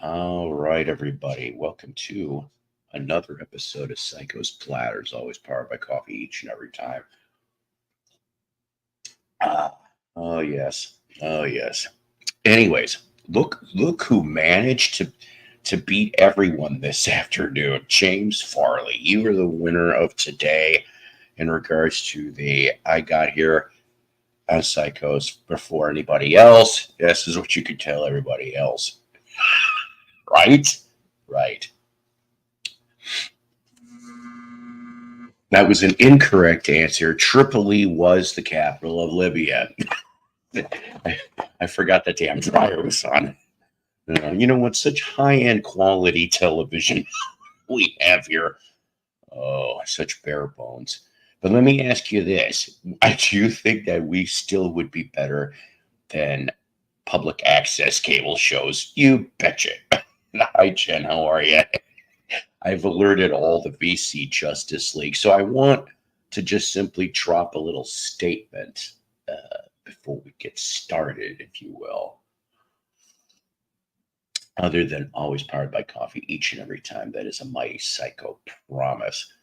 All right, everybody. Welcome to another episode of Psycho's Platters, always powered by coffee each and every time. Ah, oh, yes. Oh, yes. Anyways, look who managed to beat everyone this afternoon. James Farley, you are the winner of today in regards to the I got here on Psychos before anybody else. This is what you could tell everybody else. Right? Right. That was an incorrect answer. Tripoli was the capital of Libya. I forgot the damn dryer was on. You know what? Such high end quality television we have here. Oh, such bare bones. But let me ask you this. I do think that we still would be better than public access cable shows. You betcha. Hi, Jen. How are you? I've alerted all the VC Justice League. So I want to just simply drop a little statement before we get started, if you will. Other than always powered by coffee each and every time. That is a mighty psycho promise.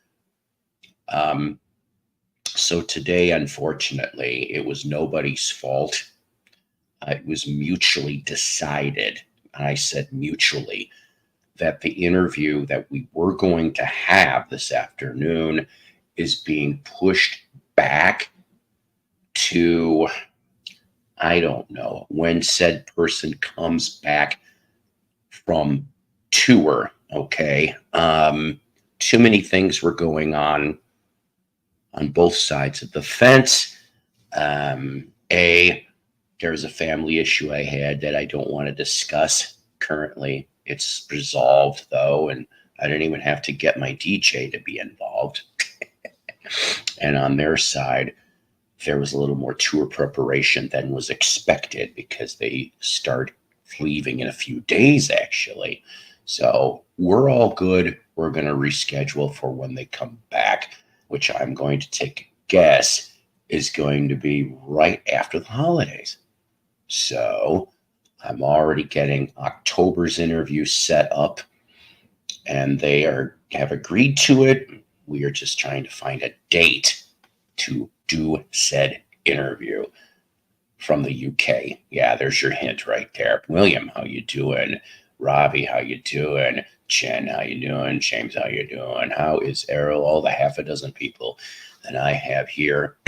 So today, unfortunately, it was nobody's fault. It was mutually decided. And I said mutually that the interview that we were going to have this afternoon is being pushed back to, I don't know, when said person comes back from tour. Okay. Too many things were going on both sides of the fence. There's a family issue I had that I don't want to discuss currently. It's resolved though, and I didn't even have to get my DJ to be involved. And on their side, there was a little more tour preparation than was expected because they start leaving in a few days, actually. So we're all good. We're going to reschedule for when they come back, which I'm going to take a guess is going to be right after the holidays. So I'm already getting October's interview set up, and they have agreed to it. We are just trying to find a date to do said interview from the UK. Yeah, there's your hint right there. William, how you doing? Robbie, how you doing? Jen, how you doing? James, how you doing? How is Errol? All the half a dozen people that I have here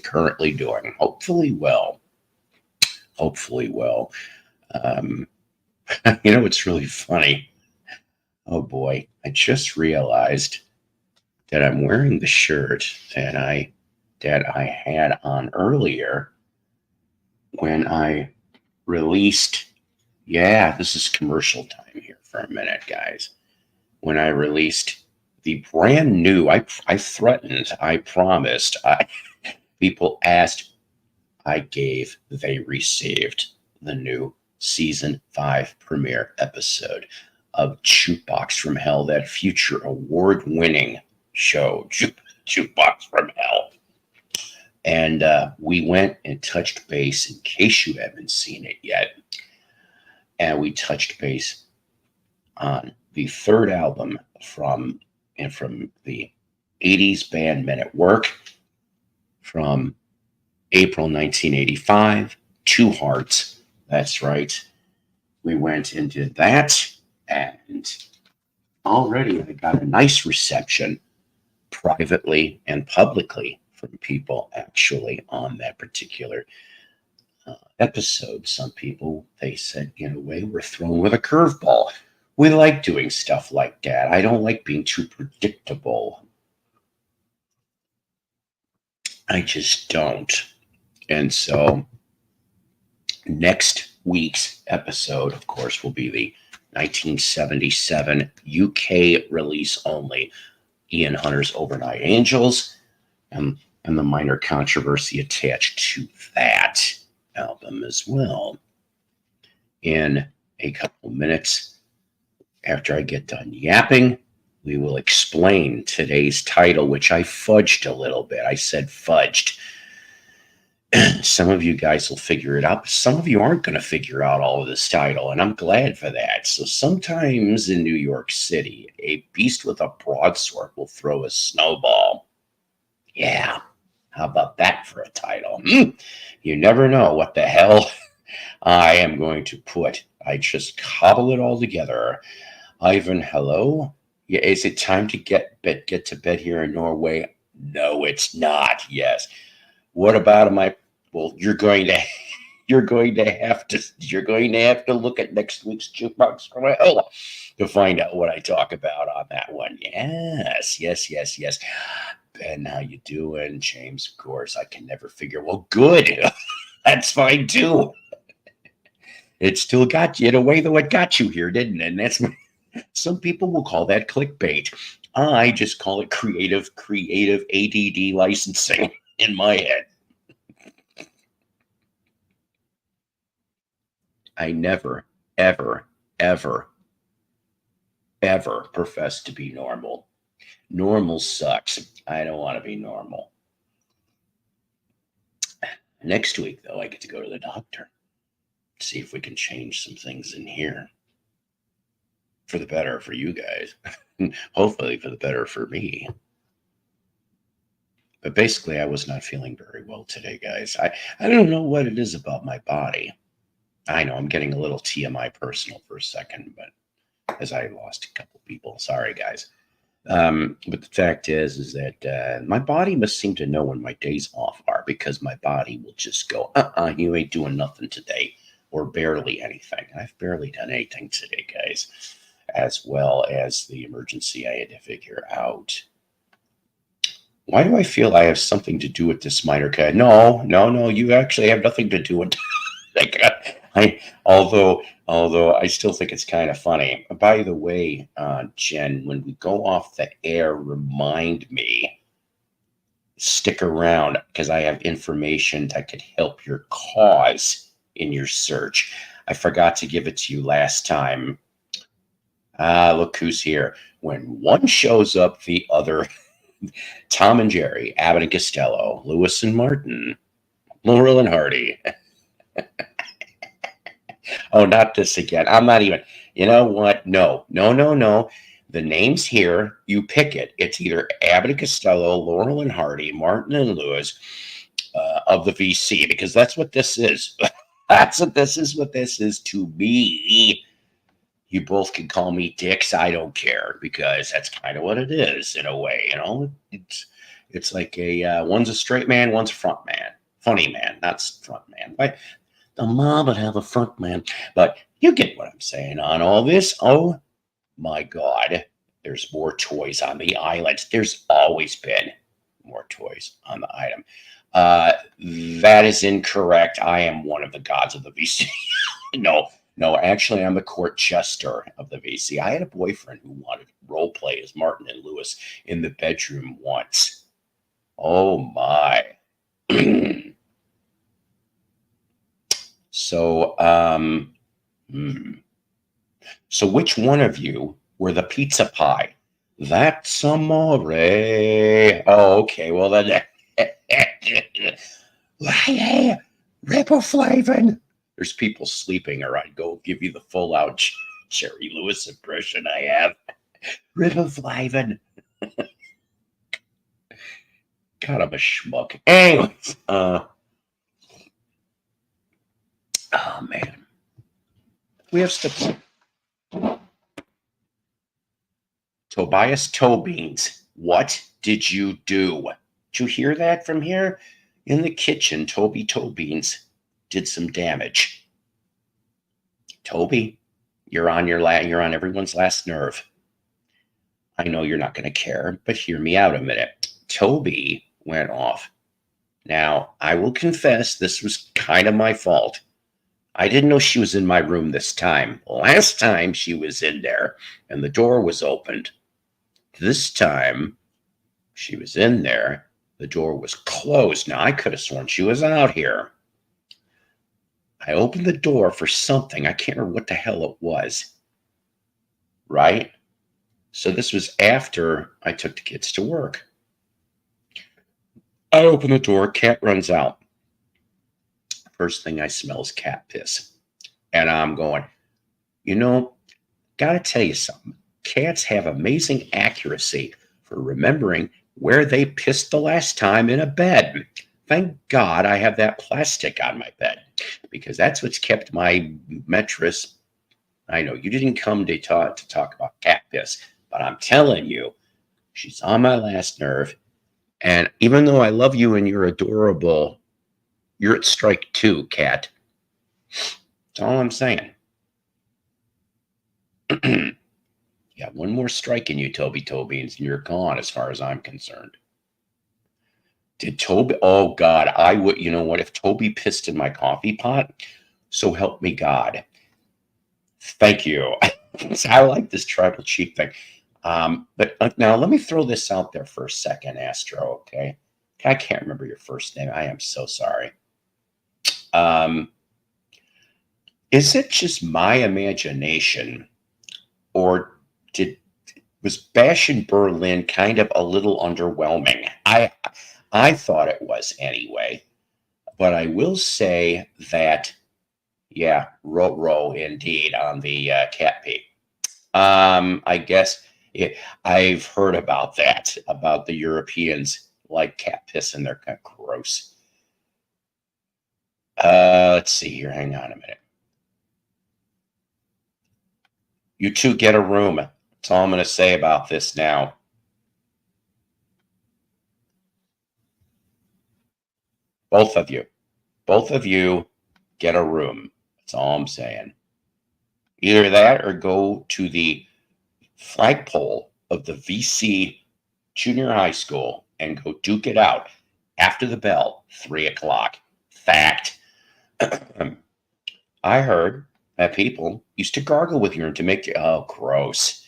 currently doing. Hopefully well. Hopefully well. It's really funny. Oh boy, I just realized that I'm wearing the shirt that I had on earlier when I released. Yeah, this is commercial time here for a minute, guys. When I released the brand new, I threatened, I promised, people asked, I gave, they received the new season 5 premiere episode of Jukebox from Hell, that future award-winning show, Jukebox from Hell. And we went and touched base, in case you haven't seen it yet. And we touched base on the third album from the 80s band Men at Work from April 1985, Two Hearts. That's right. We went into that, and already I got a nice reception privately and publicly from people actually on that particular episode. Some people, they said, in a way, we're thrown with a curveball. We like doing stuff like that. I don't like being too predictable. I just don't. And so next week's episode, of course, will be the 1977 UK release only, Ian Hunter's Overnight Angels, and the minor controversy attached to that album as well. In a couple minutes, after I get done yapping, we will explain today's title, which I fudged a little bit. I said fudged. Some of you guys will figure it out, but some of you aren't going to figure out all of this title, and I'm glad for that. So sometimes in New York City, a beast with a broadsword will throw a snowball. Yeah, how about that for a title? You never know what the hell I am going to put. I just cobble it all together. Ivan, hello? Yeah, is it time to get to bed here in Norway? No, it's not. Yes. What about my? Well, you're going to have to look at next week's jukebox well to find out what I talk about on that one. Yes, yes, yes, yes. Ben, how you doing? James, of course. I can never figure. Well, good. That's fine too. It still got you in a way, though. It got you here, didn't it? And that's some people will call that clickbait. I just call it creative ADD licensing in my head. I never, ever, ever, ever profess to be normal. Normal sucks. I don't want to be normal. Next week, though, I get to go to the doctor. See if we can change some things in here for the better for you guys. Hopefully for the better for me. But basically, I was not feeling very well today, guys. I don't know what it is about my body. I know I'm getting a little TMI personal for a second, but as I lost a couple people, sorry, guys. But the fact is that my body must seem to know when my days off are because my body will just go, you ain't doing nothing today, or barely anything. I've barely done anything today, guys, as well as the emergency I had to figure out. Why do I feel I have something to do with this minor cut? No, no, no, you actually have nothing to do with like, although I still think it's kind of funny. By the way, Jen, when we go off the air, remind me, stick around because I have information that could help your cause in your search. I forgot to give it to you last time. Look who's here. When one shows up, the other. Tom and Jerry, Abbott and Costello, Lewis and Martin, Laurel and Hardy. Oh, not this again. I'm not even. You know what? No, no, no, no. The name's here. You pick it. It's either Abbott and Costello, Laurel and Hardy, Martin and Lewis of the VC, because that's what this is. That's what this is. What this is to me. You both can call me dicks. I don't care because that's kind of what it is in a way. You know, it's like a one's a straight man, one's a front man, funny man, not front man. But the mom would have a front man. But you get what I'm saying on all this. Oh my God, there's more toys on the island. There's always been more toys on the item. That is incorrect. I am one of the gods of the VC. No, no, actually, I'm the court jester of the VC. I had a boyfriend who wanted to role play as Martin and Lewis in the bedroom once. Oh my. So, so which one of you were the pizza pie? That's amore. Oh, okay. Well, then. Hey, riboflavin. There's people sleeping, or I'd go give you the full out Jerry Lewis impression I have. Riboflavin. God, I'm a schmuck. Anyways, oh man, we have stuff. Tobias Tobeans, what did you do? Did you hear that from here? In the kitchen, Toby Tobeans did some damage. Toby, you're on you're on everyone's last nerve. I know you're not going to care, but hear me out a minute. Toby went off. Now, I will confess this was kind of my fault. I didn't know she was in my room this time. Last time she was in there and the door was opened. This time she was in there. The door was closed. Now, I could have sworn she was out here. I opened the door for something. I can't remember what the hell it was. Right? So this was after I took the kids to work. I open the door. Cat runs out. First thing I smell is cat piss. And I'm going, you know, gotta tell you something. Cats have amazing accuracy for remembering where they pissed the last time in a bed. Thank God I have that plastic on my bed because that's what's kept my mattress. I know you didn't come to talk about cat piss, but I'm telling you, she's on my last nerve. And even though I love you and you're adorable, you're at strike two, cat. That's all I'm saying. Yeah, one more strike in you, Toby, and you're gone as far as I'm concerned. Did Toby? Oh God, I would. You know what? If Toby pissed in my coffee pot, so help me God. Thank you. I like this tribal chief thing. But now let me throw this out there for a second, Astro. Okay, I can't remember your first name. I am so sorry. Is it just my imagination, or was Bash in Berlin kind of a little underwhelming? I thought it was anyway. But I will say that, yeah, row indeed on the cat pee. I guess I've heard about that, about the Europeans like cat piss and they're kind of gross. Let's see here. Hang on a minute. You two get a room. That's all I'm going to say about this now. Both of you get a room. That's all I'm saying. Either that or go to the flagpole of the VC junior high school and go duke it out after the bell, 3:00. Fact. I heard that people used to gargle with urine to make oh, gross.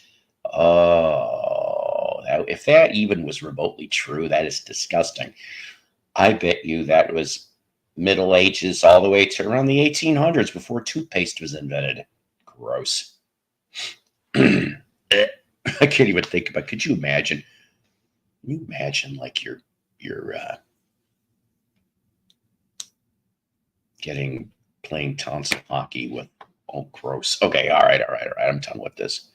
Oh, if that even was remotely true, that is disgusting. I bet you that was Middle Ages all the way to around the 1800s before toothpaste was invented. Gross. I can't even think about. Could you imagine? Can you imagine like you're playing tonsil hockey with oh gross. Okay, all right. I'm done with this.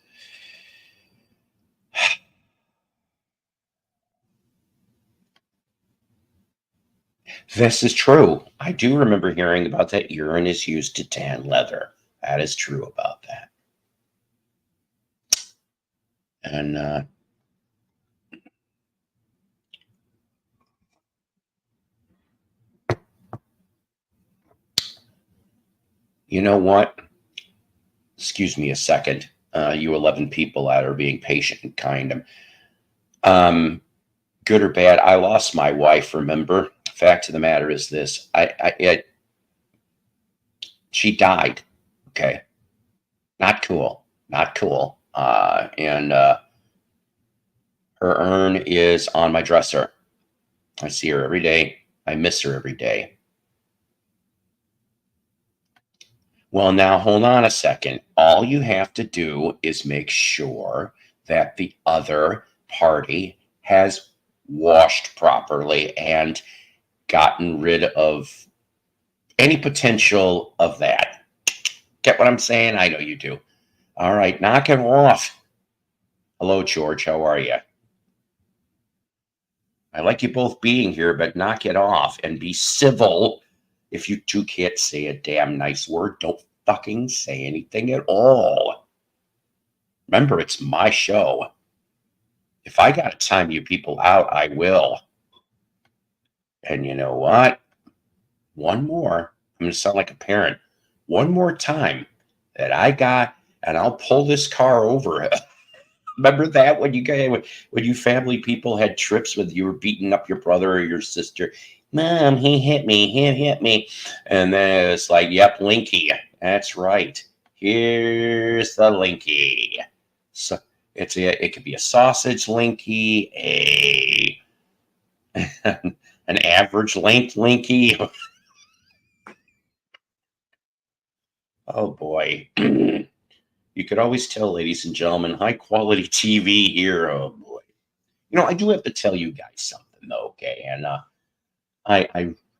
This is true. I do remember hearing about that urine is used to tan leather. That is true about that. And you know what? Excuse me a second. You 11 people that are being patient and kind. Good or bad, I lost my wife, remember? Fact of the matter is this. She died. Okay. Not cool. Not cool. And her urn is on my dresser. I see her every day. I miss her every day. Well, now hold on a second. All you have to do is make sure that the other party has washed properly and gotten rid of any potential of that. Get what I'm saying? I know you do. All right, knock it off. Hello, George. How are you? I like you both being here, but knock it off and be civil. If you two can't say a damn nice word, don't fucking say anything at all. Remember, it's my show. If I got to time you people out, I will. And you know what? One more. I'm going to sound like a parent. One more time that I got, and I'll pull this car over. Remember that when you family people had trips with you were beating up your brother or your sister? Mom, he hit me. And then it's like, yep, Linky. That's right. Here's the Linky. So it could be a sausage Linky, an average length Linky. Oh boy. You could always tell, ladies and gentlemen, high quality TV here. Oh boy. I do have to tell you guys something though, okay? And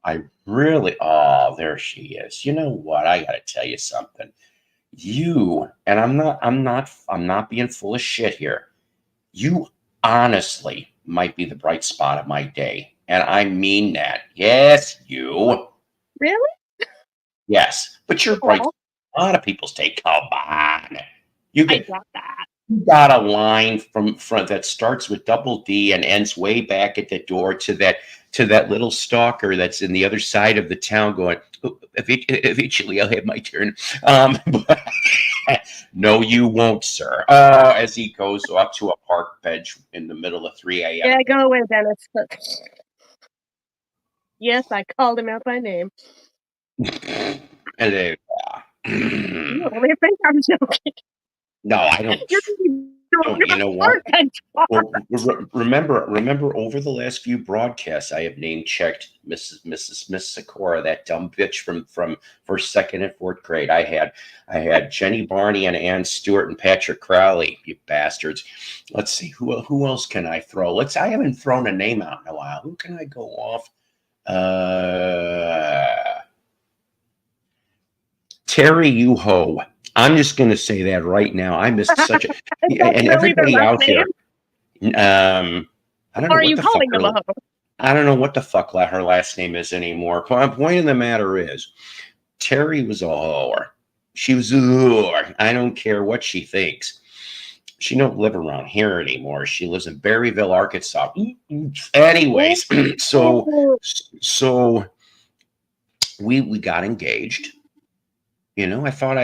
I I really, oh, there she is. You know what? I got to tell you something. And I'm not being full of shit here. You honestly might be the bright spot of my day. And I mean that. Yes, you. Really? Yes. But you're bright. Well, A lot of people's day. Come on. You I get got that. you got a line from front that starts with double D and ends way back at the door to that little stalker that's in the other side of the town going, "Oh, eventually I'll have my turn. But no, you won't, sir. As he goes up to a park bench in the middle of 3 a.m. Yeah, go away, Dennis. Yes, I called him out by name. And they, You only think I'm joking. no, I don't. You're You know what? Well, remember, over the last few broadcasts, I have name checked Miss Sakura, that dumb bitch from first, second, and fourth grade. I had Jenny Barney and Ann Stewart and Patrick Crowley. You bastards. Let's see who else can I throw. I haven't thrown a name out in a while. Who can I go off? Terry Uho. I'm just going to say that right now. I missed such a and everybody out there. I don't know. Or are you calling them a hoe? I don't know what the fuck her last name is anymore. Point of the matter is, Terry was a whore. She was a whore. I don't care what she thinks. She don't live around here anymore. She lives in Berryville, Arkansas. Anyways, so we got engaged. You know, I thought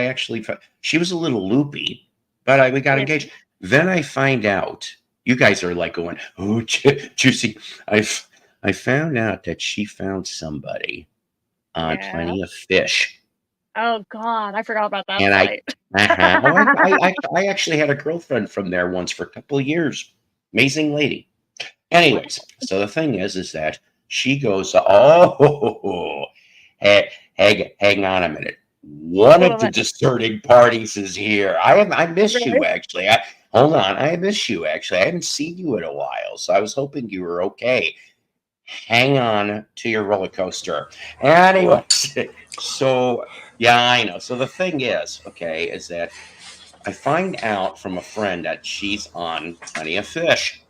she was a little loopy, but we got engaged. Then I find out, you guys are like going, oh, juicy. I found out that she found somebody on Plenty of Fish. Oh God, I forgot about that. And I actually had a girlfriend from there once for a couple of years. Amazing lady. Anyways, so the thing is that she goes, oh, hang on a minute. One of the deserting parties is here. I miss you, actually. Hold on. I miss you, actually. I haven't seen you in a while, so I was hoping you were okay. Hang on to your roller coaster. Anyways, so, yeah, I know. So the thing is, okay, is that I find out from a friend that she's on Plenty of Fish.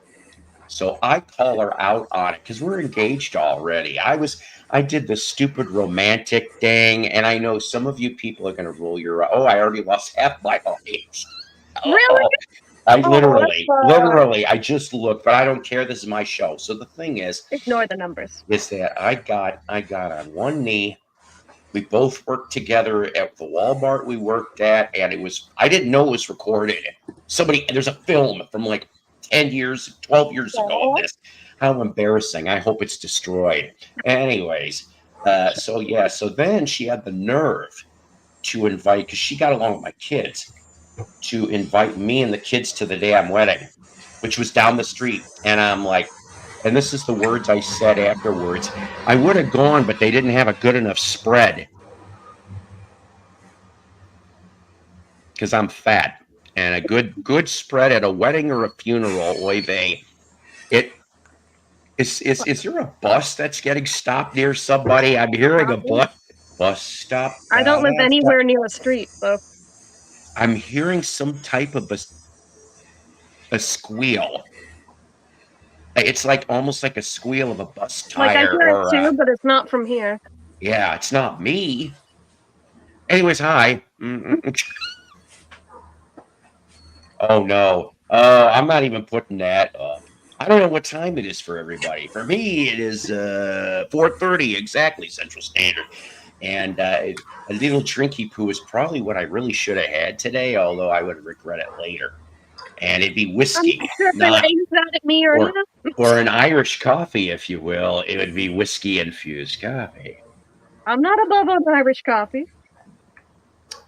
So I call her out on it because we're engaged already. I did the stupid romantic thing, and I know some of you people are going to roll your. Oh, I already lost half my audience. Really? I literally, I just looked, but I don't care. This is my show. So the thing is, ignore the numbers. Is that I got on one knee. We both worked together at the Walmart we worked at, and I didn't know it was recorded. There's a film from like 10 years, 12 years ago of this. How embarrassing. I hope it's destroyed. Anyways, so then she had the nerve to invite, because she got along with my kids, to invite me and the kids to the damn wedding, which was down the street. And I'm like, and this is the words I said afterwards, I would have gone, but they didn't have a good enough spread. Because I'm fat. And a good spread at a wedding or a funeral, oy vey. Is there a bus that's getting stopped near somebody? I'm hearing a bus stop. I don't live anywhere near a street, so I'm hearing some type of a squeal. It's like almost like a squeal of a bus tire. Like I hear it too, but it's not from here. Yeah, it's not me. Anyways, hi. Oh no. I'm not even putting that up. I don't know what time it is for everybody. For me, it is 4:30 exactly Central Standard. And a little drinky poo is probably what I really should have had today, although I would regret it later. And it'd be whiskey. Or an Irish coffee, if you will. It would be whiskey-infused coffee. I'm not above an Irish coffee.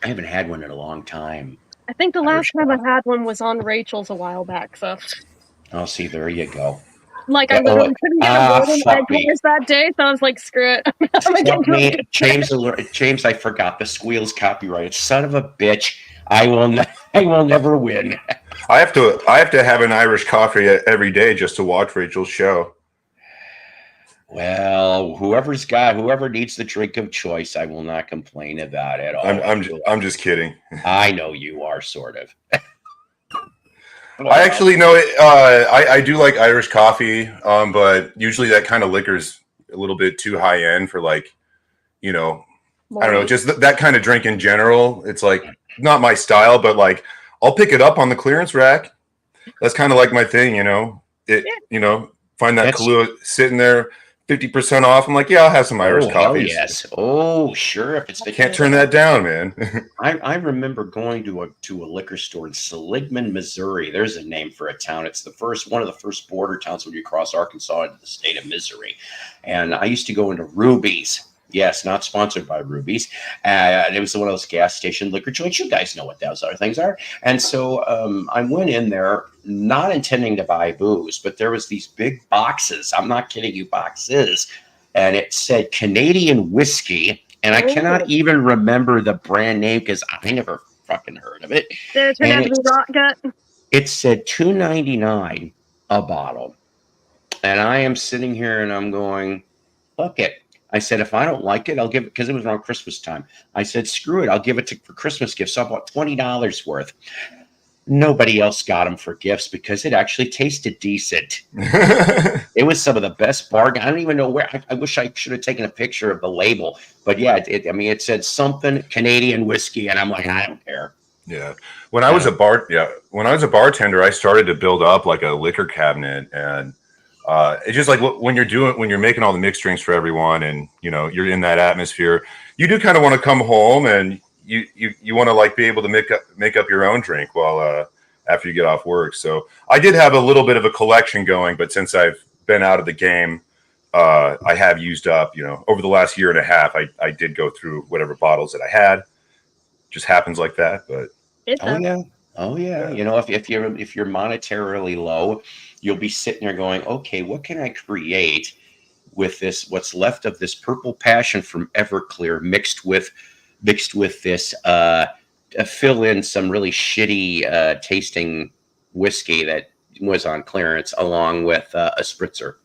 I haven't had one in a long time. I think the last time I had one was on Rachel's a while back, so. Oh, see, there you go. Like, I literally couldn't get a board in Edgewater's that day, so I was like, screw it. Fuck me. James, I forgot the squeal's copyrighted. Son of a bitch. I will never win. I have to have an Irish coffee every day just to watch Rachel's show. Well, whoever needs the drink of choice, I will not complain about at all. I'm just kidding. I know you are sort of. I actually know it. I do like Irish coffee, but usually that kind of liquor's a little bit too high end for like, I don't know, just that kind of drink in general. It's like not my style, but like I'll pick it up on the clearance rack. That's kind of like my thing, find that Kahlua sitting there 50% off. I'm like, yeah, I'll have some Irish coffee. Yes. Oh, sure. If it's can't turn that down, man. I remember going to a liquor store in Seligman, Missouri. There's a name for a town. It's one of the first border towns when you cross Arkansas into the state of Missouri. And I used to go into Ruby's. Yes, not sponsored by Ruby's. It was one of those gas station liquor joints. You guys know what those other things are. And so I went in there not intending to buy booze, but there was these big boxes. I'm not kidding you, boxes. And it said Canadian whiskey. And I cannot even remember the brand name because I never fucking heard of it. Did it turn out to be Rock Gut? It said $2.99 a bottle. And I am sitting here and I'm going, fuck it. I said, if I don't like it, I'll give it, because it was around Christmas time. I said, screw it. I'll give it for Christmas gifts. So I bought $20 worth. Nobody else got them for gifts because it actually tasted decent. It was some of the best bargain. I don't even know where. I wish I should have taken a picture of the label. But yeah, it said something Canadian whiskey. And I'm like, I don't care. Yeah. When I was a bartender, I started to build up like a liquor cabinet, and it's just like when you're making all the mixed drinks for everyone, and you're in that atmosphere, you do kind of want to come home and you want to like be able to make up your own drink while after you get off work. So I did have a little bit of a collection going, but since I've been out of the game, I have used up, over the last year and a half, I did go through whatever bottles that I had. Just happens like that, but oh yeah. If you're monetarily low, you'll be sitting there going, okay, what can I create with this? What's left of this purple passion from Everclear mixed with this fill in some really shitty tasting whiskey that was on clearance along with a spritzer.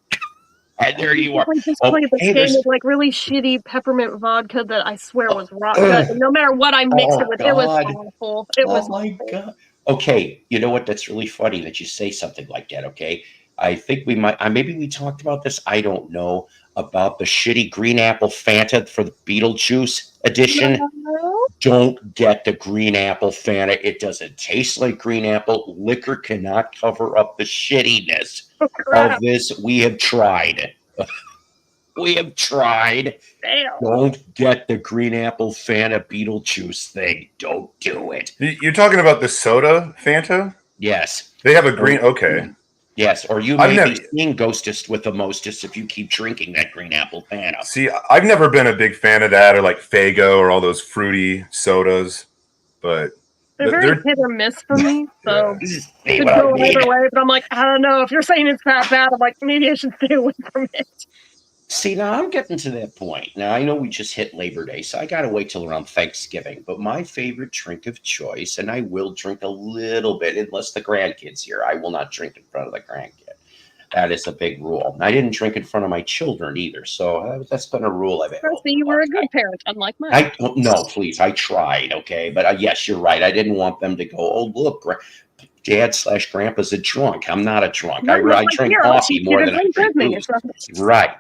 And there you are. Just played this game with like really shitty peppermint vodka that I swear was Rock Gut. And no matter what I mixed it with, it was awful. It was God. Okay, you know what? That's really funny that you say something like that. Okay, I think we might. Maybe we talked about this. I don't know about the shitty green apple Fanta for the Beetlejuice edition. No. Don't get the green apple Fanta. It doesn't taste like green apple. Liquor cannot cover up the shittiness of this. We have tried. We have tried. Damn. Don't get the green apple Fanta Beetlejuice thing. Don't do it. You're talking about the soda Fanta? Yes. They have a green. Okay. Yes, or you may be seeing Ghostest with the mostest if you keep drinking that green apple Fanta. See, I've never been a big fan of that, or like Faygo or all those fruity sodas, but they're very hit or miss for me. So it could go either way, but I'm like, I don't know. If you're saying it's that bad, I'm like, maybe I should stay away from it. See, now I'm getting to that point. Now, I know we just hit Labor Day, so I got to wait till around Thanksgiving. But my favorite drink of choice, and I will drink a little bit, unless the grandkid's here. I will not drink in front of the grandkid. That is a big rule. I didn't drink in front of my children either, so that's been a rule I've had. So you were a good parent, unlike mine. No, please, I tried, okay? But yes, you're right. I didn't want them to go, oh, look, Dad/Grandpa's a drunk. I'm not a drunk. I drink coffee more than I drink booze. Right.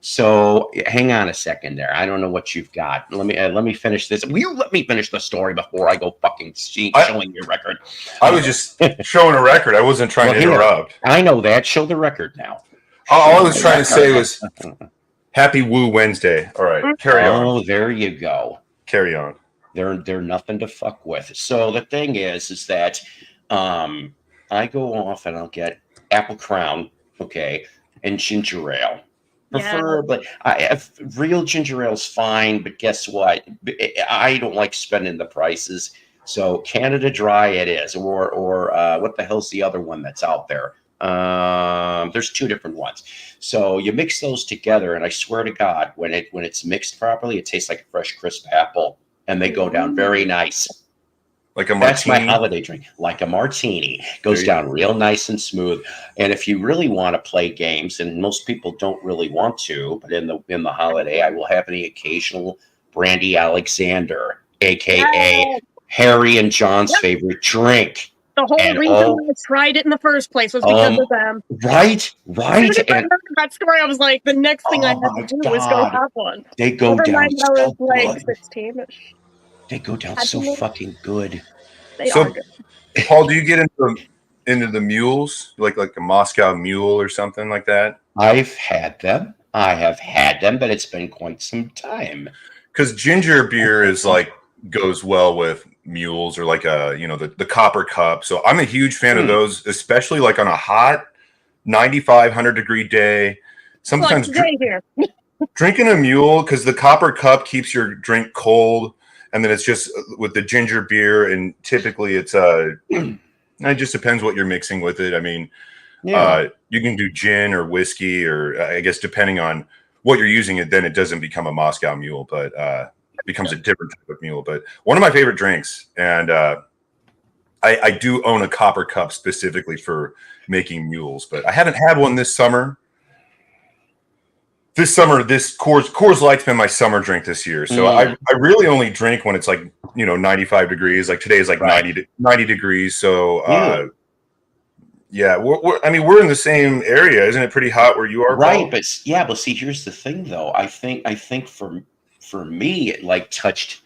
So hang on a second there. I don't know what you've got. Let me finish this. Will you let me finish the story before I go fucking showing your record? I was just showing a record. I wasn't trying to interrupt. I know that. Show the record now. All I was trying to say was Happy Woo Wednesday. All right, carry on. Oh, there you go. Carry on. They're nothing to fuck with. So the thing is that I go off and I'll get Apple Crown, okay, and ginger ale. Preferably, real ginger ale is fine, but guess what? I don't like spending the prices. So Canada Dry it is, or what the hell's the other one that's out there? There's two different ones. So you mix those together, and I swear to God, when it's mixed properly, it tastes like a fresh, crisp apple, and they go down very nice. Like a That's my martini? holiday drink, like a martini. Goes down real nice and smooth. And if you really want to play games, and most people don't really want to, but in the holiday, I will have the occasional Brandy Alexander, aka Yeah. Harry and John's Yep. favorite drink. The whole And reason I tried it in the first place was because of them. Right. As soon as I And heard that story, I was like, the next thing I had my to do was go God, have one. they go Never down mind, I was so like good. 16-ish. They go down Had so to- fucking good. They are So, good. Paul, do you get into the mules, like a Moscow mule or something like that? I've had them. I have had them, but it's been quite some time. Because ginger beer is like goes well with mules, or like a the copper cup. So I'm a huge fan of those, especially like on a hot 95, 100-degree day. Sometimes Like today here. drinking a mule, because the copper cup keeps your drink cold, and then it's just with the ginger beer, and typically it's it just depends what you're mixing with it. I mean, you can do gin or whiskey, or I guess depending on what you're using it, then it doesn't become a Moscow mule, but it becomes a different type of mule. But one of my favorite drinks, and I do own a copper cup specifically for making mules, but I haven't had one this summer. This Coors Light's been my summer drink this year. So I really only drink when it's like, 95 degrees. Like today is like 90 degrees. So yeah, we're in the same area. Isn't it pretty hot where you are, right? Paul? But see, here's the thing, though. I think for me, it like touched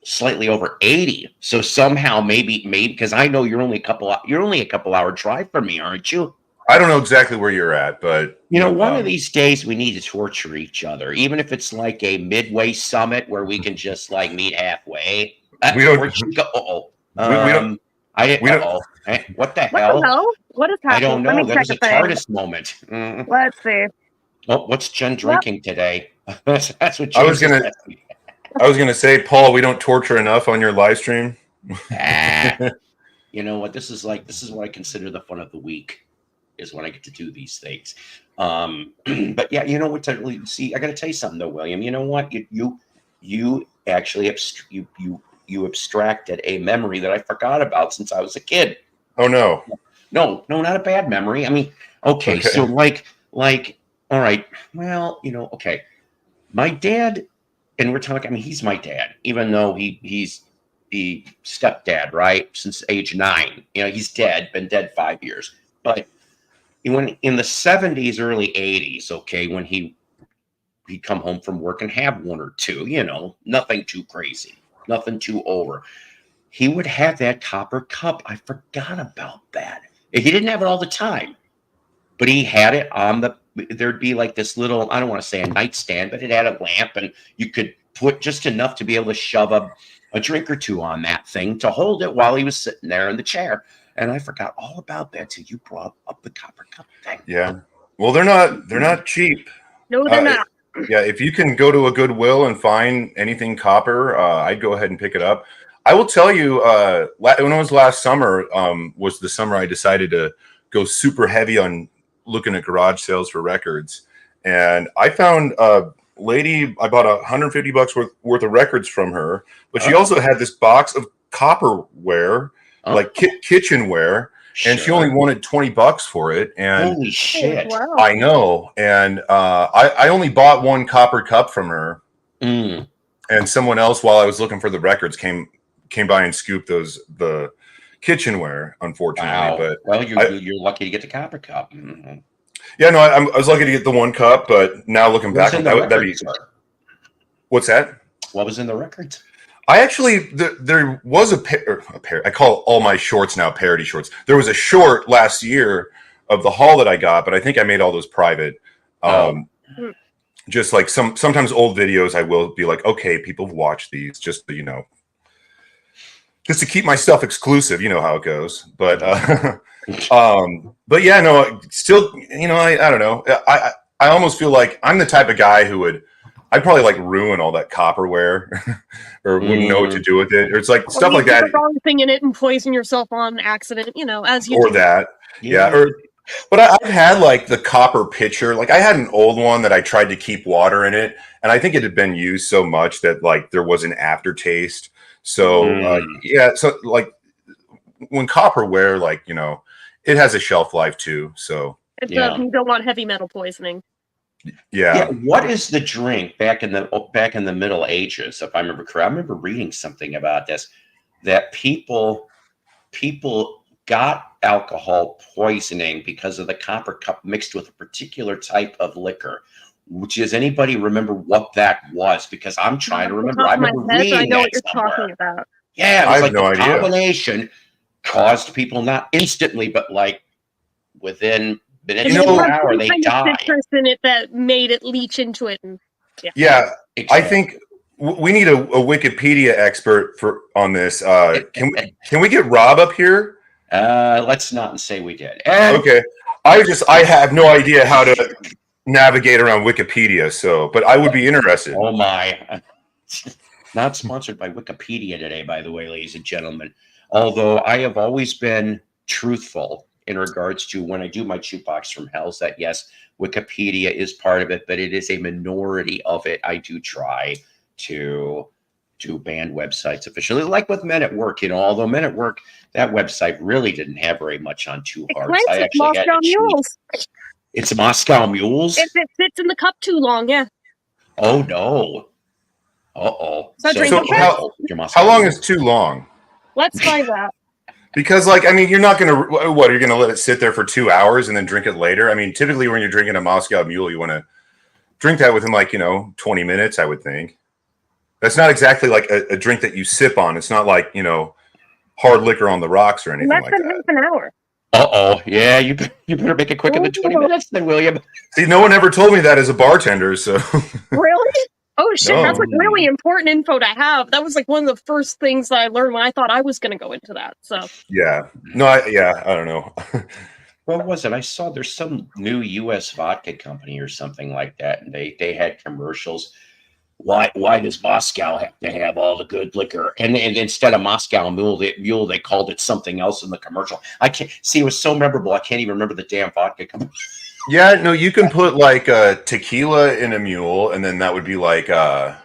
slightly over 80. So somehow maybe because I know you're only a couple hour drive from me, aren't you? I don't know exactly where you're at, but one of these days we need to torture each other, even if it's like a midway summit where we can just like meet halfway. We don't. Where'd you go? We don't. I didn't. We don't. What the What hell? the hell? What is happening? I don't know. Let me There check was a thing. TARDIS moment. Let's see. Oh, what's Jen drinking today? That's what I was gonna say, Paul, we don't torture enough on your live stream. You know what? This is what I consider the fun of the week, is when I get to do these things. But yeah, you know what? See, I got to tell you something though, William. You know what? You actually you abstracted a memory that I forgot about since I was a kid. Oh no. No, not a bad memory. I mean, okay. So like, all right. Well, okay. My dad, and we're talking. I mean, he's my dad, even though he's the stepdad, right? Since age 9. He's dead. Been dead 5 years, but when in the 70s, early 80s, okay, when he'd come home from work and have one or two, nothing too crazy, nothing too over. He would have that copper cup. I forgot about that. He didn't have it all the time, but he had it on there'd be like this little, I don't want to say a nightstand, but it had a lamp, and you could put just enough to be able to shove a drink or two on that thing to hold it while he was sitting there in the chair. And I forgot all about that till you brought up the copper cup thing. Yeah. Well, they're not cheap. No, they're not. Yeah, if you can go to a Goodwill and find anything copper, I'd go ahead and pick it up. I will tell you, when it was last summer, was the summer I decided to go super heavy on looking at garage sales for records. And I found a lady, I bought $150 worth of records from her, but she also had this box of copperware, like kitchenware, and she only wanted $20 for it. And holy shit! Wow. I know. And I only bought one copper cup from her, and someone else, while I was looking for the records, came by and scooped the kitchenware. Unfortunately, wow. But well, you're lucky to get the copper cup. Mm-hmm. Yeah, no, I was lucky to get the one cup, but now looking back, that'd be. What's that? What was in the records? I actually, there was a pair. I call all my shorts now parody shorts. There was a short last year of the haul that I got, but I think I made all those private. Just like sometimes old videos, I will be like, okay, people have watched these, just to, just to keep my stuff exclusive. You know how it goes, but yeah, no, still, I don't know. I almost feel like I'm the type of guy who I'd probably like ruin all that copperware or wouldn't know what to do with it. Or it's like stuff like that. The wrong thing in it and poison yourself on accident, as you or do. That. Yeah. But I've had like the copper pitcher. Like I had an old one that I tried to keep water in it. And I think it had been used so much that like there was an aftertaste. So yeah, so like when copperware, like it has a shelf life too. So it does. You don't want heavy metal poisoning. Yeah. What is the drink back in the Middle Ages? If I remember correctly, I remember reading something about this, that people got alcohol poisoning because of the copper cup mixed with a particular type of liquor. Does anybody remember what that was? Because I'm trying to remember. I remember reading I know that what you're somewhere. talking about. Yeah, it was I have like no the idea. combination caused people not instantly, but like within minutes And of it an had hour, some they kind of died. citrus in it that made it leach into it. And Yeah, exactly. I think we need a Wikipedia expert on this. Can we get Rob up here? Let's not say we did. Okay, I have no idea how to navigate around Wikipedia. But I would be interested. Oh my! Not sponsored by Wikipedia today, by the way, ladies and gentlemen. Although I have always been truthful in regards to when I do my jukebox from Hell's, that yes, Wikipedia is part of it, but it is a minority of it. I do try to ban websites officially, like with Men at Work. Although Men at Work, that website really didn't have very much on Two Hearts. I actually had to cheat. It's Moscow Mules. If it sits in the cup too long, yeah. Oh no. Uh-oh. So how long is too long? Let's find out. Because, you're not going to, you're going to let it sit there for 2 hours and then drink it later? I mean, typically when you're drinking a Moscow Mule, you want to drink that within 20 minutes, I would think. That's not exactly like a drink that you sip on. It's not like, hard liquor on the rocks or anything like that. Less than half an hour. Uh-oh. Yeah, you better make it quicker than 20 minutes then, William. See, no one ever told me that as a bartender, so. Really? Oh, shit, no. That's really important info to have. That was one of the first things that I learned when I thought I was going to go into that, so. Yeah. No, I don't know. What was it? I saw there's some new U.S. vodka company or something like that, and they had commercials. Why does Moscow have to have all the good liquor? And instead of Moscow Mule, they called it something else in the commercial. I can't see. It was so memorable. I can't even remember the damn vodka company. Yeah, no, you can put tequila in a mule, and then that would be a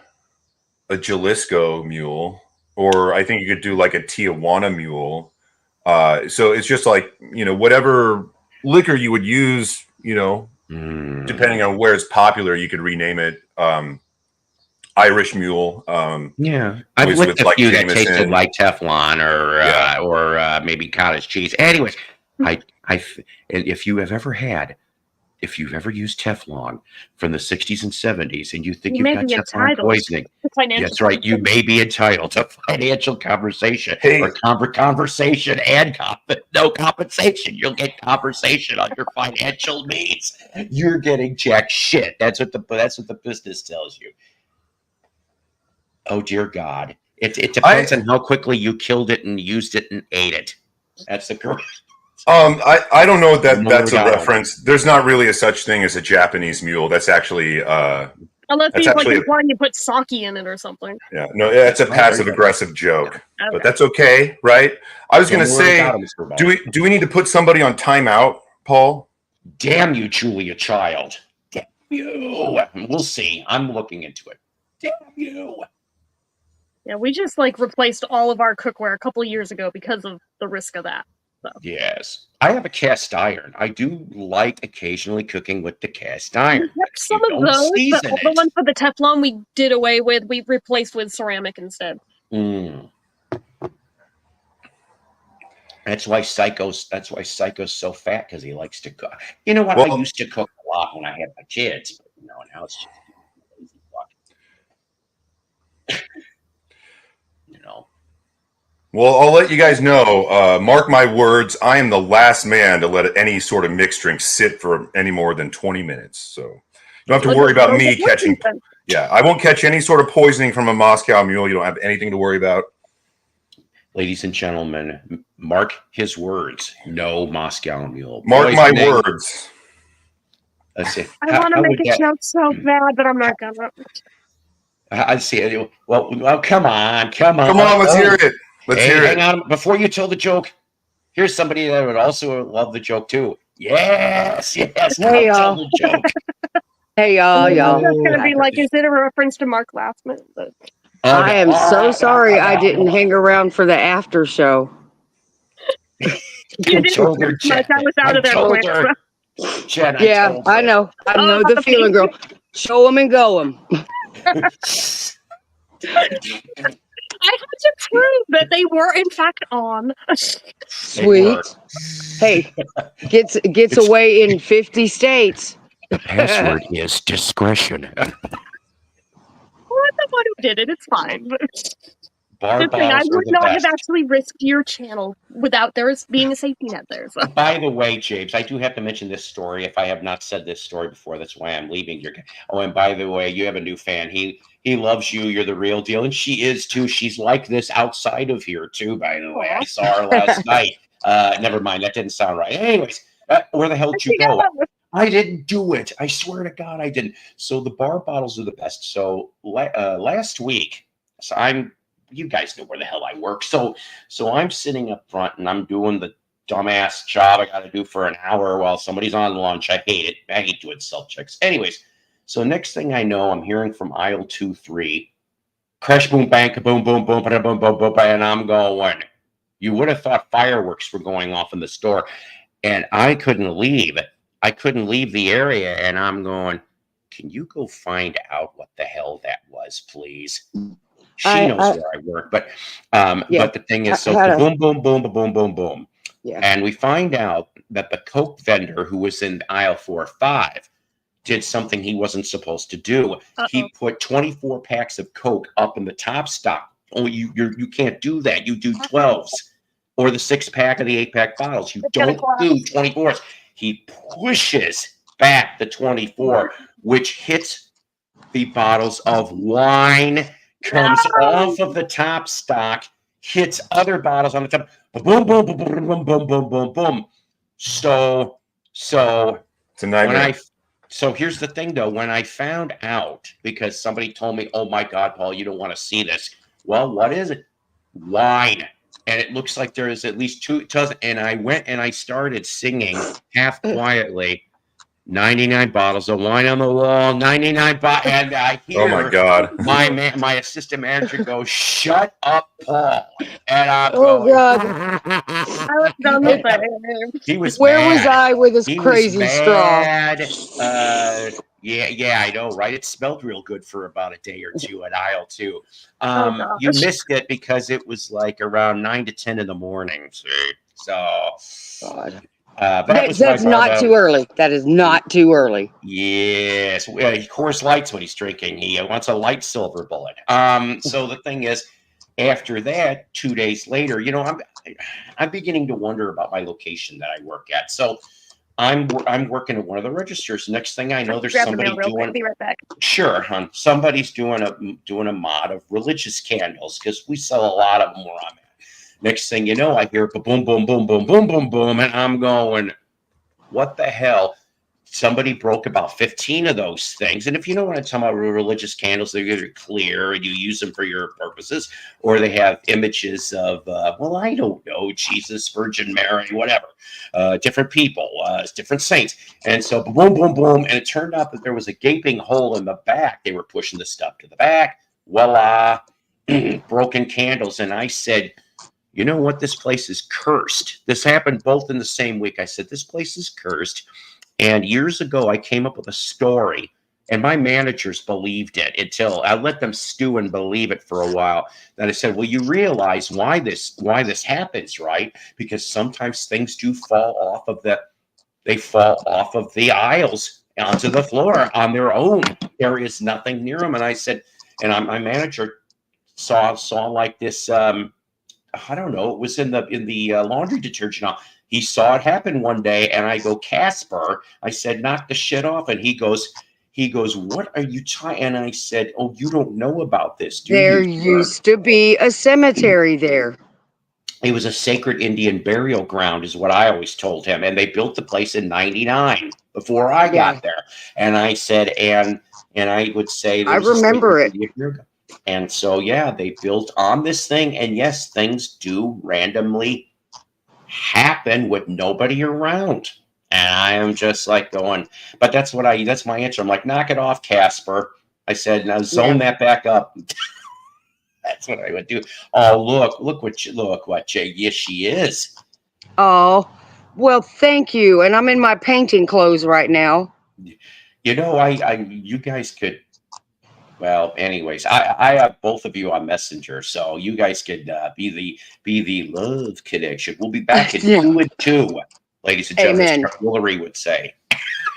Jalisco mule, or I think you could do a Tijuana mule. So it's just whatever liquor you would use, depending on where it's popular, you could rename it. Irish mule. Yeah, I've licked a few that tasted like Teflon or maybe cottage cheese. Anyways, if you've ever used Teflon from the 60s and 70s and you think you've got Teflon poisoning, that's right, you may be entitled to financial conversation or conversation and no compensation. You'll get conversation on your financial needs. You're getting jack shit. That's what the business tells you. Oh dear God! It depends on how quickly you killed it and used it and ate it. That's the correct. I don't know that's a reference. There's not really a such thing as a Japanese mule. That's actually unless he's one you put sake in it or something. Yeah, no, that's a passive aggressive joke, but that's okay, right? I was going to say, do we need to put somebody on timeout, Paul? Damn you, Julia Child! Damn you! We'll see. I'm looking into it. Damn you! Yeah, we just replaced all of our cookware a couple of years ago because of the risk of that. So. Yes, I have a cast iron. I do like occasionally cooking with the cast iron. Some of those, but the one for the Teflon we did away with. We replaced with ceramic instead. That's why Psycho's so fat, because he likes to cook. You know what? I used to cook a lot when I had my kids, but now it's just lazy fuck. Well, I'll let you guys know. Mark my words. I am the last man to let any sort of mixed drink sit for any more than 20 minutes. So you don't have to worry about me catching. Yeah, I won't catch any sort of poisoning from a Moscow Mule. You don't have anything to worry about. Ladies and gentlemen, mark his words. No Moscow Mule. Mark my words. Let's see. I want to make a joke so bad, but I'm not gonna. I see it. Well, come on. Let's hear it. Hang on. Before you tell the joke, here's somebody that would also love the joke too. Yes. Hey, y'all. Tell the joke. Hey, y'all. It's going to be is it a reference to Mark Lassman? Oh, I no. am so Oh, sorry I didn't no. hang around for the after show. You I didn't told her, much. I Jen. was out I of there told quick. her. Jen, I Yeah, told I her. know. I know about the the feeling, girl. Show them and go them. I had to prove that they were in fact on. Sweet. Hey, gets away in 50 states. The password is discretion. Well, I'm the one who did it. It's fine. Bar Just saying, I bottles are would the not have best. actually risked your channel without there being a safety net there. So. By the way, James, I do have to mention this story. If I have not said this story before, that's why I'm leaving your. Oh, and by the way, you have a new fan. He loves you. You're the real deal, and she is too. She's like this outside of here too. By the way, I saw her last night. Never mind, that didn't sound right. Anyways, where the hell did you go? I didn't do it. I swear to God, I didn't. So the bar bottles are the best. So last week, so you guys know where the hell I work. So I'm sitting up front and I'm doing the dumbass job I got to do for an hour while somebody's on lunch. I hate it. I hate doing self checks. Anyways, so next thing I know, I'm hearing from aisle 2, 3, crash, boom, bang, boom, boom, boom, boom, boom, boom, boom, and I'm going. You would have thought fireworks were going off in the store, and I couldn't leave. I couldn't leave the area, and I'm going. Can you go find out what the hell that was, please? She knows where I work, but the thing is, so boom, boom, boom, boom, boom, boom, Yeah. and we find out that the Coke vendor who was in aisle 4 or 5 did something he wasn't supposed to do. Uh-oh. He put 24 packs of Coke up in the top stock. Oh, you can't do that. You do 12s or the 6-pack or the 8-pack bottles. You don't do 24s. He pushes back the 24, which hits the bottles of wine. Comes off of the top stock, hits other bottles on the top. Boom, boom, boom, boom, boom, boom, boom, boom, boom. So it's a nightmare. So here's the thing, though. When I found out, because somebody told me, "Oh my God, Paul, you don't want to see this." Well, what is it? Wine, and it looks like there is at least 2 dozen. And I went and I started singing half quietly. 99 bottles of wine on the wall, 99 bottles, and I hear oh my God, my assistant manager go, "Shut up, Paul!" And I'm God, I was done the same. He was where mad. was I with this crazy mad. straw? Yeah, I know, right? It smelled real good for about a day or two at aisle 2. Oh, You missed it because it was like around 9 to 10 in the morning. See? So, God. but That's not too early. That is not too early. Yes, Coors Light's what he's drinking. He wants a light silver bullet. So the thing is, after that, 2 days later, I'm beginning to wonder about my location that I work at. So I'm working at one of the registers. Next thing I know, there's somebody doing. Be right back. Sure, hon. Somebody's doing a mod of religious candles because we sell a lot of them where I'm at. Next thing you know, I hear boom, boom, boom, boom, boom, boom, boom, and I'm going, what the hell? Somebody broke about 15 of those things. And if you know what I'm talking about, religious candles, they're either clear and you use them for your purposes, or they have images of, I don't know, Jesus, Virgin Mary, whatever, different people, different saints. And so boom, boom, boom. And it turned out that there was a gaping hole in the back. They were pushing the stuff to the back. Voila, broken candles. And I said, you know what? This place is cursed. This happened both in the same week. I said, this place is cursed. And years ago, I came up with a story, and my managers believed it until I let them stew and believe it for a while. Then I said, well, you realize why this happens, right? Because sometimes things do fall off of the aisles onto the floor on their own. There is nothing near them. And I said, and my manager saw like this, I don't know, it was in the laundry detergent. He saw it happen one day, and I go, Casper, I said, knock the shit off. And he goes, what are you trying? And I said, oh, you don't know about this, do you? There used to be a cemetery there. It was a sacred Indian burial ground, is what I always told him. And they built the place in '99 before I got there. And I said, and I would say, I remember it. And so, yeah, they built on this thing. And yes, things do randomly happen with nobody around. And I am just like going, but that's my answer. I'm like, knock it off, Casper. I said, now zone that back up. That's what I would do. Oh, look what yes, she is. Oh, well, thank you. And I'm in my painting clothes right now. You know, you guys could. Well, anyways, I have both of you on Messenger, so you guys could be the love connection. We'll be back in Yeah. 2 and 2, ladies and gentlemen. As Amen. Chuck Woolery would say,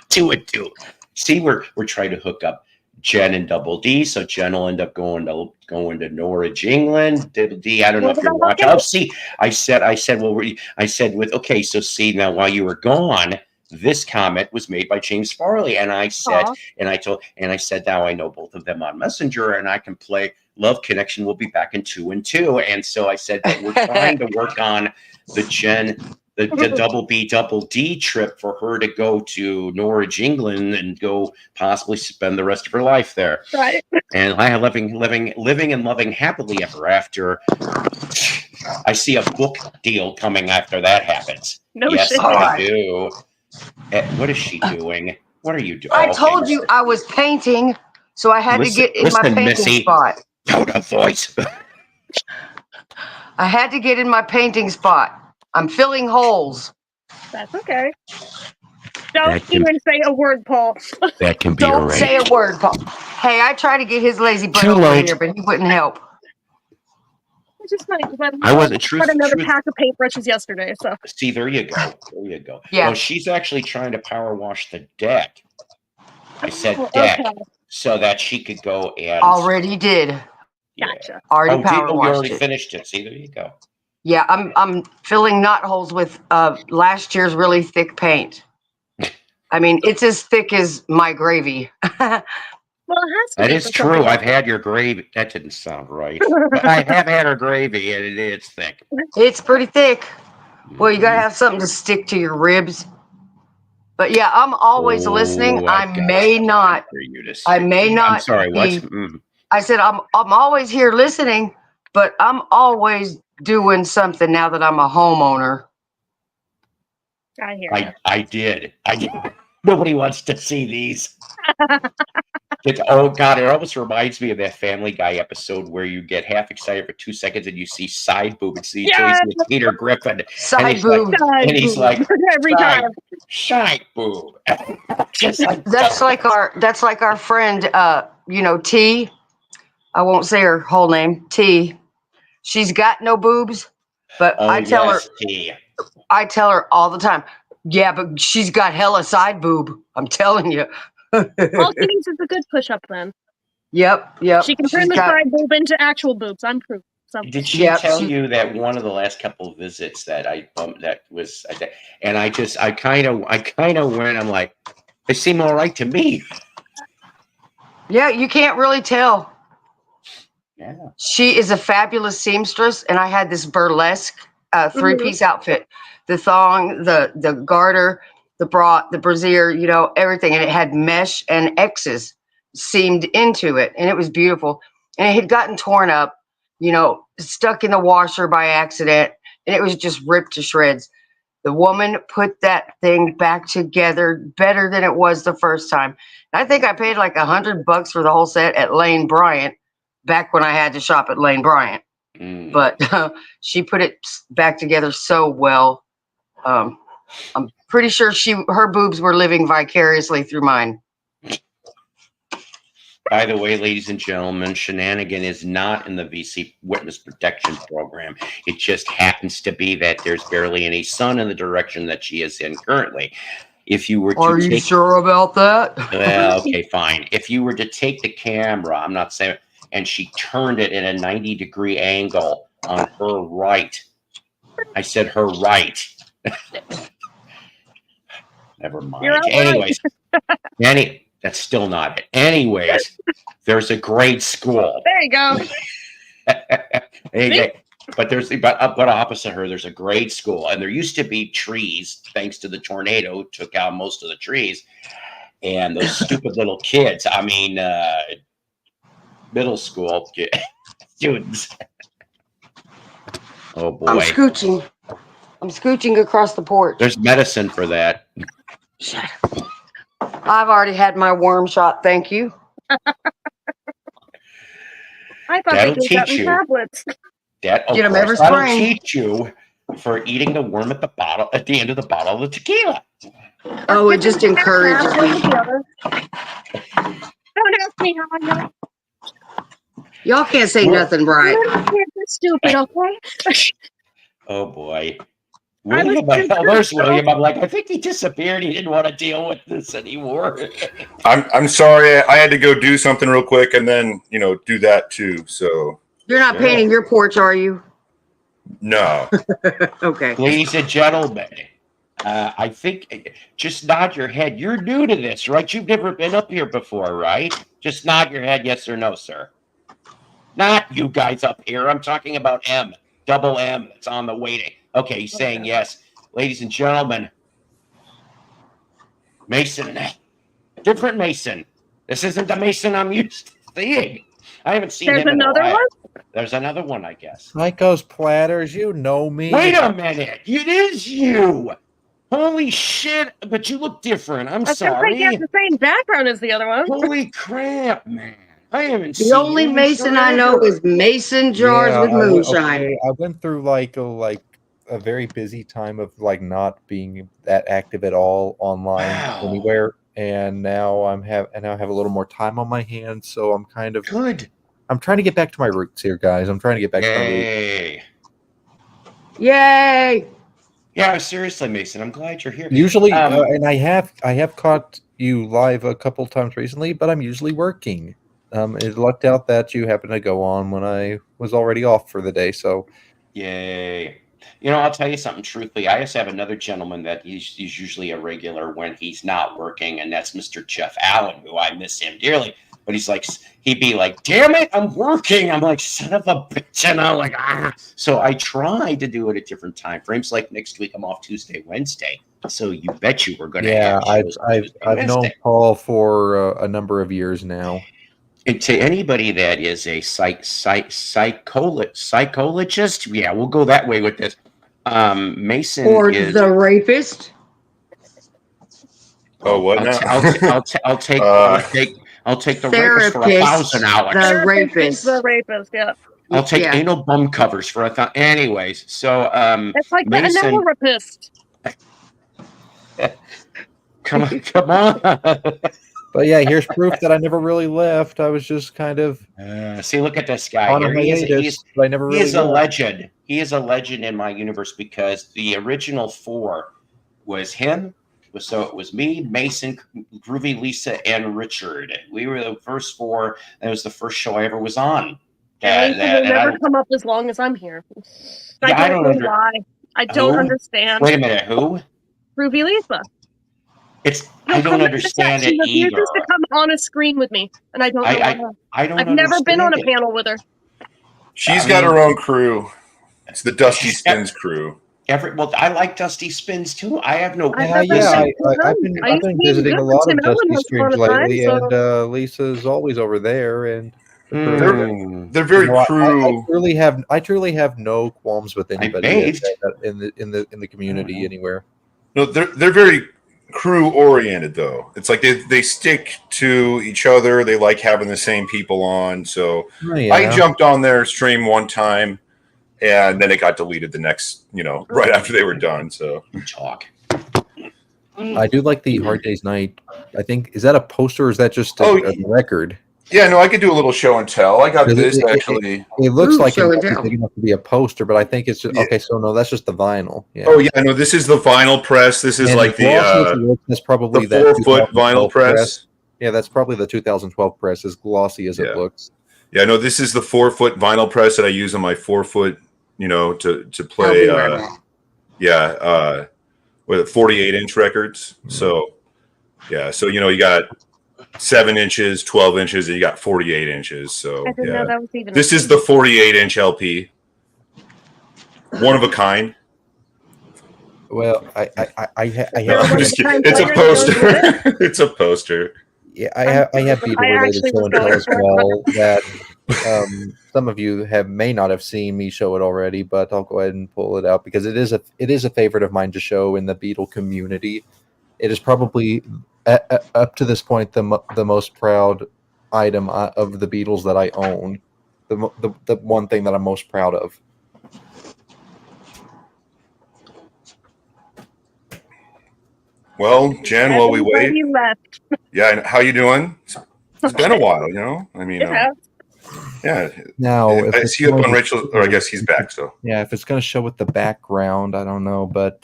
2 and 2. See, we're trying to hook up Jen and Double D, so Jen will end up going to Norwich, England. Double D, I don't know if you're watching. Oh, see, I said, with okay. So see now, while you were gone, this comment was made by James Farley, and I said, I said, now I know both of them on Messenger, and I can play Love Connection. Will be back in 2 and 2, and so I said, but we're trying to work on the Jen. The double B, double D trip for her to go to Norwich, England, and go possibly spend the rest of her life there. Right. And I have living and loving happily ever after. I see a book deal coming after that happens. No yes, shit. I do. What is she doing? What are you doing? I told you I was painting, so I had to get in my painting Missy, spot. Tone of voice. I had to get in my painting spot. I'm filling holes. That's okay. Don't even say a word, Paul. That can be Don't arranged. say a word, Paul. Hey, I tried to get his lazy butt Too over late. here, but he wouldn't help. It's just funny because I wasn't got another pack of paintbrushes yesterday. So see, there you go. There you go. Yeah. No, she's actually trying to power wash the deck. I said Oh, deck, okay. so that she could go and Already did. Gotcha. Already power you washed already it. finished it. See, there you go. Yeah, I'm filling knot holes with last year's really thick paint. I mean, it's as thick as my gravy. Well, it has to That be is for true. something. I've had your gravy. That didn't sound right. But I have had her gravy, and it's thick. It's pretty thick. Well, you gotta have something to stick to your ribs. But yeah, I'm always listening. I may not. I'm sorry. What? I said I'm always here listening, but I'm always doing something now that I'm a homeowner. I hear I did. Nobody wants to see these. Oh God! It almost reminds me of that Family Guy episode where you get half excited for 2 seconds and you see side boob and see it's Peter Griffin. Side boob. And he's like every time. Side boob. Just like that's like our friend, T. I won't say her whole name. T. She's got no boobs, but I tell her all the time. Yeah, but she's got hella side boob. I'm telling you. All she needs is a good push-up then. Yep. She can turn the side boob into actual boobs. I'm proof. So. Did she tell you that one of the last couple of visits that and I kind of went, I'm like, they seem all right to me. Yeah, you can't really tell. Yeah. She is a fabulous seamstress, and I had this burlesque 3-piece outfit. The thong, the garter, the bra, the brassiere, everything. And it had mesh and X's seamed into it. And it was beautiful. And it had gotten torn up, stuck in the washer by accident. And it was just ripped to shreds. The woman put that thing back together better than it was the first time. And I think I paid like $100 for the whole set at Lane Bryant back when I had to shop at Lane Bryant. But she put it back together so well. I'm pretty sure her boobs were living vicariously through mine. By the way, ladies and gentlemen, Shenanigan is not in the VC Witness Protection Program. It just happens to be that there's barely any sun in the direction that she is in currently. If you were to Are you sure about that? Well, okay, fine. If you were to take the camera, I'm not saying, and she turned it in a 90-degree angle on her right. I said her right. Never mind. Anyways, that's still not it. Anyways, there's a grade school. There you go. But opposite her, there's a grade school, and there used to be trees. Thanks to the tornado, took out most of the trees, and those stupid little kids. I mean, middle school students. Oh boy! I'm scooching across the porch. There's medicine for that. Shut up. I've already had my worm shot. Thank you. I thought That'll they gave that teach in you. tablets. Get 'em every That'll spring. teach you for eating the worm at the end of the bottle of the tequila. Oh, it just encourages me. Don't ask me how I know. Y'all can't say Well, nothing right. You're stupid, okay? Oh boy. I was William, there's William. I'm like, I think he disappeared. He didn't want to deal with this anymore. I'm sorry. I had to go do something real quick and then, do that too. So You're not painting your porch, are you? no. Okay. Ladies and gentlemen, I think just nod your head. You're new to this, right? You've never been up here before, right? Just nod your head, yes or no, sir. Not you guys up here. I'm talking about M, double M. That's on the waiting. Okay, he's saying yes. Ladies and gentlemen, Mason, different Mason. This isn't the Mason I'm used to seeing. I haven't seen There's him in a another while. one? There's another one, I guess. Nikos Platters, you know me. Wait a minute. It is you. Holy shit. But you look different. I'm I was sorry. gonna say, the same background as the other one. Holy crap, man. I haven't The seen only you in Mason I know forever. is Mason jars with moonshine. I went through like a very busy time of like not being that active at all online anywhere, and now I have a little more time on my hands, so I'm kind of good. I'm trying to get back to my roots here, guys. I'm trying to get back to my roots. Yay! Yeah, seriously, Mason. I'm glad you're here. Usually, and I have caught you live a couple times recently, but I'm usually working. It lucked out that you happened to go on when I was already off for the day. So, yay! I'll tell you something. Truthfully, I just have another gentleman that he's usually a regular when he's not working, and that's Mr. Jeff Allen, who I miss him dearly. But he'd be like, "Damn it, I'm working." I'm like, "Son of a bitch," and I'm like, "Ah." So I try to do it at different time frames. Like next week, I'm off Tuesday, Wednesday. So you bet you we're going to have shows I've known Paul for a number of years now. And to anybody that is a psychologist, yeah, we'll go that way with this. Mason Or is the rapist. Oh, what now? I'll take the rapist for $1,000. The rapist. The rapist, yeah. I'll take anal bum covers for $1,000. Anyways, so it's like Mason, the anal rapist. Come on. But yeah, here's proof that I never really left. I was just kind of see. Look at this guy here. He is a legend. He is a legend in my universe because the original 4 was him. So it was me, Mason, Groovy, Lisa, and Richard. We were the first 4. That was the first show I ever was on. They never come up as long as I'm here. I don't know why. I don't understand. Wait a minute. Who? Groovy Lisa. I don't understand it either. She refuses to come on a screen with me, and I don't know why. I've never been on a panel with her. She's got her own crew. It's the Dusty Spins crew. I like Dusty Spins too. I have no. I've been visiting a lot of Dusty Spins lately, and Lisa's always over there, and they're very crew. I truly have no qualms with anybody in the community anywhere. No, they're very crew oriented though. It's like they stick to each other. They like having the same people on. So I jumped on their stream one time, and then it got deleted the next, right after they were done. So talk. I do like the Hard Day's Night. I think, is that a poster or is that just a record? Yeah, no, I could do a little show and tell. I got this actually. It looks like it's big enough to be a poster, but I think it's just okay. So no, that's just the vinyl. Yeah. Oh yeah, no, this is the vinyl press. This is like that's probably the 4-foot vinyl press. Yeah, that's probably the 2012 press, as glossy as it looks. Yeah, no, this is the 4-foot vinyl press that I use on my 4-foot, to play. With 48-inch records. So yeah, so you got 7 inches, 12 inches, and you got 48 inches. So I didn't know that was even this is the 48-inch LP. One of a kind. Well, I I'm just kidding. It's a poster. It's a poster. Yeah, I have people related show and tell as well that some of you may not have seen me show it already, but I'll go ahead and pull it out because it is a favorite of mine to show in the Beatle community. It is probably up to this point the most proud item of the Beatles that I own. the one thing that I'm most proud of. Well, Jen, while we wait, Everybody left. yeah, how you doing? It's been a while, I mean, Yeah. yeah. Now, I see up on Rachel, or I guess he's back. So yeah, if it's going to show with the background, I don't know, but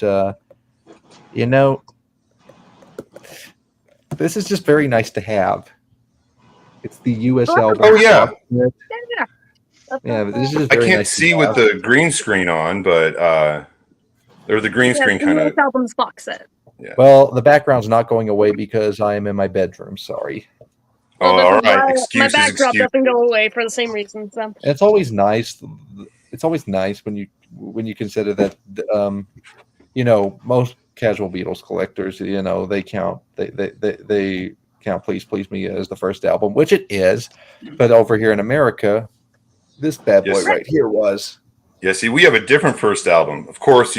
this is just very nice to have. It's the U.S. album. Oh yeah. Yeah, but this is just I very can't nice see with the green screen on, but or the green screen kind of. album's box set. Yeah. Well, the background's not going away because I am in my bedroom. Sorry. Oh, all right. My Excuses. backdrop doesn't go away for the same reason. So It's always nice. It's always nice when you consider that most casual Beatles collectors, they count they count Please Me as the first album, which it is, but over here in America, this bad boy right here was. Yeah, see, we have a different first album. Of course,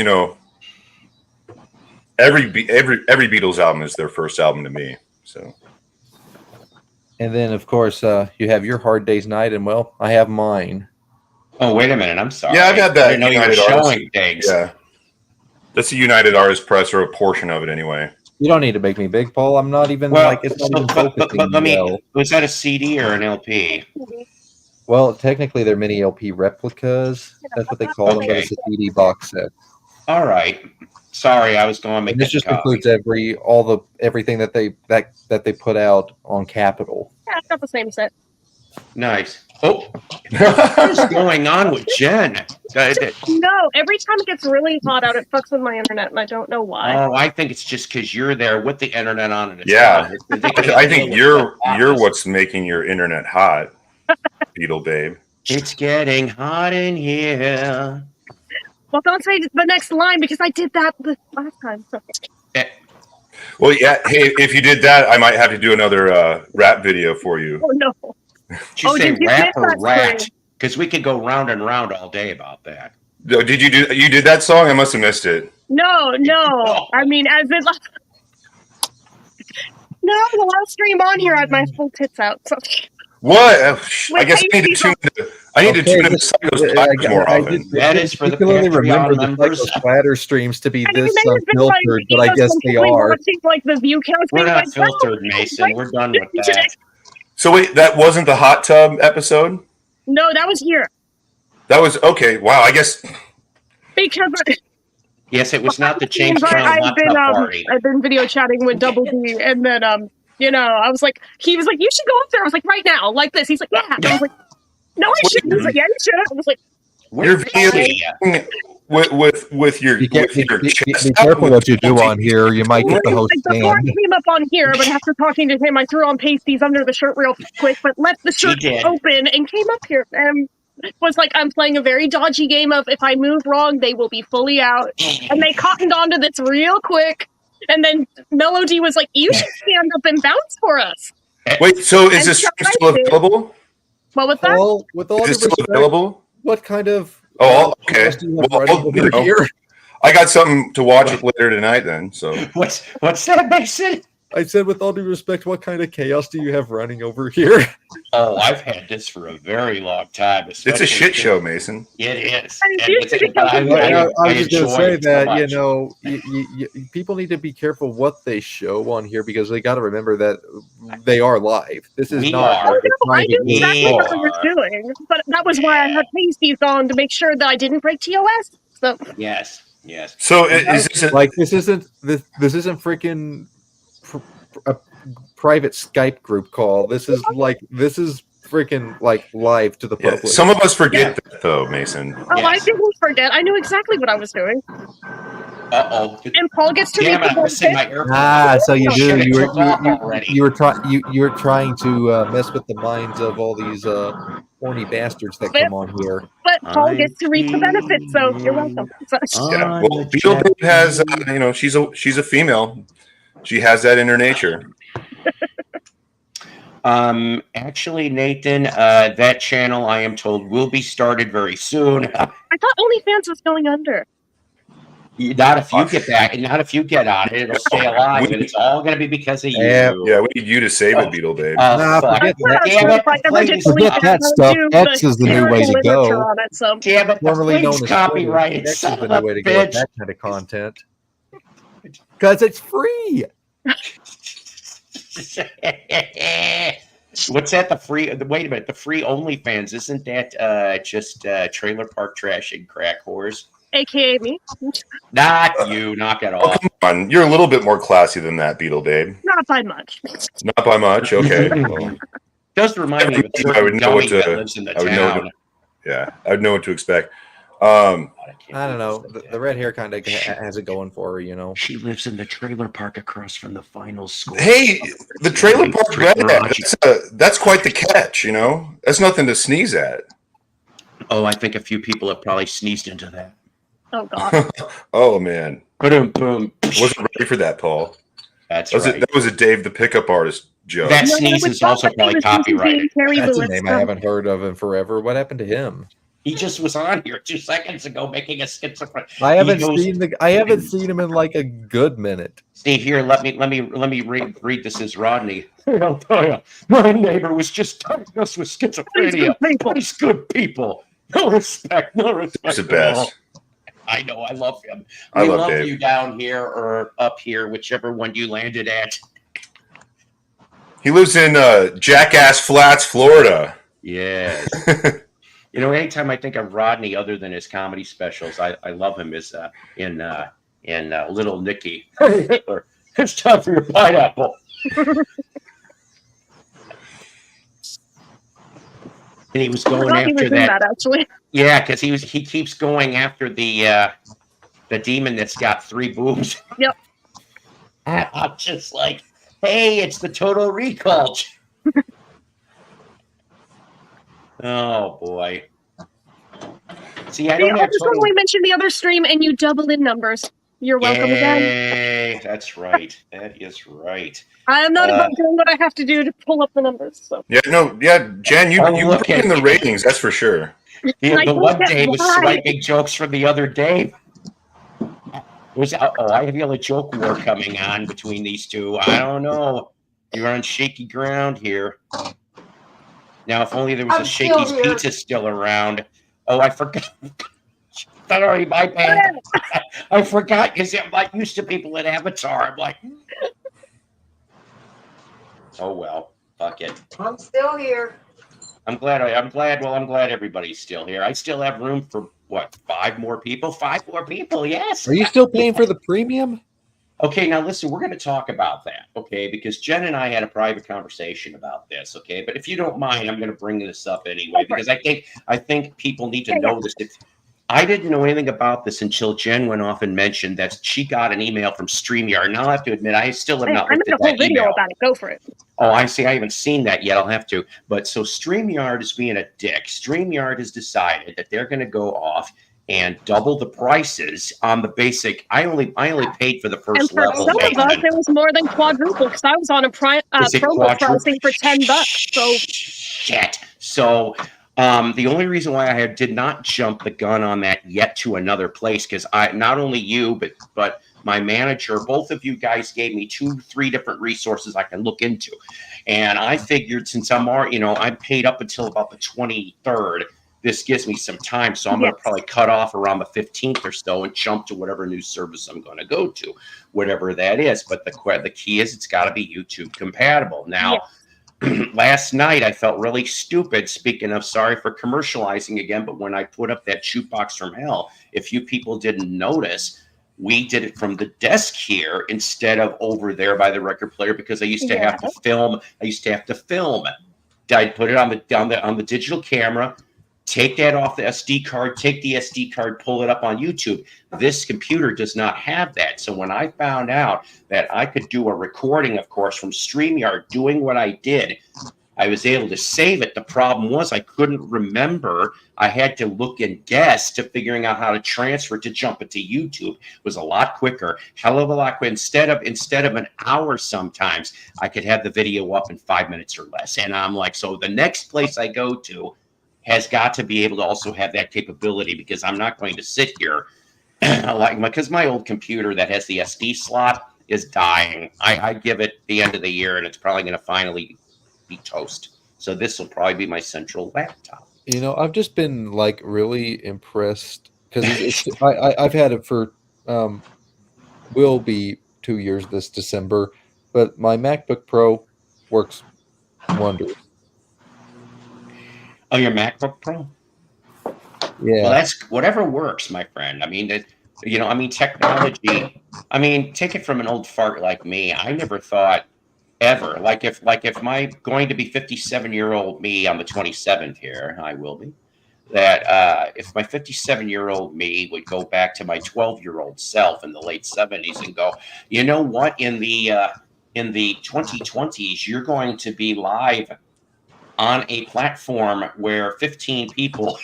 every Beatles album is their first album to me. So. And then, of course, you have your Hard Day's Night, and well, I have mine. Oh, wait a minute! I'm sorry. Yeah, I've had that. I didn't know you were showing things. Yeah, that's the United Artists Press, or a portion of it, anyway. You don't need to make me big, Paul. I'm not even it's not even focusing. But was that a CD or an LP? Well, technically, they're mini LP replicas. That's what they call them, but it's a CD box set. All right. Sorry, I was going to make. This just includes everything that they put out on Capitol. yeah, I've got the same set. Nice. Oh, what is going on with Jen? No, every time it gets really hot out, it fucks with my internet, and I don't know why. Oh, I think it's just because you're there with the internet on. And it's yeah, on. I think you're what's making your internet hot, Beetle babe. It's getting hot in here. Well, don't say the next line because I did that the last time. Well, yeah. Hey, if you did that, I might have to do another rap video for you. Oh no! Did you say rap or rat? Because we could go round and round all day about that. Did you did that song? I must have missed it. No. I mean, as in, no, the last stream on here I had my full tits out. So. What? I guess I need to tune into Psycho's Platters more often. That is for the remember the Psycho's Platter streams to be this unfiltered, but I guess they are. Like the view count. We're not filtered, Mason. We're done with that. So wait, that wasn't the hot tub episode? No, that was here. That was okay. Wow, I guess because. Yes, it was not the Jamestown hot tub party. I've been video chatting with Double D, and then I was like, he was like, you should go up there. I was like, right now, like this. He's like, yeah. I was like, no, I shouldn't. He was like, yeah, you should. I was like, you're videoing with your chest. Be careful what you do on here. You might get the host before I came up on here, but after talking to him, I threw on pasties under the shirt real quick, but left the shirt open and came up here and was like, I'm playing a very dodgy game of if I move wrong, they will be fully out. And they cottoned onto this real quick. And then Melody was like, you should stand up and bounce for us. Wait, so is this still available? What was that? Well, with all is it still available? What kind of... Oh, okay. Well, I got something to watch later tonight then. So What's that, Mason? I said, with all due respect, what kind of chaos do you have running over here? Oh, I've had this for a very long time. It's a shit show, Mason. It is. I was just going to say that, people need to be careful what they show on here because they got to remember that they are live. This is not. I knew exactly what they were doing, but that was why I had pasties on to make sure that I didn't break TOS. So yes. So is this like this isn't freaking a private Skype group call. This is freaking like live to the public. Yeah, some of us forget that though, Mason. Oh, I didn't forget. I knew exactly what I was doing. Uh-oh. And Paul gets to read the bullshit. So you do. You were trying to mess with the minds of all these horny bastards that come on here. But Paul gets to reap the benefits, so you're welcome. Yeah. Well, Beetle Babe has, she's a female. She has that in her nature. Actually, Nathan, that channel, I am told, will be started very soon. I thought OnlyFans was going under. Not if you get back, and not if you get on it. It'll stay alive, and it's all going to be because of you. Yeah, we need you to save it, Beetle Babe. Nah, forget that. Forget that stuff. X is the new way to go. Damn it, formerly known as copyrighted. X is the new way to go with that kind of content. Because it's free. What's that? The free? Wait a minute. The free OnlyFans, isn't that just trailer park trash and crack whores? AKA me. Not you. Knock it off. Come on, you're a little bit more classy than that, Beetle Babe. Not by much. Not by much. Okay. Well, does remind me of a I would know what to. that lives in the town. I would know what to expect. I don't know. The red hair kind of has it going for her, you know. She lives in the trailer park across from the final school. Hey, the trailer park redhead. That's quite the catch, you know. That's nothing to sneeze at. Oh, I think a few people have probably sneezed into that. Oh God. Oh man. Boom. Wasn't ready for that, Paul. That's right. That was a Dave the Pickup Artist joke. That sneeze is also probably copyrighted. That's a name I haven't heard of in forever. What happened to him? He just was on here 2 seconds ago making a schizophrenic. I haven't seen him in like a good minute. See here, let me read this as Rodney. I'll tell you, my neighbor was just diagnosed with schizophrenia. He's good people. No respect. He's the best. I know. I love him. I love Dave. You down here or up here, whichever one you landed at. He lives in Jackass Flats, Florida. Yes. You know, anytime I think of Rodney, other than his comedy specials, I love him as in Little Nicky. Hey Hitler, it's time for your pineapple. And he was going after that actually. Yeah, because he keeps going after the demon that's got 3 boobs. Yep. I'm just like, hey, it's the Total Recall. Oh boy. See, I don't have just when we mentioned the other stream and you double in numbers. You're welcome again. That's right. That is right. I am not about doing what I have to do to pull up the numbers. So. Jen, you put in the ratings, that's for sure. The one day was swiping jokes from the other day. I feel a joke war coming on between these two. I don't know. You're on shaky ground here. Now, if only there was a Shakey's Pizza still around. Oh, I forgot. Sorry, my bad. I forgot because I'm not used to people at Avatar. I'm like, oh well, fuck it. I'm still here. I'm glad everybody's still here. I still have room for what? 5 more people? 5 more people? Yes. Are you still paying for the premium? Okay, now listen, we're going to talk about that, okay? Because Jen and I had a private conversation about this, okay? But if you don't mind, I'm going to bring this up anyway because I think people need to know this. I didn't know anything about this until Jen went off and mentioned that she got an email from StreamYard. Now I have to admit, I still have not looked at that email. I made a whole video about it. Go for it. Oh, I see. I haven't seen that yet. I'll have to. But so StreamYard is being a dick. StreamYard has decided that they're going to go off and double the prices on the basic. I only paid for the first level. Some of us, it was more than quadruple because I was on a promo pricing for $10. So shit. So the only reason why I did not jump the gun on that yet to another place because not only you but my manager, both of you guys gave me 2-3 different resources I can look into, and I figured since I'm paid up until about the 23rd. This gives me some time, so I'm going to probably cut off around the 15th or so and jump to whatever new service I'm going to go to, whatever that is. But the key is it's got to be YouTube compatible. Now, last night I felt really stupid. Speaking of, sorry for commercializing again, but when I put up that Shootbox from Hell, if you people didn't notice, we did it from the desk here instead of over there by the record player because I used to have to film. I'd put it on the digital camera. Take that off the SD card, take the SD card, pull it up on YouTube. This computer does not have that. So when I found out that I could do a recording, of course, from StreamYard doing what I did, I was able to save it. The problem was I couldn't remember. I had to look and guess to figuring out how to transfer to jump it to YouTube. It was a lot quicker, hell of a lot quicker. Instead of an hour sometimes, I could have the video up in 5 minutes or less. And I'm like, so the next place I go to has got to be able to also have that capability because I'm not going to sit here because my old computer that has the SD slot is dying. I give it the end of the year, and it's probably going to finally be toast. So this will probably be my central laptop. I've just been like really impressed because I've had it for will be 2 years this December, but my MacBook Pro works wonders. Oh, your MacBook Pro? Yeah. Well, that's whatever works, my friend. I mean, technology. I mean, take it from an old fart like me. I never thought ever, if my going to be 57-year-old me on the 27th here, I will be, that if my 57-year-old me would go back to my 12-year-old self in the late 70s and go, you know what, in the 2020s, you're going to be live on a platform where 15 people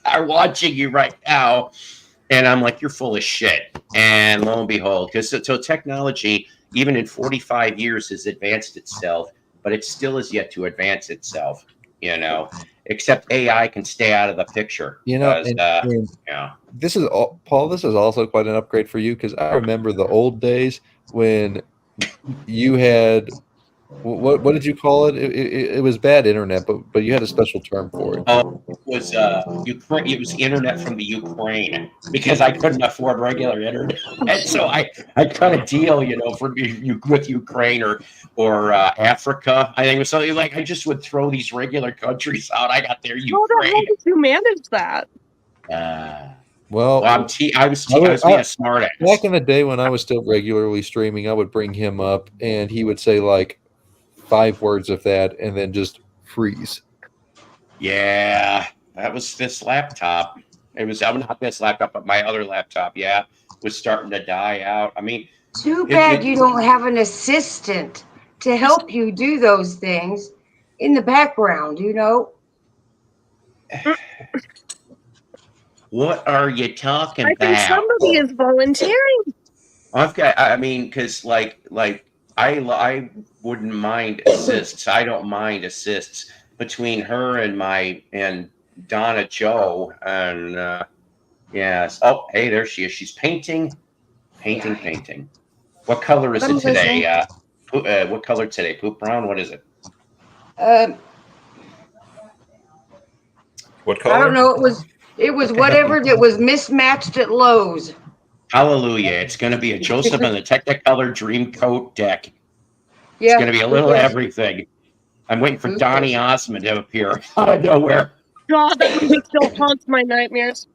are watching you right now. And I'm like, you're full of shit. And lo and behold, because so technology, even in 45 years, has advanced itself, but it still is yet to advance itself, except AI can stay out of the picture. This is Paul. This is also quite an upgrade for you because I remember the old days when you had what did you call it? It was bad internet, but you had a special term for it. Oh, it was Ukraine. It was internet from the Ukraine because I couldn't afford regular internet, and so I cut a deal, with Ukraine or Africa. I think it was something like I just would throw these regular countries out. I got their Ukraine. How did you manage that? I was being a smart ass. Back in the day when I was still regularly streaming, I would bring him up, and he would say like 5 words of that, and then just freeze. Yeah, that was this laptop. It was not this laptop, but my other laptop. Yeah, was starting to die out. I mean, too bad you don't have an assistant to help you do those things in the background. What are you talking about? I think somebody is volunteering. Because I wouldn't mind assists. I don't mind assists between her and Donna Joe and yes. Oh, hey, there she is. She's painting. What color is it today? What color today? Poop brown. What is it? What color? I don't know. It was whatever that was mismatched at Lowe's. Hallelujah! It's going to be a Joseph and the Technicolor Dreamcoat deck. Yeah, it's going to be a little everything. I'm waiting for Donny Osmond to appear out of nowhere. God, that movie still haunts my nightmares.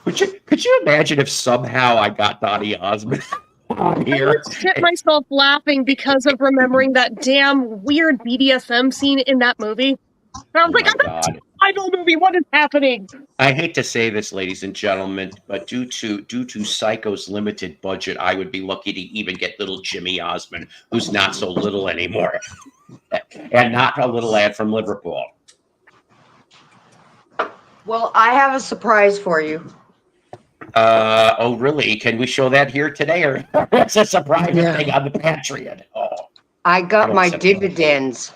Could you imagine if somehow I got Donny Osmond on here? I shit myself laughing because of remembering that damn weird BDSM scene in that movie. And I was God. Idol movie, what is happening? I hate to say this, ladies and gentlemen, but due to Psycho's limited budget, I would be lucky to even get little Jimmy Osmond, who's not so little anymore, and not a little lad from Liverpool. Well, I have a surprise for you. Oh, really? Can we show that here today, or it's a surprise thing on the Patreon? Oh, I got my dividends.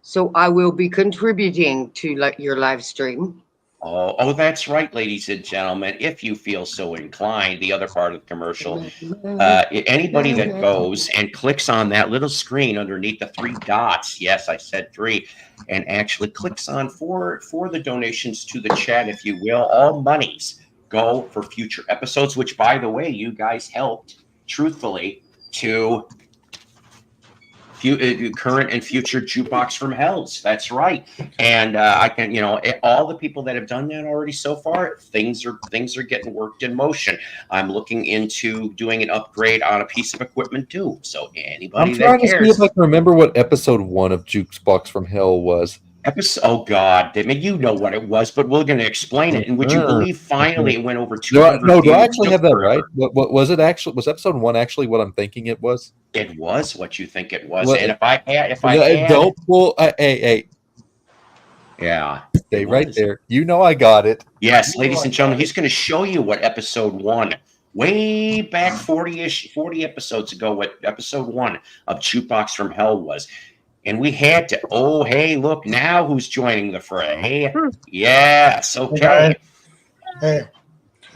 So I will be contributing to your live stream. Oh, that's right, ladies and gentlemen. If you feel so inclined, the other part of the commercial, anybody that goes and clicks on that little screen underneath the 3 dots, yes, I said 3, and actually clicks on for the donations to the chat, if you will, all monies go for future episodes, which, by the way, you guys helped, truthfully, to current and future Jukebox from Hells. That's right. And I can, all the people that have done that already so far, things are getting worked in motion. I'm looking into doing an upgrade on a piece of equipment too. So anybody I'm trying to see if I can remember what episode 1 of Jukebox from Hell was. Oh God, you know what it was, but we're going to explain it. And would you believe finally it went over 200? No, do I actually have that right? What was it actually? Was episode 1 actually what I'm thinking it was? It was what you think it was. Well, and if I had, don't pull, hey. Yeah. Stay right there. I got it. Yes, ladies and gentlemen, he's going to show you what episode 1, way back 40 episodes ago, what episode 1 of Jukebox from Hell was. And we had to, hey, look, now who's joining the fray? Yes, okay. Hey,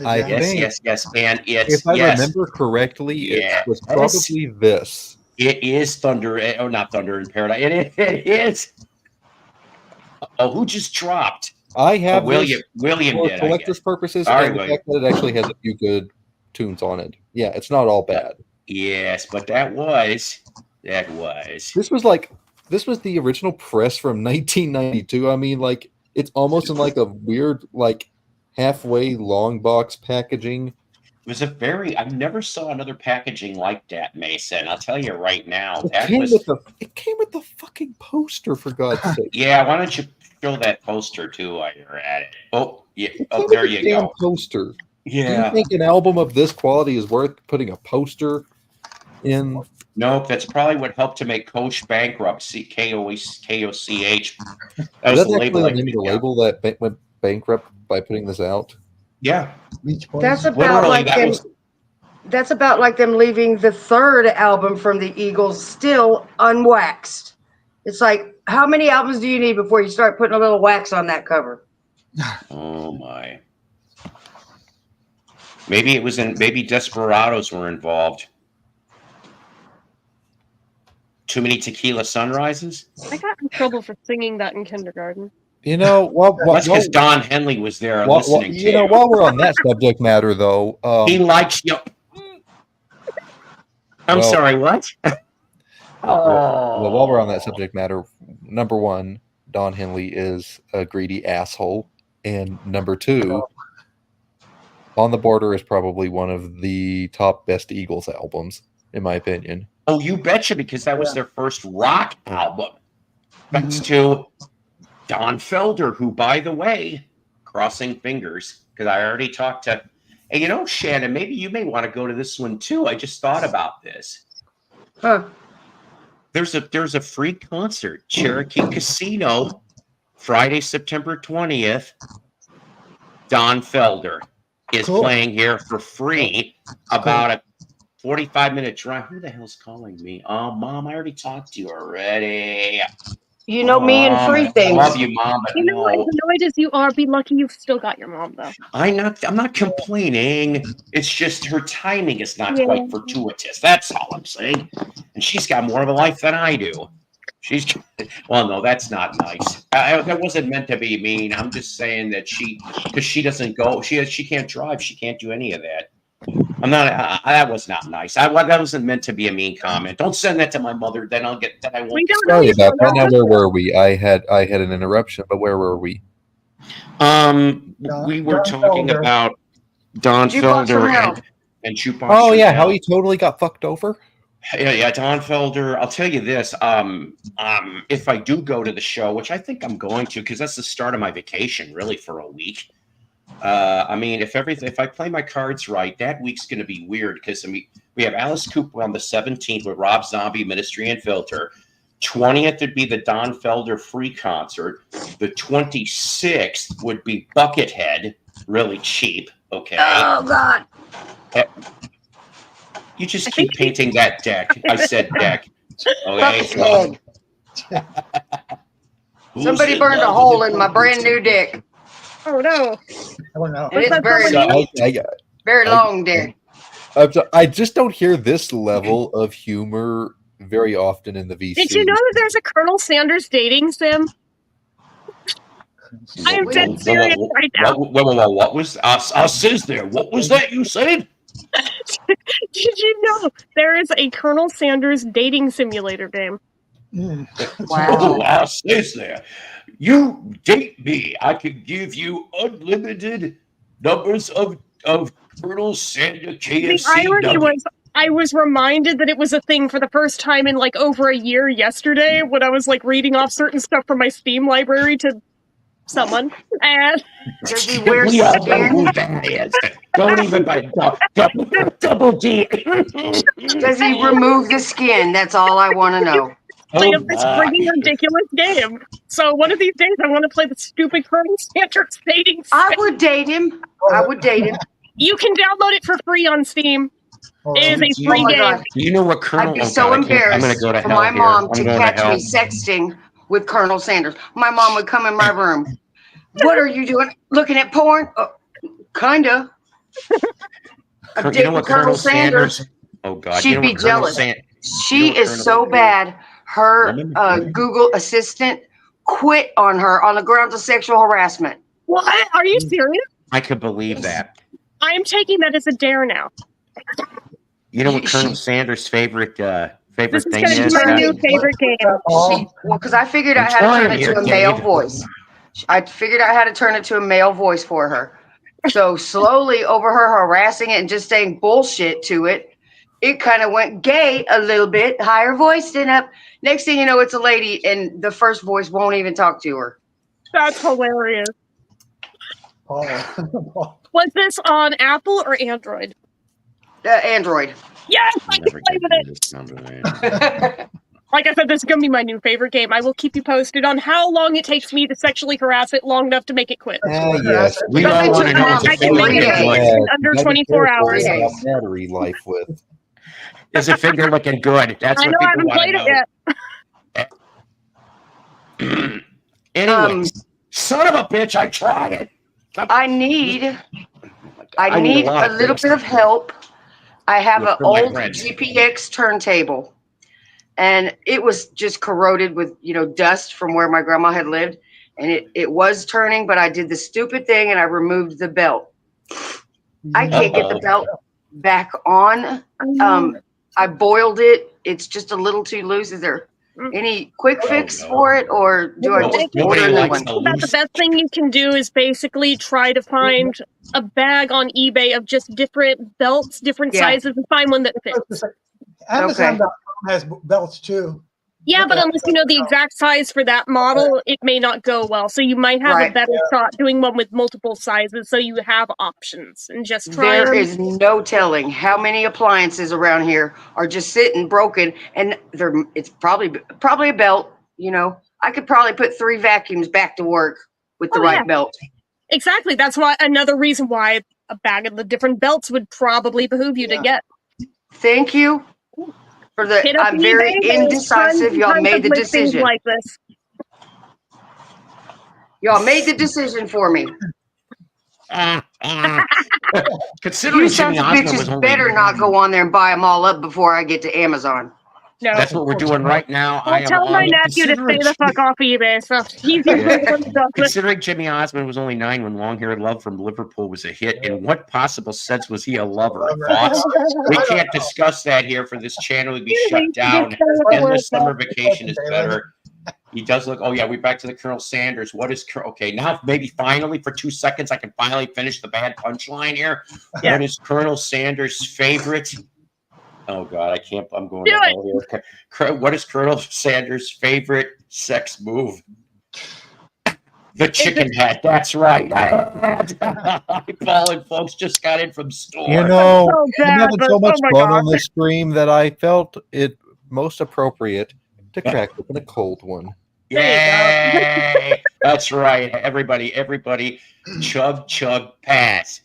I think, yes. And it's if I remember correctly, it was probably this. It is Thunder. Oh, not Thunder in Paradise. It is. Oh, who just dropped? I have William for did. collector's purposes, All and right, the fact that it actually has a few good tunes on it. Yeah, it's not all bad. Yes, but that was. This was the original press from 1992. I mean, like, it's almost in like a weird, like, halfway long box packaging. It was I never saw another packaging like that, Mason. I'll tell you right now. It came with the fucking poster, for God's sake. Yeah, why don't you show that poster too while you're at it? Oh, yeah. Oh, there you go. Poster. Yeah. Do you think an album of this quality is worth putting a poster in? Nope, that's probably what helped to make Coach bankrupt. KOCH. That was the label. The name of the label that went bankrupt by putting this out. Yeah, that's about that's about like them leaving the third album from the Eagles still unwaxed. It's like, how many albums do you need before you start putting a little wax on that cover? Oh my! Maybe Desperados were involved. Too many tequila sunrises. I got in trouble for singing that in kindergarten. You know, that's because Don Henley was there listening to you. While we're on that subject matter, though, he likes you. I'm sorry, what? Well, while we're on that subject matter, number one, Don Henley is a greedy asshole, and number two, On the Border is probably one of the top best Eagles albums, in my opinion. Oh, you betcha, because that was their first rock album. Thanks to Don Felder, who, by the way, crossing fingers, because I already talked to. Hey, you know, Shannon, maybe you may want to go to this one too. I just thought about this. Huh. There's a free concert, Cherokee Casino, Friday, September 20th. Don Felder is playing here for free. About a 45-minute drive. Who the hell's calling me? Oh, Mom, I already talked to you already. You know me and free things. I love you, Mom, but you know, as annoyed as you are, be lucky you've still got your mom, though. I'm not complaining. It's just her timing is not quite fortuitous. That's all I'm saying. And she's got more of a life than I do. Well, no, that's not nice. That wasn't meant to be mean. I'm just saying that because she doesn't go. She can't drive. She can't do any of that. I'm not. That was not nice. That wasn't meant to be a mean comment. Don't send that to my mother. Then I'll get that. I won't. Sorry about that. Now, where were we? I had an interruption, but where were we? We were talking about Don Felder and Jukebox. Oh yeah, how he totally got fucked over. Yeah, Don Felder. I'll tell you this. If I do go to the show, which I think I'm going to, because that's the start of my vacation, really, for a week. I mean, if I play my cards right, that week's going to be weird because we have Alice Cooper on the 17th with Rob Zombie, Ministry and Filter. 20th would be the Don Felder free concert. The 26th would be Buckethead, really cheap. Okay. Oh God. You just keep painting that deck. I said deck. Okay. Somebody burned a hole in my brand new deck. Oh no! It's very long, deck. I just don't hear this level of humor very often in the VC. Did you know that there's a Colonel Sanders dating sim? I'm dead serious right now. What was says there? What was that you said? Did you know there is a Colonel Sanders dating simulator game? Wow. Oh, says there. You date me. I can give you unlimited numbers of Colonel Sanders KFC. The irony was I was reminded that it was a thing for the first time in like over a year yesterday when I was like reading off certain stuff from my Steam library to someone. And does he wear we all know who that is. Don't even buy double D. Does he remove the skin? That's all I want to know. Play this freaking ridiculous game. So one of these days, I want to play the stupid Colonel Sanders dating sim. I would date him. You can download it for free on Steam. It is a free game. God. You know what Colonel? I'd be so embarrassed for my mom to catch me sexting with Colonel Sanders. My mom would come in my room. What are you doing? Looking at porn? Kinda. I'm You know what dating Colonel Sanders. Oh God, She'd be jealous. She is so bad. Her Google Assistant quit on her on the grounds of sexual harassment. What? Are you serious? I could believe that. I am taking that as a dare now. You know what Colonel Sanders' favorite This thing is is? going to be my new favorite game. Because I figured out how to turn it to a male voice. I figured out how to turn it to a male voice for her. So slowly, over her harassing it and just saying bullshit to it, it kind of went gay a little bit, higher voiced and up. Next thing you know, it's a lady, and the first voice won't even talk to her. That's hilarious. Was this on Apple or Android? Android. Yes, I can play with it. Like I said, this is going to be my new favorite game. I will keep you posted on how long it takes me to sexually harass it long enough to make it quit. Yes. We all want to know I can make it in under 24 hours. Battery life with. Is the finger looking good? That's what people want to know. I haven't played it yet. Anyway, son of a bitch, I tried it. I need a little bit of help. I have an old GPX turntable, and it was just corroded with, dust from where my grandma had lived, and it was turning, but I did the stupid thing and I removed the belt. I can't get the belt back on. I boiled it. It's just a little too loose. Is there any quick fix for it, or do I just order a new one? About the best thing you can do is basically try to find a bag on eBay of just different belts, different sizes, and find one that fits. Amazon.com has belts too. Yeah, but unless you know the exact size for that model, it may not go well. So you might have a better shot doing one with multiple sizes, so you have options and just try. There is no telling how many appliances around here are just sitting broken, and it's probably a belt. I could probably put 3 vacuums back to work with the right belt. Exactly. That's why another reason why a bag of the different belts would probably behoove you to get. Thank you. I'm very indecisive. Y'all made the decision. Like this. Y'all made the decision for me. Considering you sons of bitches better not go on there and buy them all up before I get to Amazon. No. That's what we're doing right now. I'll tell my nephew to stay the fuck off eBay. So he's considering Jimmy Osmond was only 9 when Long Hair Love from Liverpool was a hit, in what possible sense was he a lover? Thoughts? We can't discuss that here for this channel. We'd be shut down. Endless summer vacation is better. He does look. Oh yeah, we're back to the Colonel Sanders. What is okay now? Maybe finally for 2 seconds, I can finally finish the bad punchline here. Yeah. What is Colonel Sanders' favorite? Oh God, I can't. I'm going to hell here. What is Colonel Sanders' favorite sex move? The chicken head. That's right. Fallen folks just got in from store. I'm having so much fun on this stream that I felt it most appropriate to crack open a cold one. Yay! That's right. Everybody, chug, pass.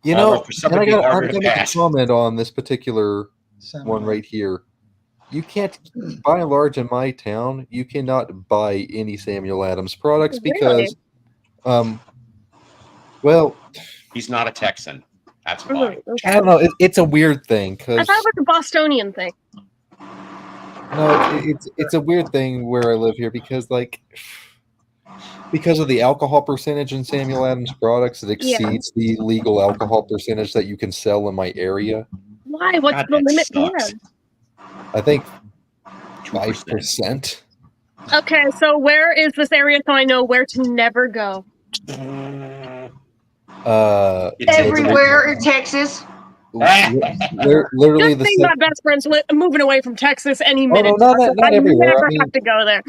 And I got to comment on this particular one right here. You can't, by and large, in my town, you cannot buy any Samuel Adams products because, he's not a Texan. That's why. I don't know. It's a weird thing. I thought it was a Bostonian thing. No, it's a weird thing where I live here because of the alcohol percentage in Samuel Adams products, it exceeds the legal alcohol percentage that you can sell in my area. Why? What's the limit there? I think 5%. Okay, so where is this area so I know where to never go? Everywhere in Texas. Literally, my best friend's moving away from Texas any minute. No, not everywhere. Never have to go there.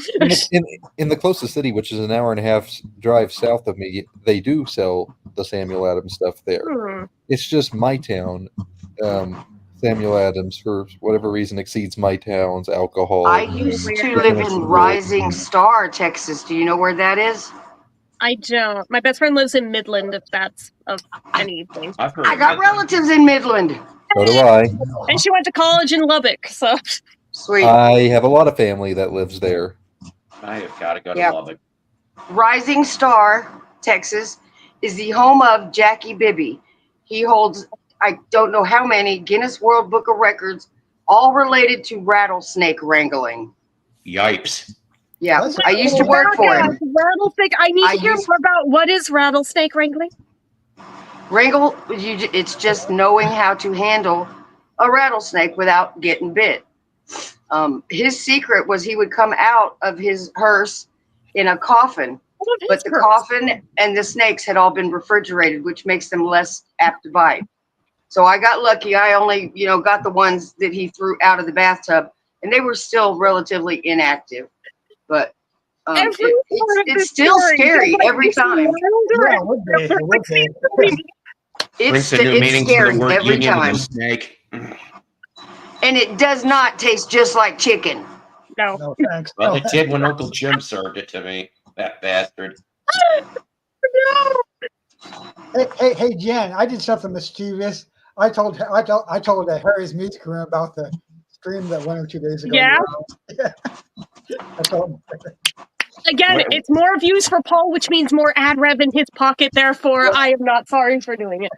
in the closest city, which is an hour and a half drive south of me, they do sell the Samuel Adams stuff there. It's just my town. Samuel Adams, for whatever reason, exceeds my town's alcohol. I used to live in Rising Star, Texas. Do you know where that is? I don't. My best friend lives in Midland, if that's of anything. I got relatives in Midland. So do I. And she went to college in Lubbock, so. Sweet. I have a lot of family that lives there. I have got to go to Lubbock. Rising Star, Texas, is the home of Jackie Bibby. He holds, I don't know how many, Guinness World Book of Records, all related to rattlesnake wrangling. Yipes. Yeah, I used to work for him. Rattlesnake. I need to hear more about what is rattlesnake wrangling. Wrangle, it's just knowing how to handle a rattlesnake without getting bit. His secret was he would come out of his hearse in a coffin, but the coffin and the snakes had all been refrigerated, which makes them less apt to bite. So I got lucky. I only, got the ones that he threw out of the bathtub, and they were still relatively inactive. But it's still scary every time. Yeah, it would be. Brings a new meaning to the word union with the snake. And it does not taste just like chicken. No thanks. Well, it did when Uncle Jim served it to me. That bastard. No. Hey, Jen, I did something mischievous. I told Harry's music room about the stream that 1 or 2 days ago. Yeah. I told him. Again, it's more views for Paul, which means more ad rev in his pocket. Therefore, I am not sorry for doing it.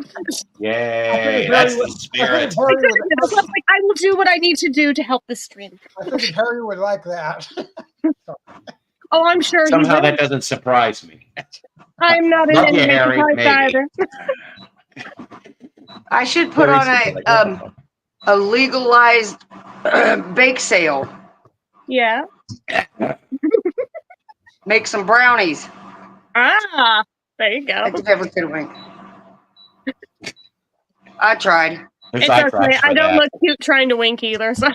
Yay, that's the spirit. I will do what I need to do to help the stream. I figured Harry would like that. Oh, I'm sure. Somehow that doesn't surprise me. I'm not in any surprise either. I should put on a legalized bake sale. Yeah. Make some brownies. Ah, there you go. I never could wink. I tried. It's okay. I don't look cute trying to wink either. So.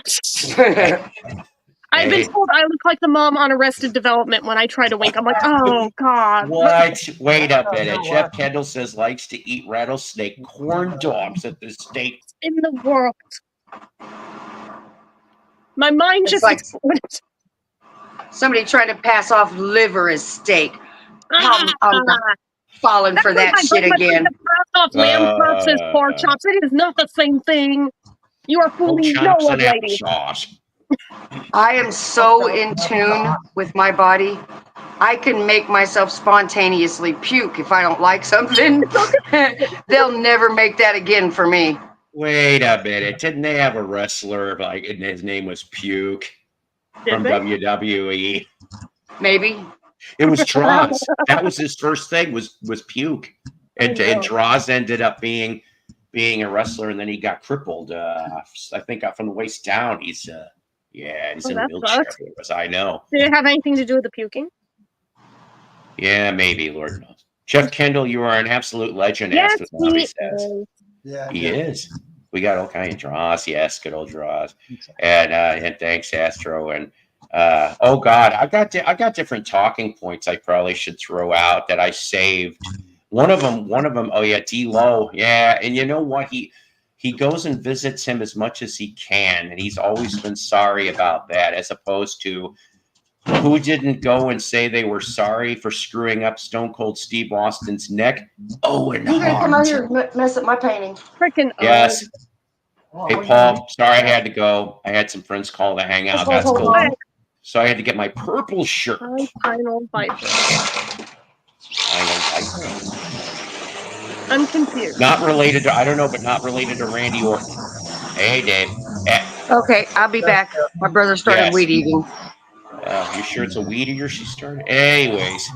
I've been told I look like the mom on Arrested Development when I try to wink. I'm like, oh God. What? Wait a minute. Jeff Kendall says likes to eat rattlesnake corn dogs at the state. In the world. My mind just like somebody trying to pass off liver as steak. I'm not falling for that shit again. Pass off lamb chops as pork chops. It is not the same thing. You are fooling no one, lady. I am so in tune with my body. I can make myself spontaneously puke if I don't like something. They'll never make that again for me. Wait a minute. Didn't they have a wrestler and his name was Puke from WWE? Maybe. It was Droz. That was his first thing was Puke. And Droz ended up being a wrestler, and then he got crippled. I think from the waist down. He's in a wheelchair. I know. Did it have anything to do with the puking? Yeah, maybe. Lord knows. Jeff Kendall, you are an absolute legend. Yes, as Bobby says. Yeah, he is. We got all kinds of draws. Yes, good old draws. And thanks, Astro. And oh God, I got different talking points I probably should throw out that I saved. One of them. Oh yeah, D-Lo. Yeah, and you know what? He goes and visits him as much as he can, and he's always been sorry about that, as opposed to who didn't go and say they were sorry for screwing up Stone Cold Steve Austin's neck? Owen Hart. You gonna come out here and mess up my painting? Freaking yes. Hey Paul, sorry I had to go. I had some friends call to hang out. That's cool. So I had to get my purple shirt. Final Viper. I'm confused. Not related to, I don't know, but not related to Randy Orton. Hey, Dave. Okay, I'll be back. My brother started weed eating. You sure it's a weed eater she started? Anyways.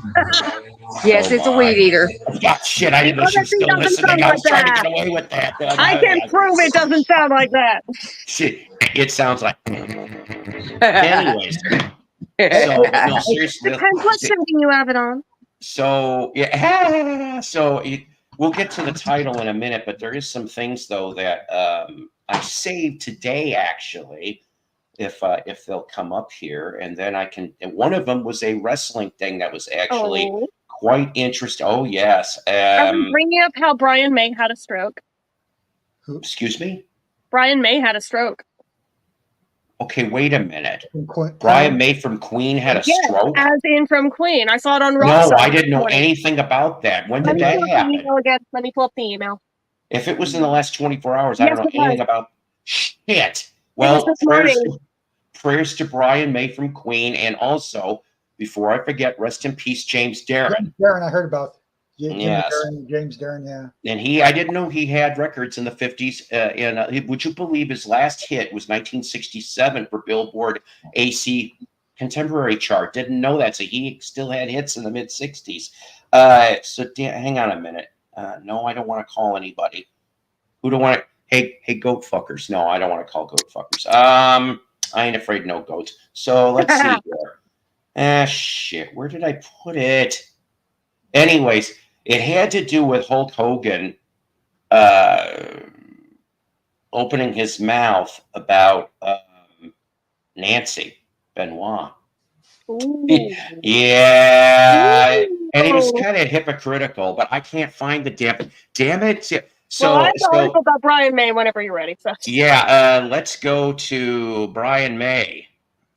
Yes, it's a weed eater. Yeah, shit, I didn't know she was still listening. I was trying to get away with that. I can prove it doesn't sound like that. Shit, it sounds like. Anyways. So, no, seriously. Depends what setting you have it on. So, yeah. So, we'll get to the title in a minute, but there is some things, though, that I saved today, actually. If they'll come up here, and then I can. And one of them was a wrestling thing that was actually quite interesting. Oh yes. Are we bringing up how Brian May had a stroke? Excuse me. Brian May had a stroke. Okay, wait a minute. Brian May from Queen had a stroke. As in from Queen. I saw it on Raw. No, I didn't know anything about that. When did that happen? Let me pull up the email. If it was in the last 24 hours, I don't know anything about shit. Well, prayers to Brian May from Queen, and also, before I forget, rest in peace, James Darren. Darren, I heard about. James Dern, yeah. And I didn't know he had records in the 50s. Would you believe his last hit was 1967 for Billboard AC Contemporary chart? Didn't know that. So he still had hits in the mid 60s. Hang on a minute. No, I don't want to call anybody. Who don't want to? Hey, goat fuckers. No, I don't want to call goat fuckers. I ain't afraid no goats. So let's see here. Shit. Where did I put it? Anyways, it had to do with Hulk Hogan opening his mouth about Nancy Benoit. Ooh. Yeah. Ooh. And he was kind of hypocritical, but I can't find the damn it. So, well, I have an article about Brian May whenever you're ready. So. Yeah, let's go to Brian May.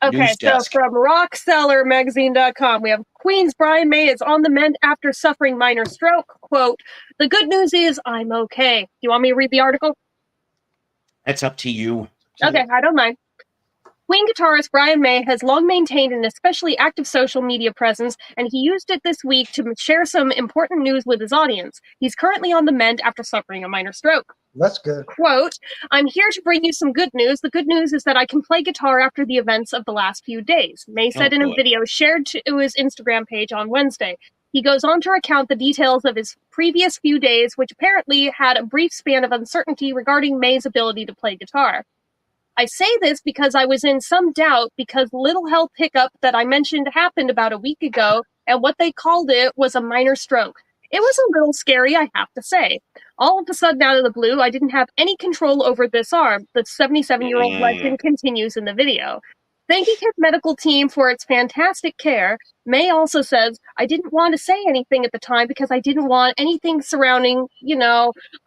Okay, so from rocksellermagazine.com, we have Queen's Brian May is on the mend after suffering minor stroke. Quote, the good news is I'm okay. Do you want me to read the article? That's up to you. Okay, I don't mind. Queen guitarist Brian May has long maintained an especially active social media presence, and he used it this week to share some important news with his audience. He's currently on the mend after suffering a minor stroke. That's good. Quote, I'm here to bring you some good news. The good news is that I can play guitar after the events of the last few days, May said in a video shared to his Instagram page on Wednesday. He goes on to recount the details of his previous few days, which apparently had a brief span of uncertainty regarding May's ability to play guitar. I say this because I was in some doubt because little health hiccup that I mentioned happened about a week ago, and what they called it was a minor stroke. It was a little scary, I have to say. All of a sudden, out of the blue, I didn't have any control over this arm, the 77-year-old legend continues in the video. Thanking his medical team for its fantastic care, May also says, I didn't want to say anything at the time because I didn't want anything surrounding,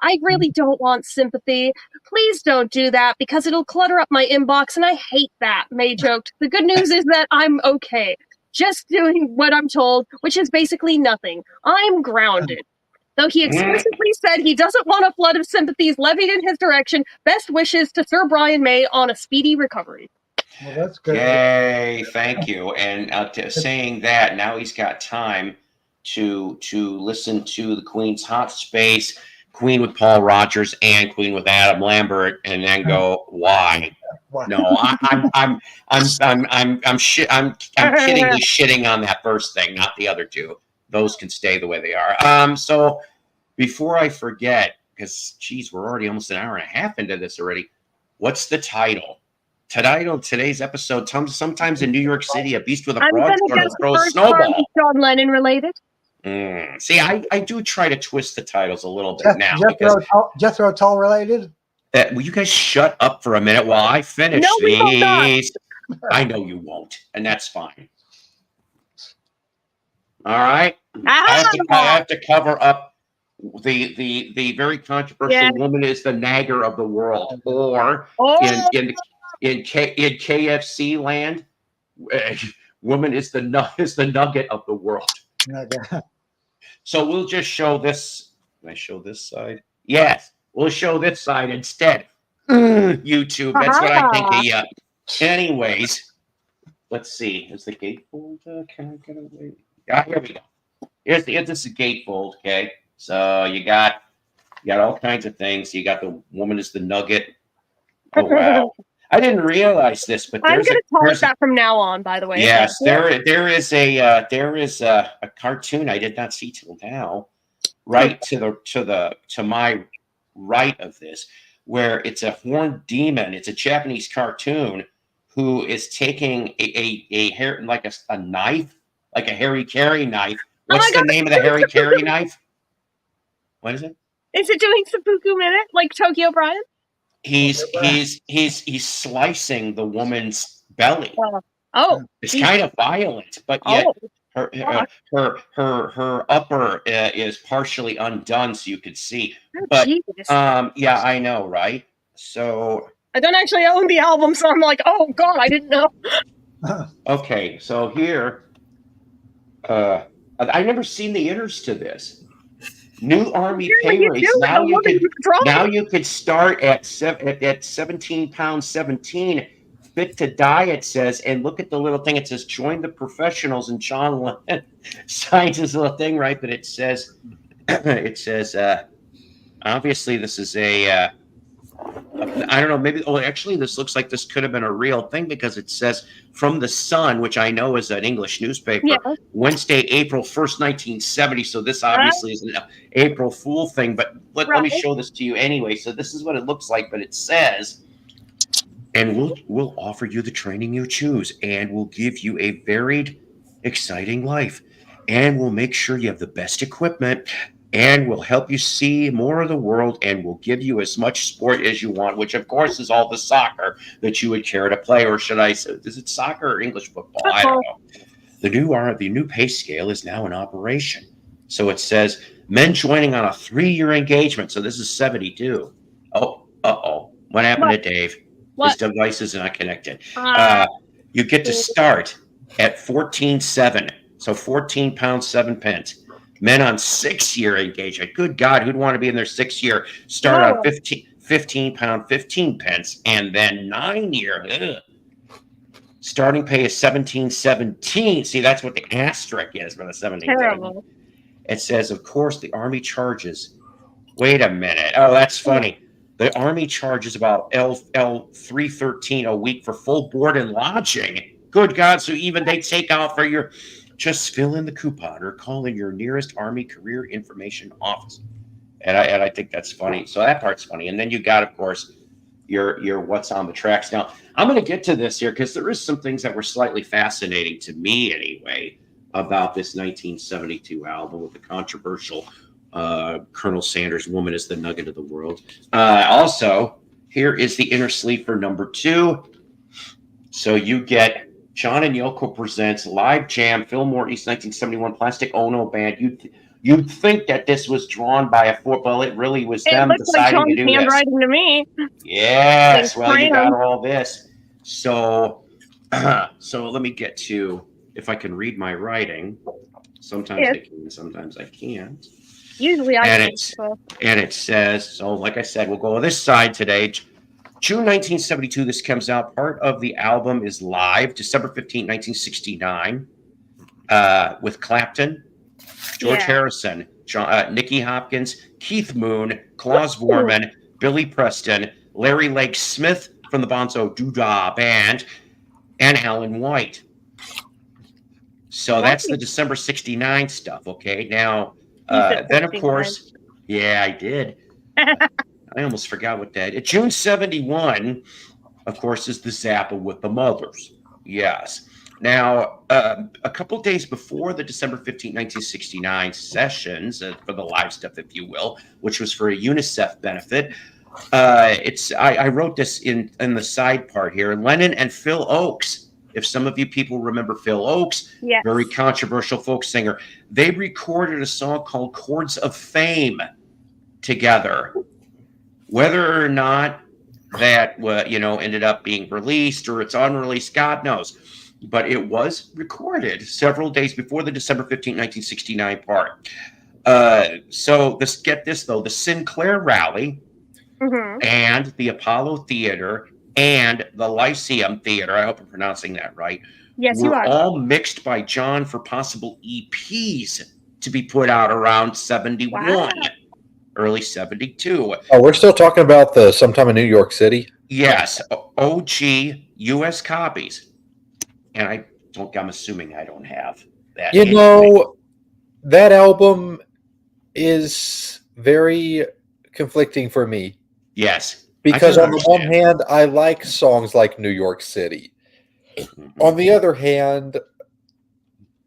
I really don't want sympathy. Please don't do that because it'll clutter up my inbox and I hate that, May joked. The good news is that I'm okay. Just doing what I'm told, which is basically nothing. I'm grounded. Though he explicitly said he doesn't want a flood of sympathies levied in his direction, best wishes to Sir Brian May on a speedy recovery. Well, that's good. Yay, thank you. And saying that, now he's got time to listen to the Queen's Hot Space, Queen with Paul Rogers, and Queen with Adam Lambert, and then go, why? No, I'm kiddingly shitting on that first thing, not the other two. Those can stay the way they are. So before I forget, because geez, we're already almost an hour and a half into this already. What's the title? Today's episode. Sometimes in New York City, a beast with a broadsword throws Snowball. John Lennon related. See, I do try to twist the titles a little bit now. Jethro Tull related? Will you guys shut up for a minute while I finish these? I know you won't, and that's fine. All right. I have to cover up the very controversial woman is the nagger of the world, or in KFC land, woman is the nugget of the world. So we'll just show this. Can I show this side? Yes, we'll show this side instead. YouTube. That's what I think of you. Anyways, let's see. Is the gatefold? Can I get away? Here we go. This is a gatefold. Okay, so you got all kinds of things. You got the woman is the nugget. Oh wow. I didn't realize this, but I'm going to call it that from now on. By the way, yes, there is a cartoon I did not see till now, right to my right of this, where it's a horned demon. It's a Japanese cartoon who is taking a hair like a knife, like a Harry Carey knife. What's the name of the Harry Carey knife? What is it? Is it doing Seppuku Minute like Tokyo Brian? He's slicing the woman's belly. It's kind of violent, but yet her upper is partially undone, so you could see. But yeah, I know, right? So I don't actually own the album, so I'm like, oh god, I didn't know. Okay, so here, I've never seen the inners to this. New Army pay rates. Now you could start at 17 pounds 17. Fit to die, it says, and look at the little thing. It says join the professionals, and John Lennon signs his little thing, right? But it says it says, obviously, this is a I don't know, maybe, oh, actually, this looks like this could have been a real thing because it says from the Sun, which I know is an English newspaper, Yeah. Wednesday, April 1st, 1970. So this obviously is an April Fool thing, but let me show this to you anyway. So this is what it looks like, but it says, and we'll offer you the training you choose, and we'll give you a varied, exciting life, and we'll make sure you have the best equipment, and we'll help you see more of the world, and we'll give you as much sport as you want, which of course is all the soccer that you would care to play, or should I say, is it soccer or English football? I don't know. The new pay scale is now in operation. So it says men joining on a 3-year engagement. So this is 72. Oh, what happened to Dave? His device is not connected. You get to start at 14.7, so 14 pounds 7 pence. Men on 6-year engagement. Good God, who'd want to be in their 6th year? Start on 15 pound 15 pence, and then 9-year. Starting pay is 17.17. See, that's what the asterisk is for the 17. It says, of course, the Army charges. Wait a minute. Oh, that's funny. The Army charges about $313 a week for full board and lodging. Good God! So even they take out for your. Just fill in the coupon or call in your nearest Army Career Information Office. And I think that's funny. So that part's funny. And then you got, of course, your what's on the tracks. Now, I'm going to get to this here because there is some things that were slightly fascinating to me anyway about this 1972 album with the controversial Colonel Sanders' Woman is the Nugget of the World. Also, here is the Inner Sleeper number 2. So you get John and Yoko presents Live Jam, Fillmore East 1971 Plastic Ono Band. You'd think that this was drawn by a football. It really was them deciding to do this. Handwriting to me. Yes, well, you got all this. So let me get to, if I can read my writing. Sometimes I can, sometimes I can't. Usually I can. And it says, so like I said, we'll go to this side today. June 1972, this comes out. Part of the album is live, December 15, 1969, with Clapton, George Harrison, Nicky Hopkins, Keith Moon, Klaus Vorman, Billy Preston, Larry Lake Smith from the Bonzo Doodah Band, and Alan White. So that's the December 69 stuff, okay? Now, then, of course, I did. I almost forgot what that. June 71, of course, is the Zappa with the Mothers. Yes. Now, a couple days before the December 15, 1969 sessions for the live stuff, if you will, which was for a UNICEF benefit, I wrote this in the side part here. Lennon and Phil Oakes. If some of you people remember Phil Oakes, very controversial folk singer, they recorded a song called "Chords of Fame" together. Whether or not that ended up being released or it's unreleased, God knows. But it was recorded several days before the December 15, 1969 part. So get this, though. The Sinclair Rally and the Apollo Theater and the Lyceum Theater, I hope I'm pronouncing that right, were all mixed by John for possible EPs to be put out around 71. Wow. Early 72. Oh, we're still talking about the Sometime in New York City? Yes. OG US copies. And I'm assuming I don't have that. You know, that album is very conflicting for me. Yes. Because on the one hand, I like songs like New York City. On the other hand,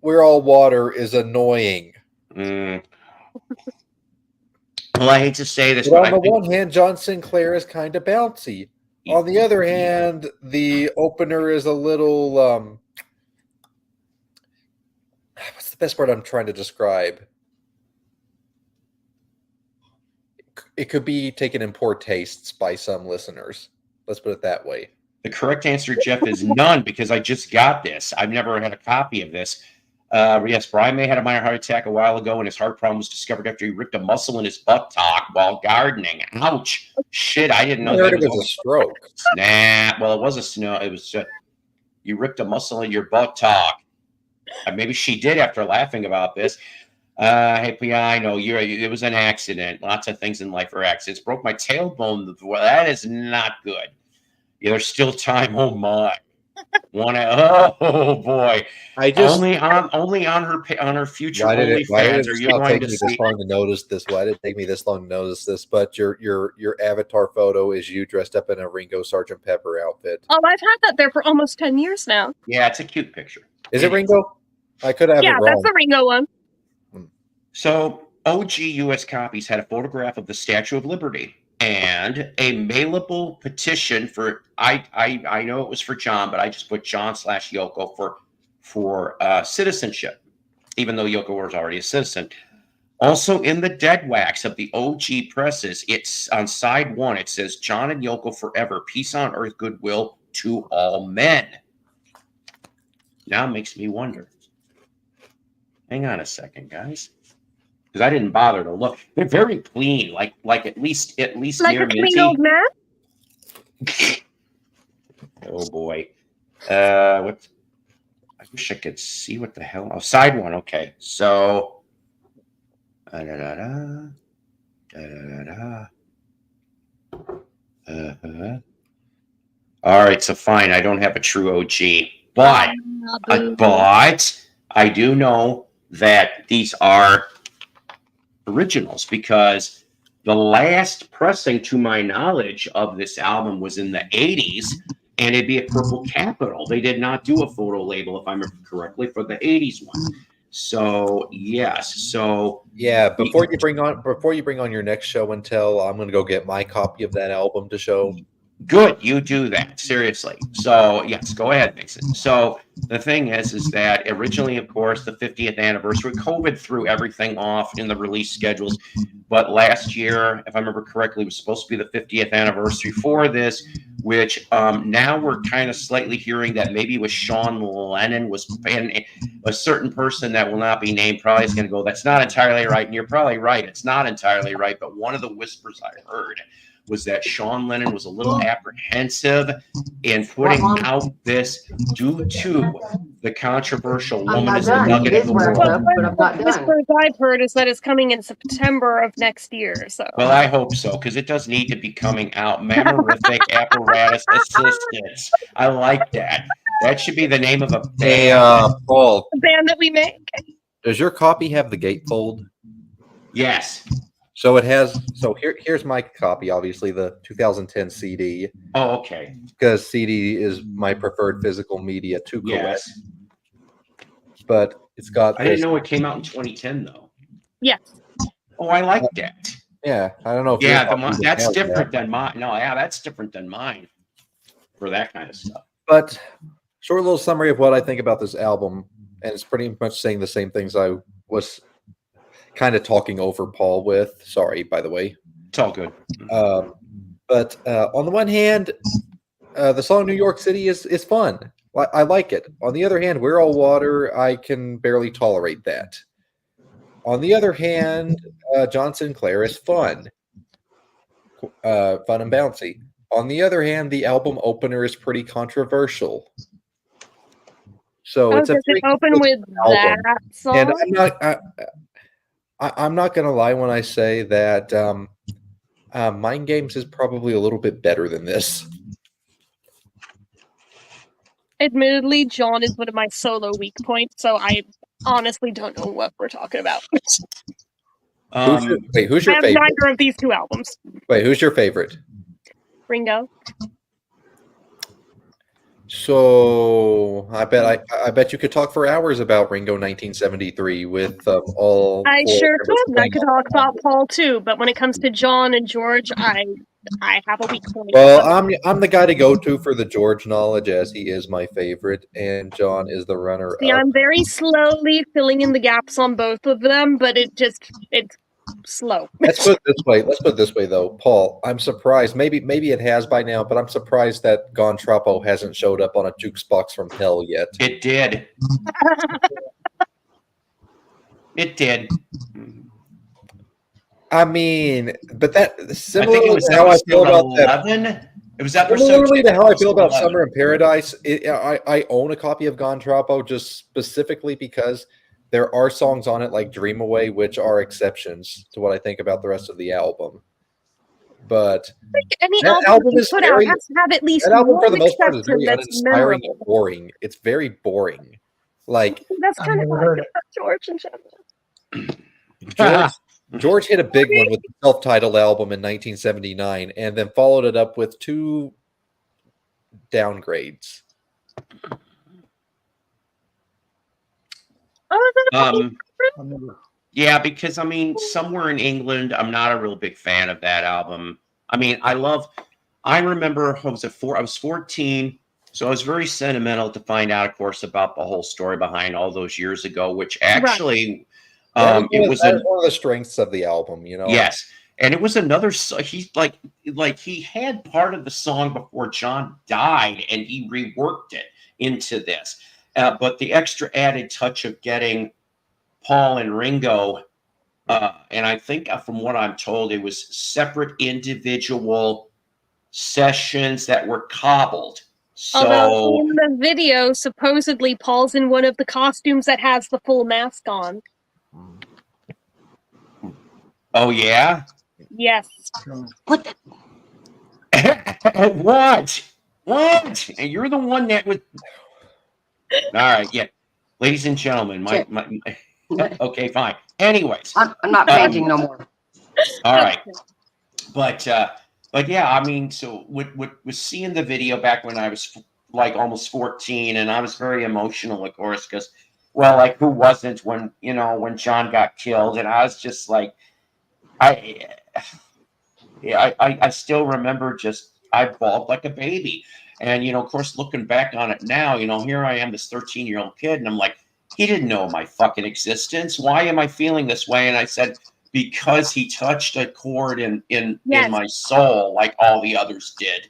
We're All Water is annoying. Well, I hate to say this, but on the one hand, John Sinclair is kind of bouncy. On the other hand, the opener is a little what's the best word I'm trying to describe? It could be taken in poor tastes by some listeners. Let's put it that way. The correct answer, Jeff, is none, because I just got this. I've never had a copy of this. Yes, Brian May had a minor heart attack a while ago, and his heart problem was discovered after he ripped a muscle in his buttock while gardening. Ouch! Shit, I didn't know that. It was a stroke. Nah, well, it was a snow. It was you ripped a muscle in your buttock. Maybe she did after laughing about this. Hey, yeah, I know it was an accident. Lots of things in life are accidents. Broke my tailbone. Well, that is not good. Yeah, there's still time. Oh my. Oh boy. Only on her future OnlyFans are you going to see. Long to notice this? Why did it take me this long to notice this? But your avatar photo is you dressed up in a Ringo Sgt. Pepper outfit. Oh, I've had that there for almost 10 years now. Yeah, it's a cute picture. Is it Ringo? I could have it wrong. Yeah, that's the Ringo one. So OG US copies had a photograph of the Statue of Liberty and a mailable petition for I know it was for John, but I just put John/Yoko for citizenship, even though Yoko was already a citizen. Also in the dead wax of the OG presses, it's on side 1. It says John and Yoko forever, peace on earth, goodwill to all men. Now it makes me wonder. Hang on a second, guys. Because I didn't bother to look. They're very clean, like at least like near a clean old man. Oh boy, what? I wish I could see what the hell. Oh, side 1. Okay, so. All right, so fine. I don't have a true OG, but I do know that these are originals because the last pressing, to my knowledge, of this album was in the 80s, and it'd be a purple capital. They did not do a photo label, if I remember correctly, for the 80s one. So yes, so yeah. Before you bring on your next show and tell, I'm going to go get my copy of that album to show. Good, you do that, seriously. So yes, go ahead, Vixen. So the thing is that originally, of course, the 50th anniversary, COVID threw everything off in the release schedules. But last year, if I remember correctly, was supposed to be the 50th anniversary for this, which now we're kind of slightly hearing that maybe it was Sean Lennon and a certain person that will not be named probably is going to go, that's not entirely right. And you're probably right. It's not entirely right. But one of the whispers I heard was that Sean Lennon was a little apprehensive in putting out this due to the controversial woman is the nugget of the world. The whispers I've heard is that it's coming in September of next year. So well, I hope so, because it does need to be coming out. Mammarific apparatus assistance. I like that. That should be the name of a band. Hey, Paul. The band that we make. Does your copy have the gatefold? Yes. So it has. So here's my copy. Obviously, the 2010 CD. Oh, okay. Because CD is my preferred physical media to collect. Yes. But it's got. I didn't know it came out in 2010 though. Yes. Oh, I like that. Yeah, I don't know. If that's different than mine. No, yeah, that's different than mine for that kind of stuff. But short little summary of what I think about this album, and it's pretty much saying the same things I was kind of talking over Paul with. Sorry, by the way. It's all good. But on the one hand, the song New York City is fun. I like it. On the other hand, We're All Water, I can barely tolerate that. On the other hand, John Sinclair is fun. Fun and bouncy. On the other hand, the album opener is pretty controversial. So it's does it open with album. That song? And I'm not going to lie when I say that Mind Games is probably a little bit better than this. Admittedly, John is one of my solo weak points, so I honestly don't know what we're talking about. Who's your favorite? Neither of these two albums. Wait, who's your favorite? Ringo. So I bet you could talk for hours about Ringo 1973 with all. I sure could. I could talk about Paul too, but when it comes to John and George, I have a weak point. Well, I'm the guy to go to for the George knowledge, as he is my favorite, and John is the runner. See, I'm very slowly filling in the gaps on both of them, but it's slow. Let's put it this way, though, Paul. I'm surprised. Maybe it has by now, but I'm surprised that Gon Troppo hasn't showed up on a jukebox from hell yet. It did. It did. I mean, but that similarly to how I feel about 11. It was episode. Similarly to how I feel about 11. Summer in Paradise. I own a copy of Gon Troppo just specifically because There are songs on it like Dream Away, which are exceptions to what I think about the rest of the album. But any that album you is put very, out has to have at least that album one for the most part is exception very that's uninspiring and memorable. boring. It's very boring. Like That's kind of heard like George and George hit a big one with the self-titled album in 1979, and then followed it up with 2 downgrades. Yeah, because I mean, Somewhere in England, I'm not a real big fan of that album. I mean, I remember I was 14, so I was very sentimental to find out, of course, about the whole story behind all those years ago, which actually, it was one of the strengths of the album, you know. Yes, and it was another. He's like he had part of the song before John died, and he reworked it into this. But the extra added touch of getting Paul and Ringo, and I think from what I'm told, it was separate individual sessions that were cobbled. So although in the video, supposedly Paul's in one of the costumes that has the full mask on. Oh yeah? Yes. What? What? And you're the one that would. All right, yeah, ladies and gentlemen, my okay, fine. Anyways, I'm not painting no more. All right, but yeah, I mean, so what was seeing the video back when I was like almost 14, and I was very emotional, of course, because well, like who wasn't when John got killed, and I was just like, I still remember I bawled like a baby, and of course, looking back on it now, here I am, this 13-year-old kid, and I'm like, he didn't know my fucking existence. Why am I feeling this way? And I said, because he touched a chord in my soul, like all the others did.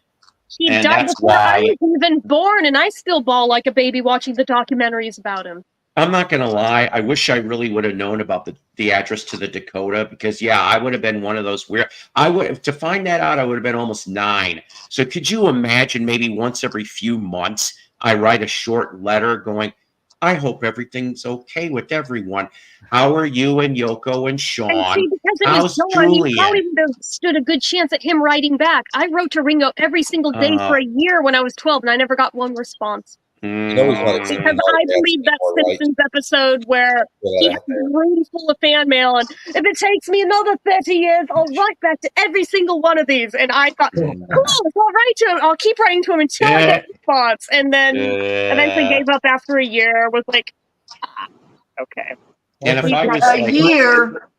He died before I was even born, and I still bawl like a baby watching the documentaries about him. I'm not gonna lie. I wish I really would have known about the address to the Dakota, because I would have been one of those weird. To find that out, I would have been almost 9. So could you imagine maybe once every few months I write a short letter going, I hope everything's okay with everyone. How are you and Yoko and Sean? And see, because it was Sean, you probably would have stood a good chance at him writing back. I wrote to Ringo every single day for a year when I was 12, and I never got one response. Because I believe that Simpsons episode where he has a room full of fan mail, and if it takes me another 30 years, I'll write back to every single one of these. And I thought, cool, I'll write to him. I'll keep writing to him until I get a response. And then eventually gave up after a year, was like, okay. And if I was a year,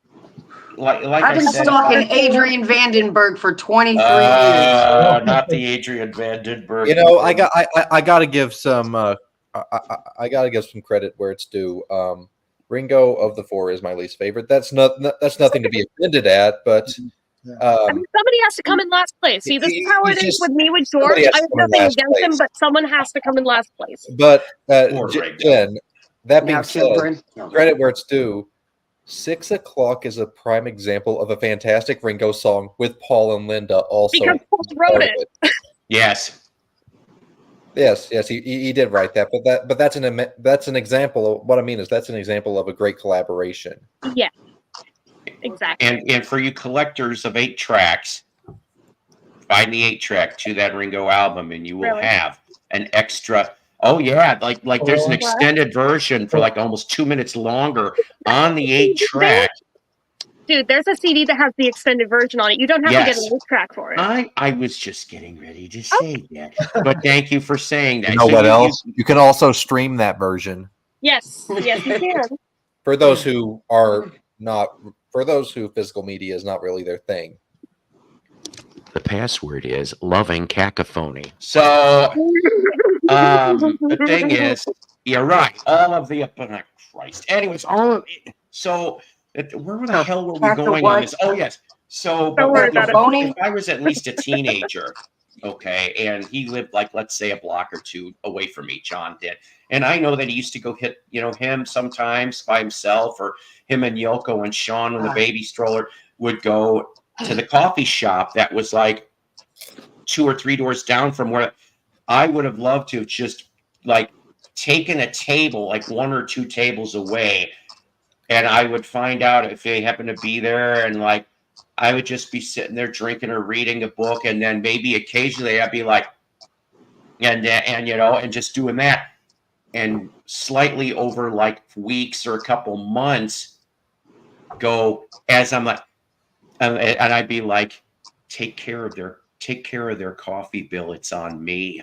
like I've been stalking Adrian Vandenberg for 23 years. Not the Adrian Vandenberg. I gotta give some I gotta give some credit where it's due. Ringo of the 4 is my least favorite. That's nothing to be offended at, but somebody has to come in last place. See, this is how it is with me with George. I have nothing against him, but someone has to come in last place. But Jen, that being said, credit where it's due. 6 O'Clock is a prime example of a fantastic Ringo song with Paul and Linda also. Because Paul wrote it. Yes, he did write that, but that's an example of what I mean is that's an example of a great collaboration. Yeah, exactly. And for you collectors of 8 tracks, find the 8-track to that Ringo album, and you will have an extra. Oh yeah, like there's an extended version for like almost 2 minutes longer on the 8-track. Dude, there's a CD that has the extended version on it. You don't have to get an 8-track for it. I was just getting ready to say that, but thank you for saying that. You know what else? You can also stream that version. Yes, you can. For those who physical media is not really their thing. The password is loving cacophony. So. The thing is, you're right. All of the Christ. Anyways, so where the hell were we going on this? Oh yes. So if I was at least a teenager, okay, and he lived like let's say a block or 2 away from me, John did, and I know that he used to go hit him sometimes by himself, or him and Yoko and Sean with the baby stroller would go to the coffee shop that was like 2 or 3 doors down from where. I would have loved to have just like taken a table, like 1 or 2 tables away, and I would find out if they happened to be there, and like I would just be sitting there drinking or reading a book, and then maybe occasionally I'd be like, and just doing that, and slightly over like weeks or a couple months go as I'm like, and I'd be like, take care of their coffee bill. It's on me.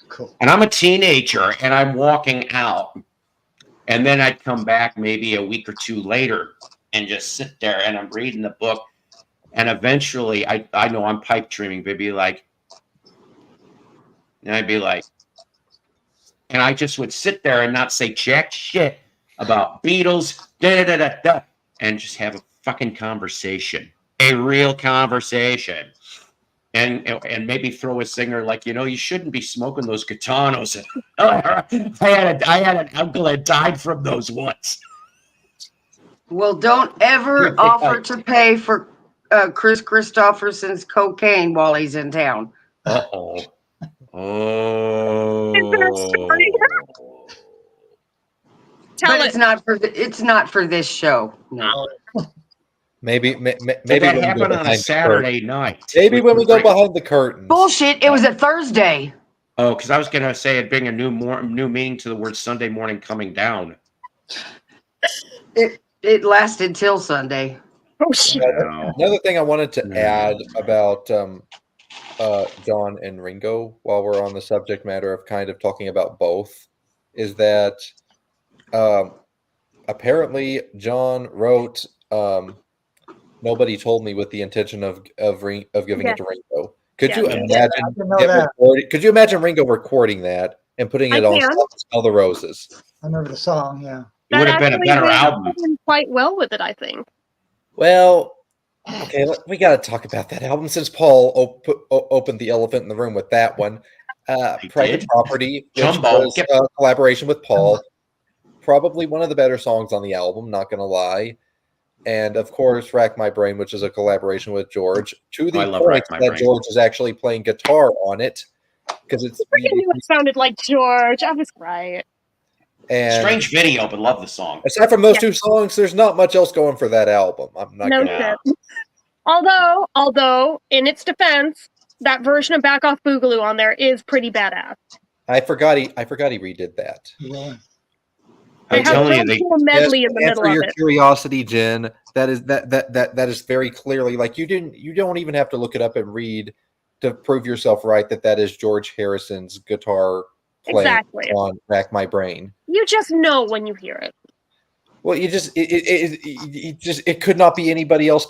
Cool. And I'm a teenager, and I'm walking out, and then I'd come back maybe a week or two later and just sit there, and I'm reading the book, and eventually I know I'm pipe dreaming, but I'd be like, and I just would sit there and not say jack shit about Beatles, and just have a fucking conversation, a real conversation. And maybe throw a singer like, you shouldn't be smoking those Gitanos. I had an uncle that died from those once. Well, don't ever offer to pay for Chris Christopherson's cocaine while he's in town. Uh-oh. Oh. Is there a story? But it's not for this show. No. Maybe that happened on a Saturday night. Maybe when we go behind the curtains. Bullshit! It was a Thursday. Oh, because I was gonna say it'd bring a new meaning to the word Sunday morning coming down. It lasted till Sunday. Oh shit! Another thing I wanted to add about John and Ringo, while we're on the subject matter of kind of talking about both, is that apparently John wrote. Nobody told me with the intention of giving it to Ringo. Could you imagine? Could you imagine Ringo recording that and putting it on Smell the Roses? I remember the song. Yeah, it would have been a better album. Quite well with it, I think. Well, okay, we got to talk about that album since Paul opened the elephant in the room with that one. Private Property, which was a collaboration with Paul. Probably one of the better songs on the album. Not gonna lie. And of course, Rack My Brain, which is a collaboration with George, to the point that George is actually playing guitar on it, because it's. I knew it sounded like George. I was right. And strange video, but love the song. Aside from those two songs, there's not much else going for that album. I'm not. No shit. Although, in its defense, that version of Back Off Boogaloo on there is pretty badass. I forgot he redid that. Yeah. I'm telling you, they medley in the middle of your it. Curiosity, Jen. That is very clearly like you don't even have to look it up and read to prove yourself right that is George Harrison's guitar playing on Rack My Brain. You just know when you hear it. Well, it could not be anybody else.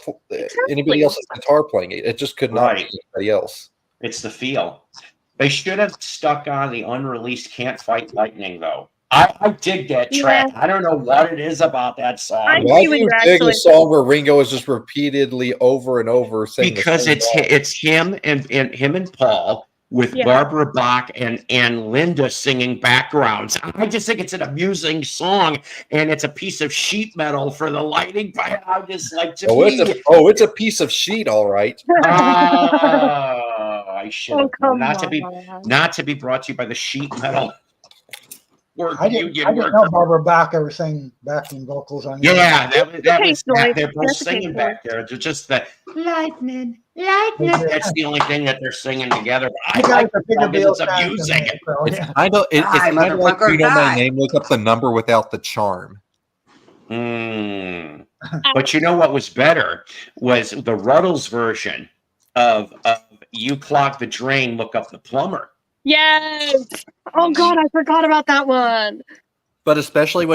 Anybody else's guitar playing it. It just could not be anybody else. It's the feel. They should have stuck on the unreleased "Can't Fight Lightning" though. I dig that track. I don't know what it is about that song. Why do you dig a song where Ringo is just repeatedly over and over saying? Because it's him and Paul with Barbara Bach and Linda singing backgrounds. I just think it's an amusing song, and it's a piece of sheet metal for the lighting. I just like to. It's a piece of sheet, all right. I should have not to be brought to you by the sheet metal. I didn't know Barbara Bach ever sang backing vocals on. Yeah, they're both singing back there. They're just the lightning. That's the only thing that they're singing together. I like the it's amusing. I know it's kind of like you know my name. Look up the number without the charm. But you know what was better was the Ruddles version of "You Clog the Drain, Look Up the Plumber." Yes. Oh God, I forgot about that one. But especially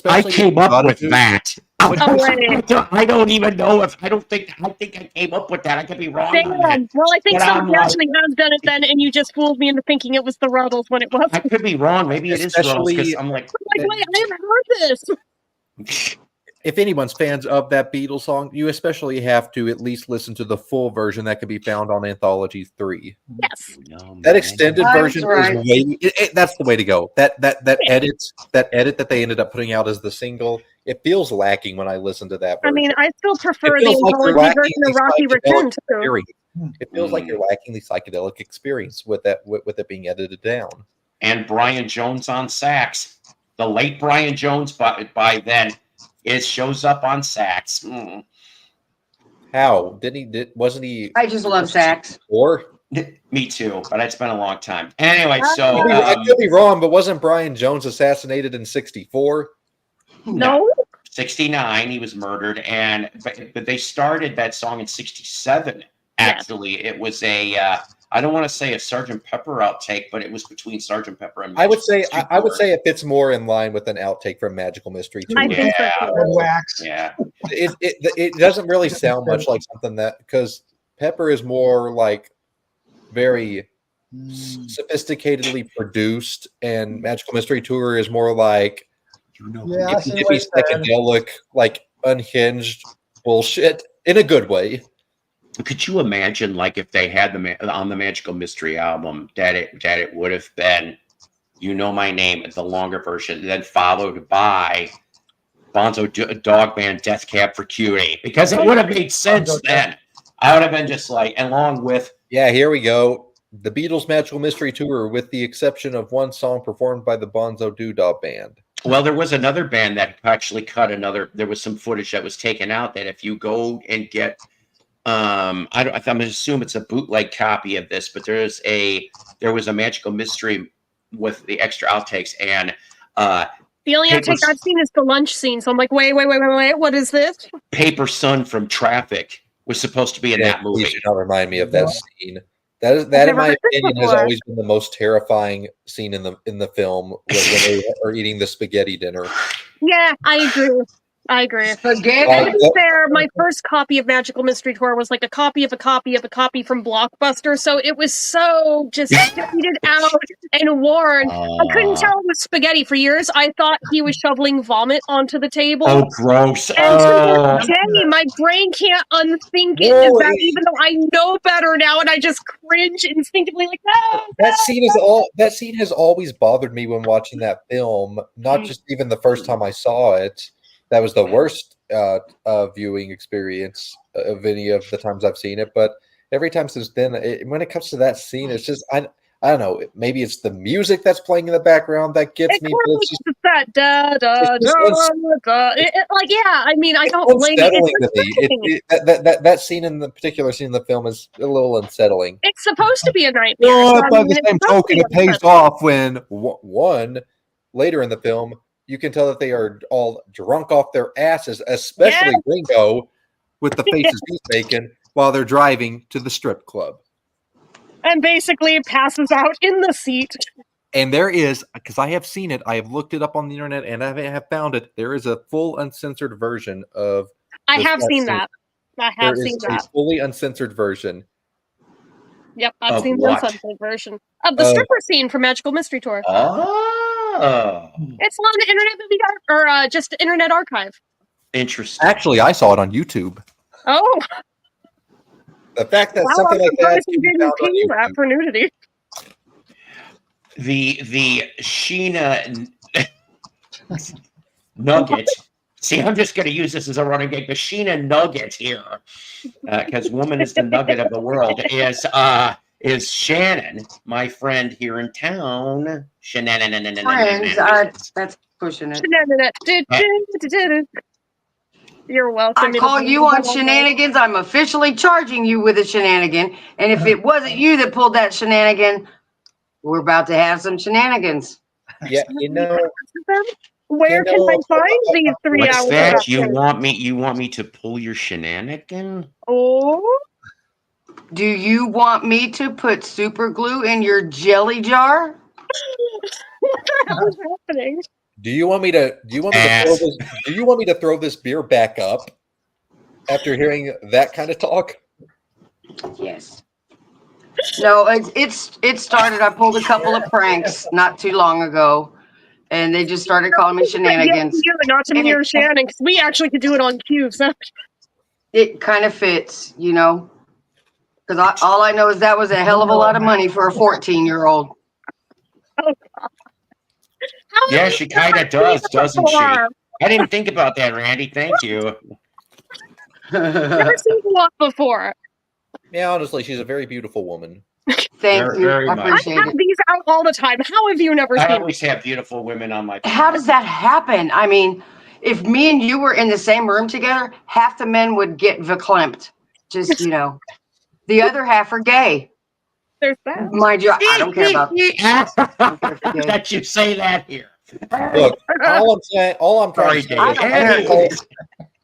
I came up with that. I don't even know I think I came up with that. I could be wrong. Well, I think somebody actually has done it then, and you just fooled me into thinking it was the Ruddles when it wasn't. I could be wrong. Maybe it is Ruddles because I'm like, wait, I haven't heard this. If anyone's fans of that Beatles song, you especially have to at least listen to the full version that can be found on Anthology 3. Yes. That extended version is that's the way to go. That edit that they ended up putting out as the single, it feels lacking when I listen to that version. I mean, I still prefer the Anthology version of Rocky Return too. It feels like you're lacking the psychedelic experience with it being edited down. And Brian Jones on sax. The late Brian Jones by then. It shows up on sax. Mm. How wasn't he? I just love sax. Or me too, but it's been a long time. Anyway, so I could be wrong, but wasn't Brian Jones assassinated in 1964? No. 1969, he was murdered, but they started that song in 1967. Actually, it was a I don't want to say a Sgt. Pepper outtake, but it was between Sgt. Pepper and I would say it fits more in line with an outtake from Magical Mystery Tour. I think so. Yeah. It doesn't really sound much like something that, because Pepper is more like very sophisticatedly produced, and Magical Mystery Tour is more like hippie psychedelic, like unhinged bullshit in a good way. Could you imagine, like, if they had on the Magical Mystery album that it would have been "You Know My Name" the longer version, then followed by Bonzo Dog Band "Death Cab for Cutie," because it would have made sense then. I would have been just like, along with here we go, the Beatles' Magical Mystery Tour, with the exception of one song performed by the Bonzo Doodah Band. Well, there was another band that actually cut there was some footage that was taken out that if you go and get I'm going to assume it's a bootleg copy of this, but there was a Magical Mystery with the extra outtakes, and the only outtake I've seen is the lunch scene. So I'm like, wait, what is this? Paper Sun from Traffic was supposed to be in that movie. Please do not remind me of that scene. That in my opinion has always been the most terrifying scene in the film, when they are eating the spaghetti dinner. Yeah, I agree. Spaghetti. My first copy of Magical Mystery Tour was like a copy of a copy of a copy from Blockbuster, so it was so just faded out and worn. I couldn't tell it was spaghetti for years. I thought he was shoveling vomit onto the table. Oh, gross! And to this day, my brain can't unthink it. Is that even though I know better now, and I just cringe instinctively, like that scene has always bothered me when watching that film. Not just even the first time I saw it. That was the worst viewing experience of any of the times I've seen it. But every time since then, when it comes to that scene, it's just I don't know. Maybe it's the music that's playing in the background that gets me. It's just that da da da. Like, yeah, I mean, I don't blame it. That scene in the particular scene in the film is a little unsettling. It's supposed to be a nightmare. But by the same token, it pays off when one later in the film. You can tell that they are all drunk off their asses, especially Ringo, with the faces he's making while they're driving to the strip club. And basically passes out in the seat. And there is, because I have seen it, I have looked it up on the internet, and I have found it. There is a full uncensored version of. I have seen that. I have seen that. A fully uncensored version. Yep, I've seen the uncensored version of the stripper scene from Magical Mystery Tour. Oh. It's on the Internet Movie or just Internet Archive. Interesting. Actually, I saw it on YouTube. Oh. The fact that something like that didn't pay that for nudity. The Sheena Nugget. See, I'm just going to use this as a running gag. The Sheena Nugget here, because woman is the nugget of the world, is Shannon, my friend here in town. Friends, that's pushing it. You're welcome. I call you on shenanigans. I'm officially charging you with a shenanigan. And if it wasn't you that pulled that shenanigan, we're about to have some shenanigans. Yeah, where can I find these 3 hours? What's that? You want me to pull your shenanigan? Oh. Do you want me to put super glue in your jelly jar? What the hell is happening? Do you want me to throw this beer back up after hearing that kind of talk? Yes. No, it started. I pulled a couple of pranks not too long ago, and they just started calling me shenanigans. Not to me or Shannon, because we actually could do it on cue. So it kind of fits, because all I know is that was a hell of a lot of money for a 14-year-old. Oh, God. Yeah, she kind of does, doesn't she? I didn't think about that, Randy. Thank you. Never seen a lot before. Yeah, honestly, she's a very beautiful woman. Thank you. I appreciate I have these out all the time. How have you never seen? I always have beautiful women on my. How does that happen? I mean, if me and you were in the same room together, half the men would get verklempt. Just, the other half are gay. There's that. Mind you, I don't care about that you say that here. Look, all I'm trying to say I don't care.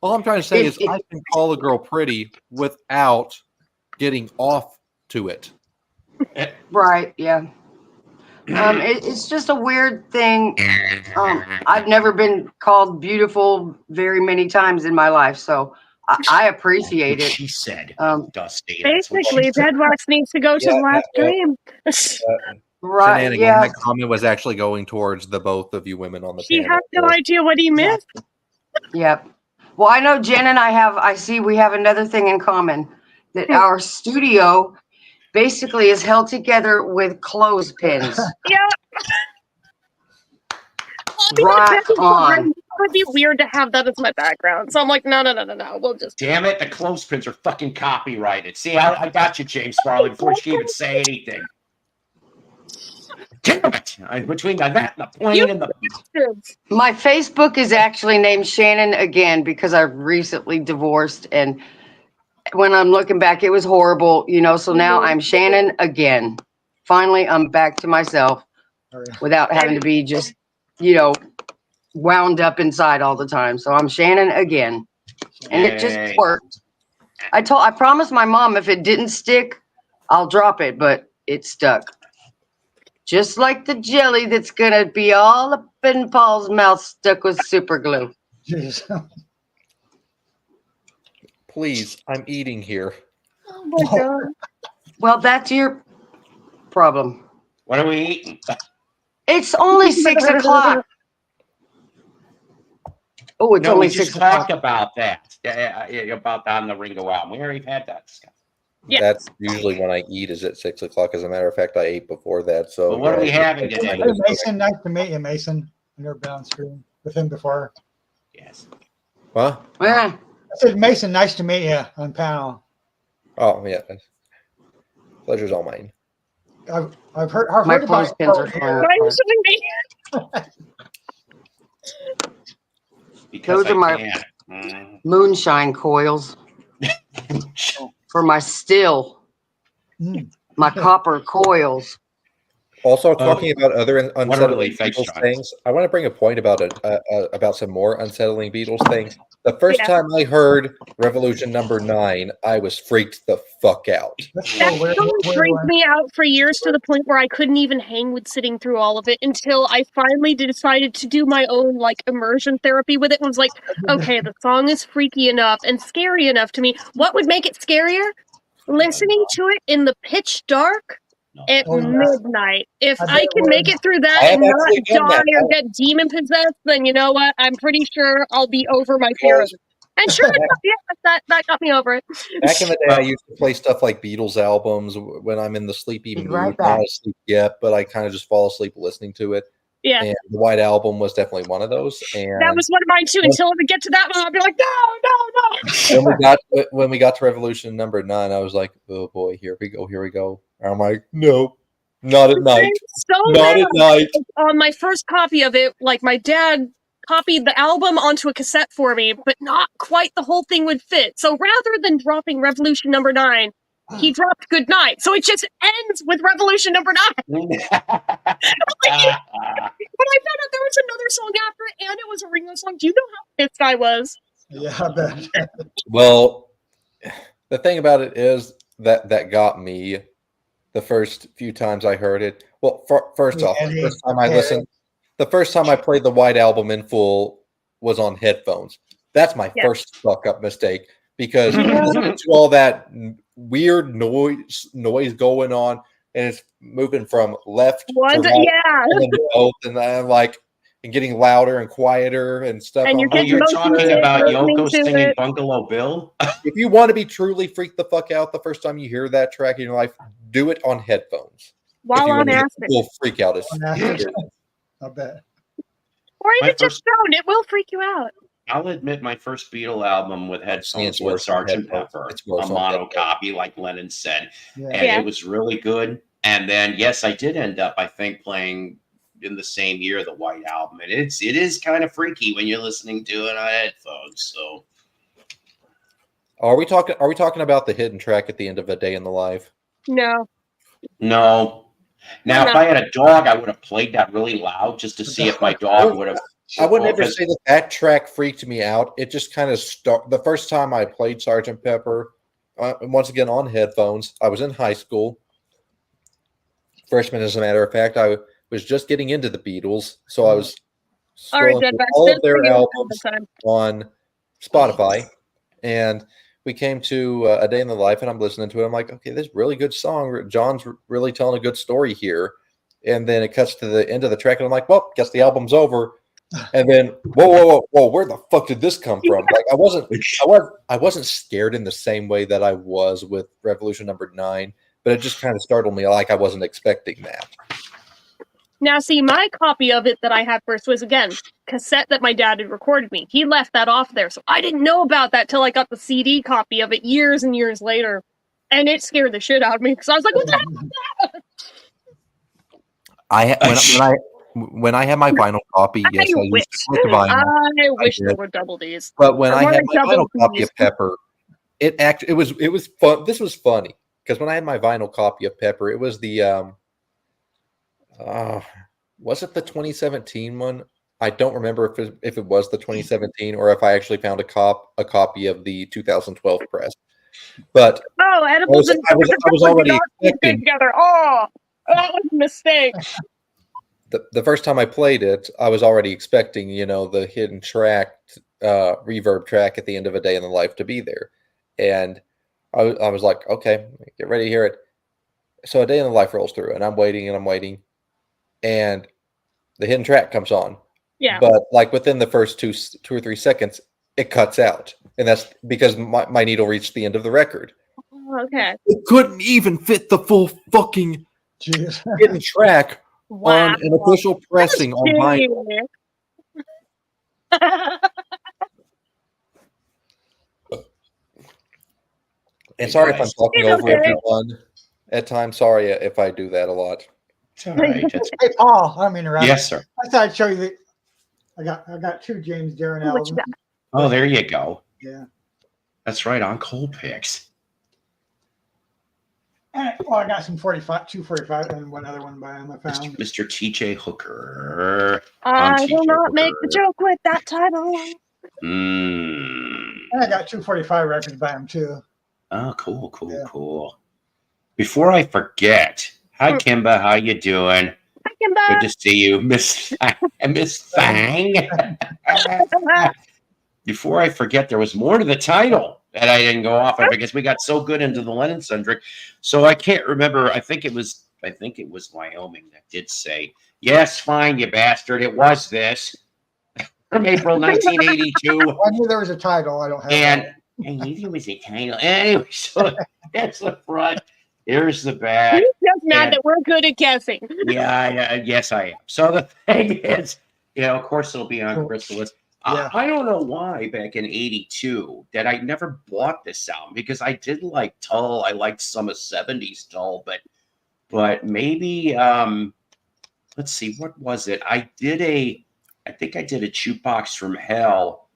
all I'm trying to say is I can call a girl pretty without getting off to it. Right, yeah. It's just a weird thing. I've never been called beautiful very many times in my life, so I appreciate it. She said, Dusty. Basically, Deadbox needs to go to the last dream. Right, yeah. My comment was actually going towards the both of you women on the He panel. has no idea what he missed. Yep. Well, I know Jen and I see we have another thing in common, that our studio basically is held together with clothespins. Yeah. Rock on. It would be weird to have that as my background. So I'm like, no. We'll just. Damn it, the clothespins are fucking copyrighted. See, I got you, James Farley, before she even say anything. Damn it! Between that and the plane and the. My Facebook is actually named Shannon again because I've recently divorced, and when I'm looking back, it was horrible, so now I'm Shannon again. Finally, I'm back to myself without having to be just, wound up inside all the time. So I'm Shannon again. And it just worked. I promised my mom if it didn't stick, I'll drop it, but it stuck. Just like the jelly that's going to be all up in Paul's mouth stuck with super glue. Please, I'm eating here. Oh my God. Well, that's your problem. What are we eating? It's only 6 o'clock. Oh, it's only 6 o'clock. We just talked about that. About on the Ringo album. We already had that discussion. Yeah. That's usually when I eat is at 6 o'clock. As a matter of fact, I ate before that. So what are we having today? Hey, Mason, nice to meet you, Mason. I've never been on screen with him before. Yes. What? Yeah. I said, Mason, nice to meet you on panel. Oh, yeah. Pleasure's all mine. I've heard My about clothespins are fun. Because those are my moonshine coils for my still, my copper coils. Also, talking about other unsettling thanks, Beatles John. things, I want to bring a point about about some more unsettling Beatles things. The first time I heard Revolution number 9, I was freaked the fuck out. That song freaked me out for years to the point where I couldn't even hang with sitting through all of it until I finally decided to do my own immersion therapy with it. And was like, okay, the song is freaky enough and scary enough to me. What would make it scarier? Listening to it in the pitch dark at midnight. If I can make it through that and not die or get demon possessed, then you know what? I'm pretty sure I'll be over my fear of it. And sure enough, yeah, that got me over it. Back in the day, I used to play stuff like Beatles albums when I'm in the sleepy mood. Right Not asleep yet, but I kind of just fall asleep listening to it. Yeah. And the White Album was definitely one of those. And that was one of mine too. Until I get to that one, I'll be like, no. when we got to Revolution number 9, I was like, oh boy, here we go. And I'm like, no, not at night. Not at night. On my first copy of it, my dad copied the album onto a cassette for me, but not quite the whole thing would fit. So rather than dropping Revolution number 9, he dropped Good Night. So it just ends with Revolution number 9. But I found out there was another song after it, and it was a Ringo song. Do you know how pissed I was? Yeah, I bet. Well, the thing about it is that got me the first few times I heard it. Well, first off, the first time I listened, the first time I played the White Album in full was on headphones. That's my first fuck up mistake because listening to all that weird noise going on, and it's moving from left to right, and I'm like, and getting louder and quieter and stuff. And you're talking about Yoko singing Bungalow Bill? If you want to be truly freaked the fuck out the first time you hear that track in your life, do it on headphones. While on acid. Will freak out. I bet. Or even just sound. It will freak you out. I'll admit my first Beatle album with headphones was Sgt. Pepper, a mono copy, like Lennon said. And it was really good. And then, yes, I did end up, I think, playing in the same year, the White Album, and it is kind of freaky when you're listening to it on headphones. So, are we talking about the hidden track at the end of A Day in the Life? No. Now, if I had a dog, I would have played that really loud just to see if my dog would have. I would never say that track freaked me out. It just kind of the first time I played Sgt. Pepper, once again on headphones. I was in high school, freshman, as a matter of fact. I was just getting into the Beatles, so I was scrolling through all of their albums on Spotify, and we came to A Day in the Life, and I'm listening to it. I'm like, okay, this is a really good song. John's really telling a good story here. And then it cuts to the end of the track, and I'm like, well, guess the album's over. And then, whoa, where the fuck did this come from? Like, I wasn't scared in the same way that I was with Revolution Number 9, but it just kind of startled me, like I wasn't expecting that. Now, see, my copy of it that I had first was, again, cassette that my dad had recorded me. He left that off there, so I didn't know about that till I got the CD copy of it years and years later. And it scared the shit out of me, because I was like, what the hell? When I had my vinyl copy, yes, I used to click vinyl. I wish there were double Ds. But when I had my vinyl copy of Pepper, it was fun. This was funny, because when I had my vinyl copy of Pepper, it was the was it the 2017 one? I don't remember if it was the 2017 or if I actually found a copy of the 2012 press. But edibles I was already expecting together. Oh, that was a mistake. The first time I played it, I was already expecting, the hidden track, reverb track at the end of A Day in the Life to be there. And I was like, okay, get ready to hear it. So A Day in the Life rolls through, and I'm waiting, and the hidden track comes on. Yeah. But like within the first two or 3 seconds, it cuts out. And that's because my needle reached the end of the record. Oh, okay. It couldn't even fit the full fucking hidden track on an official pressing on vinyl. And sorry if I'm talking over everyone at times. Sorry if I do that a lot. It's all right. Hey, Paul, I mean, yes, sir. I thought I'd show you that I got 2 James Darren albums. Oh, there you go. Yeah. That's right, on Cold Picks. And, I got some 245 and one other one by him I found. Mr. TJ Hooker. I will not make the joke with that title. And I got 245 records by him too. Oh, cool. Before I forget, hi Kimba, how you doing? Hi Kimba. Good to see you, Miss Fang. Before I forget, there was more to the title that I didn't go off of because we got so good into the Lennon Centric. So I can't remember. I think it was Wyoming that did say, yes, fine, you bastard. It was this from April 1982. I knew there was a title. I don't have and I knew there was a title. Anyway, so that's the front. Here's the back. He's just mad that we're good at guessing. Yes, I am. So the thing is, of course it'll be on Crystalist. I don't know why back in 82 that I never bought this album because I did like Tull. I liked some of 70s Tull, but maybe let's see, what was it? I think I did a Jukebox from Hell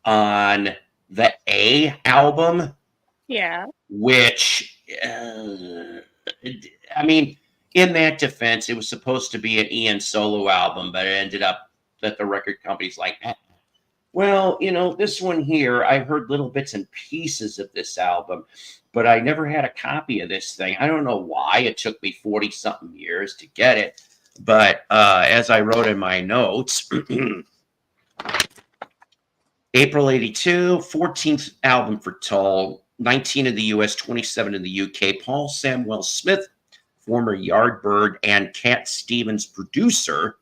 on the A album. Yeah. Which I mean, in that defense, it was supposed to be an Ian solo album, but it ended up that the record company's like, well, this one here, I heard little bits and pieces of this album, but I never had a copy of this thing. I don't know why. It took me 40-something years to get it. But as I wrote in my notes, April 82, 14th album for Tull, 19 in the US, 27 in the UK. Paul Samuel Smith, former Yardbird and Cat Stevens producer,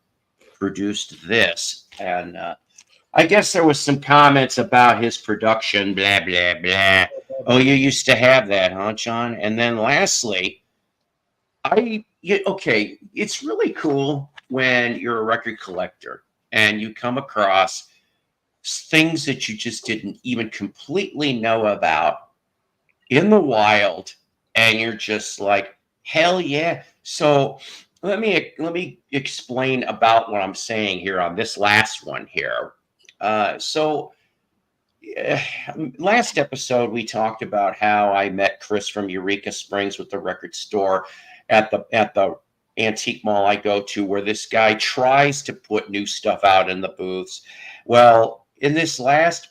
produced this. And I guess there was some comments about his production, blah, blah, blah. Oh, you used to have that, huh, John? And then lastly, it's really cool when you're a record collector and you come across things that you just didn't even completely know about in the wild, and you're just like, hell yeah. So let me explain about what I'm saying here on this last one here. Last episode we talked about how I met Chris from Eureka Springs with the record store at the antique mall I go to, where this guy tries to put new stuff out in the booths. Well, in this last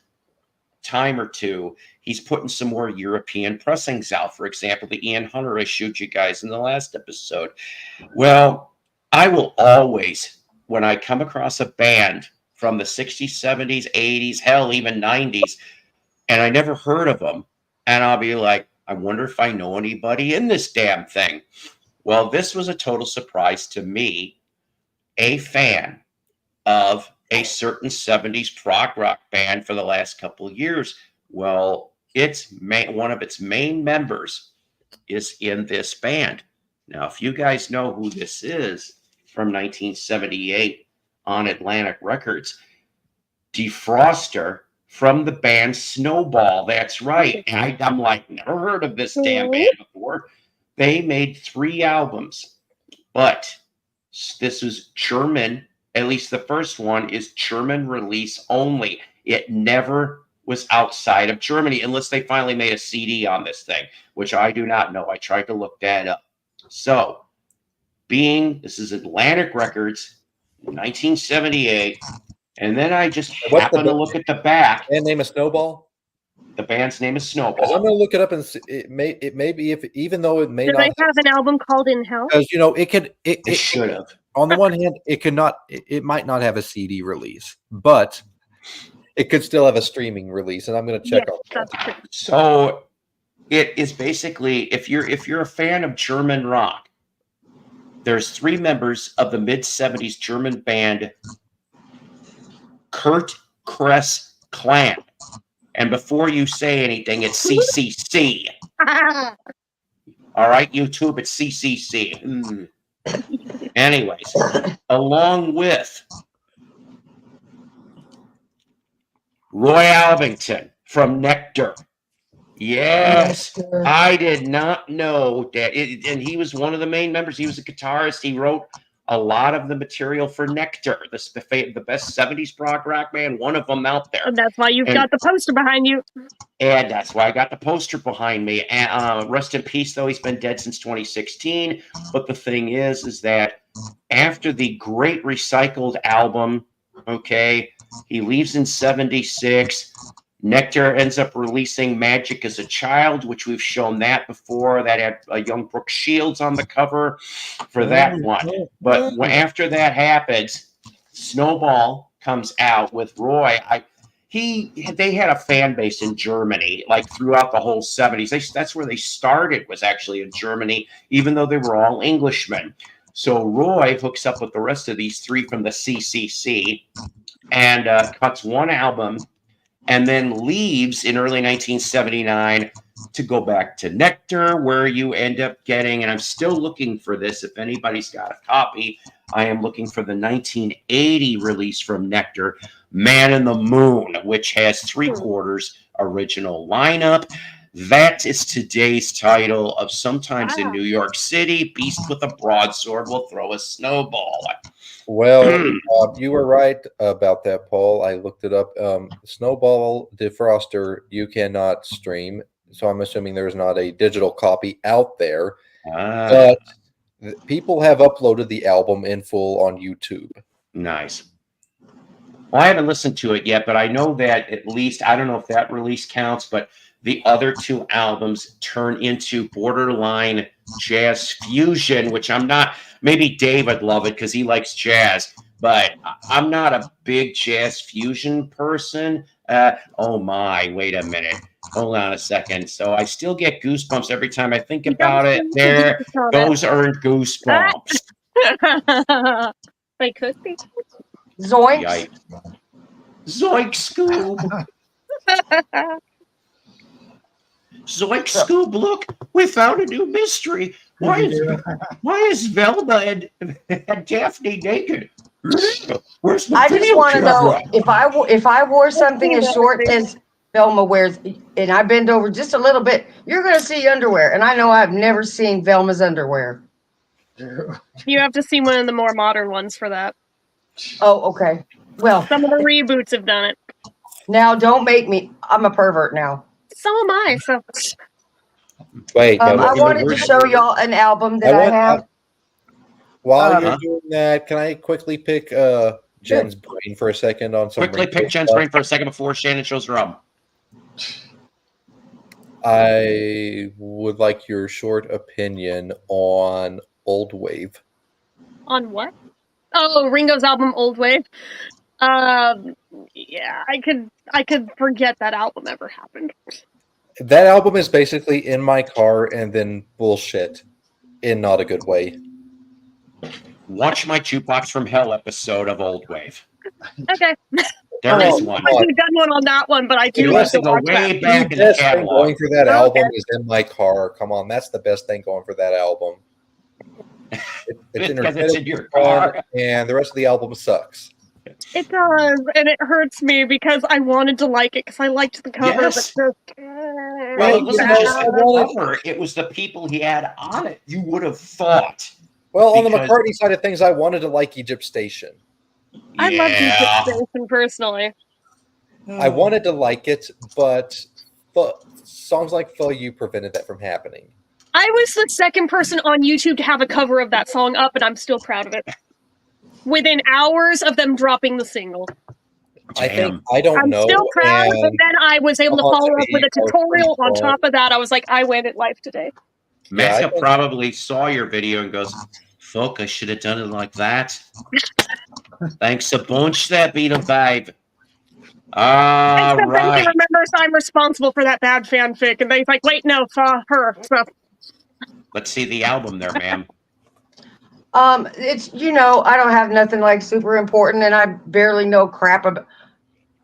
time or two, he's putting some more European pressings out. For example, the Ian Hunter I showed you guys in the last episode. Well, I will always, when I come across a band from the 60s, 70s, 80s, hell, even 90s, and I never heard of them, and I'll be like, I wonder if I know anybody in this damn thing. Well, this was a total surprise to me, a fan of a certain 70s prog rock band for the last couple of years. Well, one of its main members is in this band. Now, if you guys know who this is from 1978 on Atlantic Records, Defroster from the band Snowball. That's right. And I'm like, never heard of this damn band before. They made 3 albums, but this is German. At least the first one is German release only. It never was outside of Germany, unless they finally made a CD on this thing, which I do not know. I tried to look that up. So, this is Atlantic Records, 1978, and then I just happened to look at the back. And name is Snowball. The band's name is Snowball. I'm going to look it up and see, it may be even though it may not. Do they have an album called In Hell? Because it should have. On the one hand, it might not have a CD release, but it could still have a streaming release, and I'm going to check on that. That's true. So it is basically, if you're a fan of German rock, there's 3 members of the mid-70s German band Kurt Kress Clan. And before you say anything, it's CCC. All right, YouTube, it's CCC. Anyways, along with Roy Albington from Nectar. Yes, I did not know that. And he was one of the main members. He was a guitarist. He wrote a lot of the material for Nectar, the best 70s prog rock band, one of them out there. And that's why you've got the poster behind you. And that's why I got the poster behind me. And, rest in peace, though. He's been dead since 2016. But the thing is that after the Great Recycled album, okay, he leaves in 76. Nectar ends up releasing Magic as a Child, which we've shown that before. That had a young Brooke Shields on the cover for that one. But after that happens, Snowball comes out with Roy. They had a fan base in Germany, like throughout the whole 70s. That's where they started, was actually in Germany, even though they were all Englishmen. So Roy hooks up with the rest of these 3 from the CCC and cuts one album, and then leaves in early 1979 to go back to Nectar, where you end up getting, and I'm still looking for this, if anybody's got a copy, I am looking for the 1980 release from Nectar, Man in the Moon, which has 3/4 original lineup. That is today's title of Sometimes in New York City, Beast with a Broadsword will throw a snowball. Well, you were right about that, Paul. I looked it up. Snowball Defroster, you cannot stream. So I'm assuming there's not a digital copy out there. But people have uploaded the album in full on YouTube. Nice. Well, I haven't listened to it yet, but I know that at least, I don't know if that release counts, but the other 2 albums turn into borderline jazz fusion, which I'm not. Maybe Dave would love it because he likes jazz, but I'm not a big jazz fusion person. Oh my, wait a minute. Hold on a second. So I still get goosebumps every time I think about it. Those aren't goosebumps. They could be. Zoinks. Zoink Scoob. Zoink Scoob, look, we found a new mystery. Why is Velma and Daphne naked? Where's the I just want to know if I wore something as short as Velma wears, and I bend over just a little bit, you're going to see underwear. And I know I've never seen Velma's underwear. You have to see one of the more modern ones for that. Oh, okay. Well, some of the reboots have done it. Now, don't make me. I'm a pervert now. So am I. So. Wait, I wanted to show y'all an album that I have. While you're doing that, can I quickly pick Jen's brain for a second on some? Quickly pick Jen's brain for a second before Shannon shows her album. I would like your short opinion on Old Wave. On what? Oh, Ringo's album Old Wave. Yeah, I could forget that album ever happened. That album is basically in my car and then bullshit in not a good way. Watch my Jukebox from Hell episode of Old Wave. Okay. There is one. I haven't done one on that one, but I do have to watch way that. back in the the best thing catalog. going for that album is In My Car. Come on, that's the best thing going for that album. It's Because it's in your car. And the rest of the album sucks. It does, and it hurts me because I wanted to like it because I liked the cover. Yes. But Well, it wasn't just the cover; it was the people he had on it. You would have thought. Well, on the McCartney side of things, I wanted to like Egypt Station. I love Egypt Station personally. I wanted to like it, but songs like "For You" prevented that from happening. I was the second person on YouTube to have a cover of that song up, and I'm still proud of it. Within hours of them dropping the single. I'm still proud, but then I was able to follow up with a tutorial on top of that. I was like, I win at life today. Maxia probably saw your video and goes, "Fuck, I should have done it like that." Thanks a bunch, there, Beat Babe. All right. He remembers I'm responsible for that bad fanfic, and then he's like, "Wait, no, for her." So. Let's see the album there, ma'am. It's, I don't have nothing like super important, and I barely know crap about,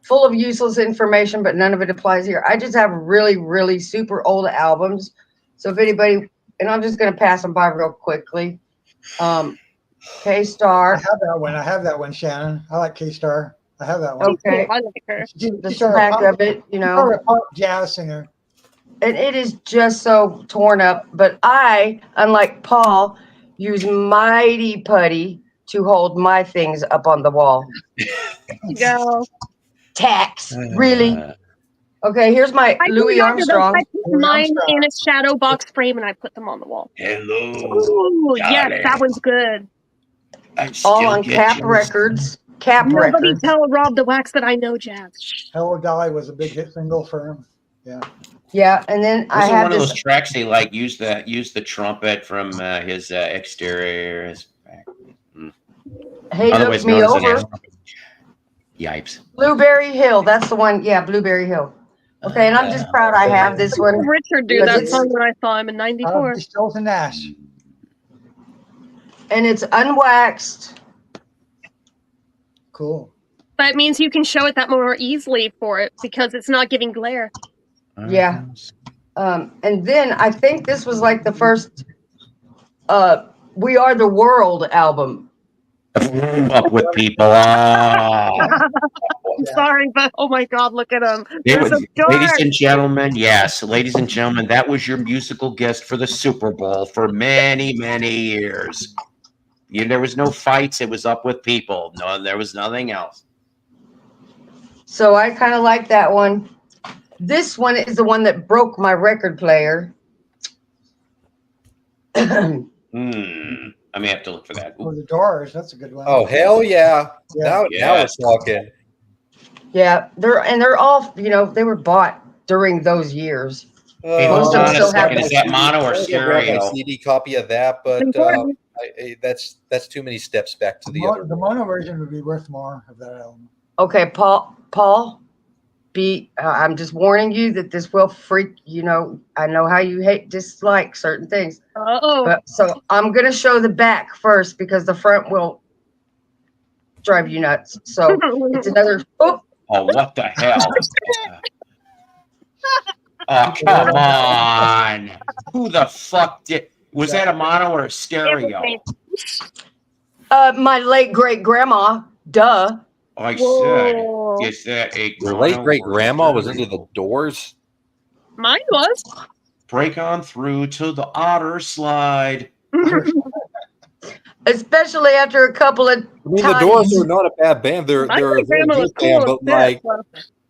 full of useless information, but none of it applies here. I just have really, really super old albums. So if anybody, and I'm just going to pass them by real quickly. K-Star. I have that one, Shannon. I like K-Star. I have that one. Okay. I like her. The back of it, a pop jazz singer. And it is just so torn up. But I, unlike Paul, use mighty putty to hold my things up on the wall. Go. Tax. Really? Okay, here's my Louis Armstrong. I put mine in a shadow box frame and I put them on the wall. Hello. Ooh, yes, that one's good. All on Cap Records. Nobody tell Rob the Wax that I know jazz. Hello Dolly was a big hit single for him. Yeah. Yeah, and then I have one of those tracks they like use the trumpet from his exterior. His back. Hey, Look Me Over. Yipes. Blueberry Hill. That's the one. Yeah, Blueberry Hill. Okay, and I'm just proud I have this one. Richard do that song when I saw him in '94. Stilton Nash. And it's unwaxed. Cool. That means you can show it that more easily for it because it's not giving glare. Yeah. And then I think this was like the first We Are the World album. Up with people. I'm sorry, but oh my God, look at him. Ladies and gentlemen, yes, ladies and gentlemen, that was your musical guest for the Super Bowl for many, many years. There was no fights. It was Up with People. No, there was nothing else. So I kind of like that one. This one is the one that broke my record player. I may have to look for that. Oh, the Doors. That's a good one. Oh, hell yeah. Now we're talking. Yeah, they're all, they were bought during those years. Hey, hold on a second. Is that mono or stereo? A CD copy of that, but that's too many steps back to the other. The mono version would be worth more of that album. Okay, Paul, I'm just warning you that this will freak. I know how you dislike certain things. So I'm gonna show the back first because the front will drive you nuts. So it's another. Oh, what the hell! Oh, come on! Who the fuck was that a mono or a stereo? My late great grandma. Duh. I said, is that a your late great grandma was into the Doors? Mine was. Break on through to the Otter Slide. especially after a couple of the Doors are not a bad band. They're a very good band, but like,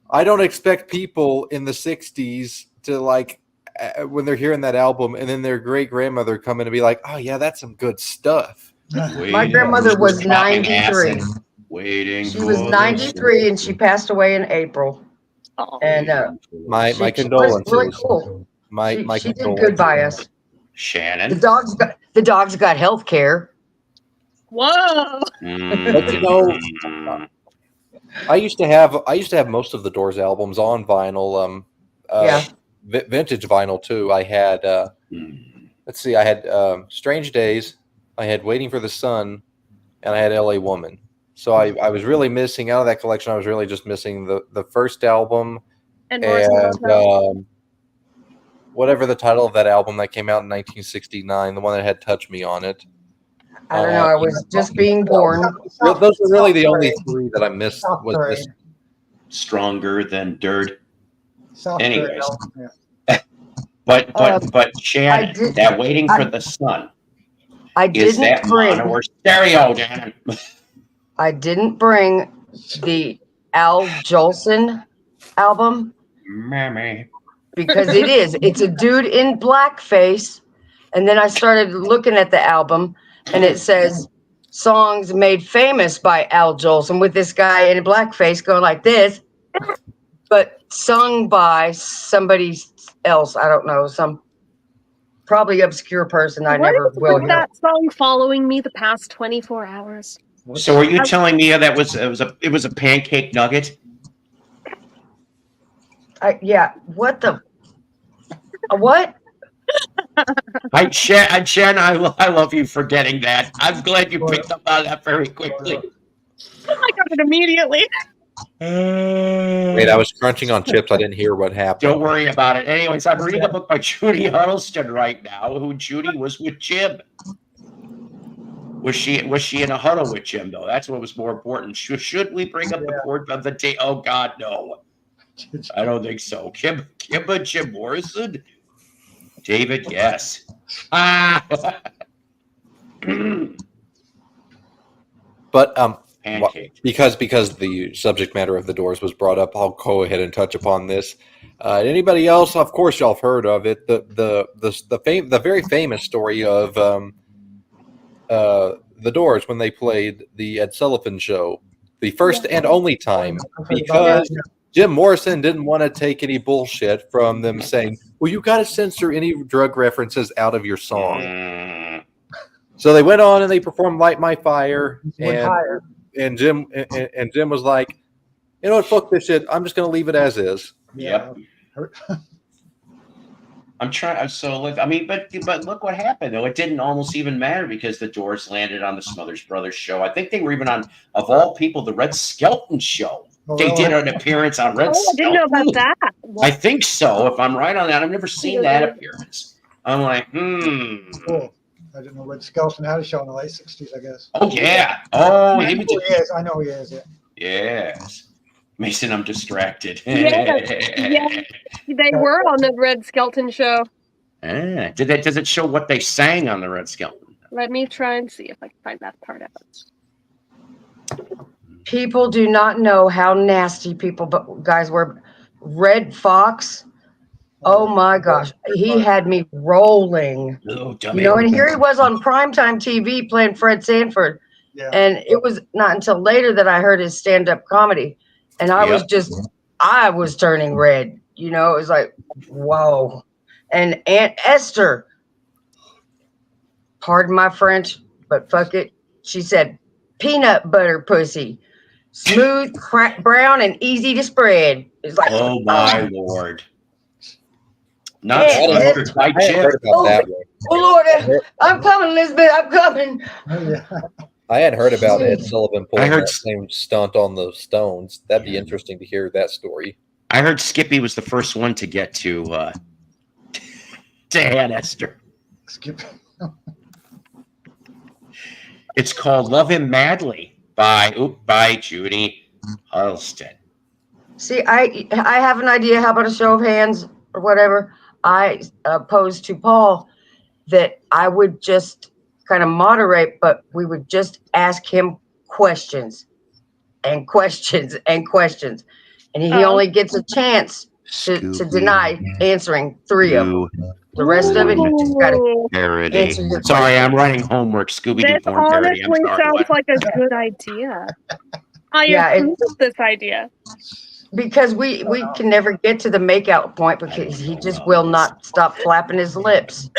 I don't expect people in the '60s to like when they're hearing that album, and then their great grandmother come in and be like, "Oh yeah, that's some good stuff." My grandmother was 93. She was 93, and she passed away in April. And my condolences. Really cool. She did good by us. Shannon, the dogs got health care. Whoa! But you know, I used to have most of the Doors albums on vinyl. Vintage vinyl too. I had let's see, I had Strange Days, I had Waiting for the Sun, and I had LA Woman. So I was really missing out of that collection. I was really just missing the first album and whatever the title of that album that came out in 1969, the one that had Touch Me on it. I don't know. I was just being born. Those are really the only three that I missed. Was Stronger Than Dirt. Anyways, yeah. but Shannon, that Waiting for the Sun. Is that mono or stereo, Shannon? I didn't bring the Al Jolson album, Mammy, because it's a dude in blackface, and then I started looking at the album, and it says songs made famous by Al Jolson, with this guy in blackface going like this, but sung by somebody else. I don't know, some probably obscure person I never will hear. That song following me the past 24 hours. So are you telling me that it was a pancake nugget? Yeah. What the? What? Jen, I love you for getting that. I'm glad you picked up on that very quickly. I got it immediately. Wait, I was crunching on chips. I didn't hear what happened. Don't worry about it. Anyways, I'm reading a book by Judy Huddleston right now. Who Judy was with Jim. Was she in a huddle with Jim though? That's what was more important. Should we bring up the port of the day? Oh God, no. I don't think so. Kimba, Jim Morrison, David, yes. But pancake. because the subject matter of the Doors was brought up, I'll go ahead and touch upon this. Anybody else? Of course, y'all have heard of it. The very famous story of the Doors when they played the Ed Sullivan Show, the first and only time, because Jim Morrison didn't want to take any bullshit from them saying, "Well, you got to censor any drug references out of your song." So they went on and they performed "Light My Fire," and Jim was like, "You know what? Fuck this shit. I'm just going to leave it as is." Yep. I'm trying. So, I mean, but look what happened though. It didn't almost even matter because the Doors landed on the Smothers Brothers show. I think they were even on, of all people, the Red Skelton show. They did an appearance on Red Skelton. I didn't know about that. I think so. If I'm right on that, I've never seen that appearance. I'm like, Cool. I didn't know Red Skelton had a show in the late '60s. I guess. Oh yeah. Oh, I know he is. I know he is. Yeah. Yes. Mason, I'm distracted. Yeah, they were on the Red Skelton show. Does it show what they sang on the Red Skelton? Let me try and see if I can find that part out. People do not know how nasty guys were. Red Fox. Oh my gosh, he had me rolling. Oh, and here he was on primetime TV playing Fred Sanford. Yeah. And it was not until later that I heard his stand-up comedy. And I was turning red. It was like, whoa. And Aunt Esther, pardon my French, but fuck it. She said, peanut butter pussy, smooth, brown, and easy to spread. It's like, oh my Lord. Not sponsored by Jim. Oh Lord, I'm coming, Elizabeth. I'm coming. I had heard about Ed Sullivan pulling that same stunt on the Stones. That'd be interesting to hear that story. I heard Skippy was the first one to get to Aunt Esther. Skippy. It's called "Love Him Madly" by Judy Huddleston. See, I have an idea. How about a show of hands or whatever? I posed to Paul that I would just kind of moderate, but we would just ask him questions and questions and questions. And he only gets a chance to deny answering 3 of them. The rest of it, he just got to parody. Sorry, I'm writing homework. Scooby-Doo porn parody. I'm sorry. Sounds like a good idea. I approve of this idea. Because we can never get to the makeout point because he just will not stop flapping his lips.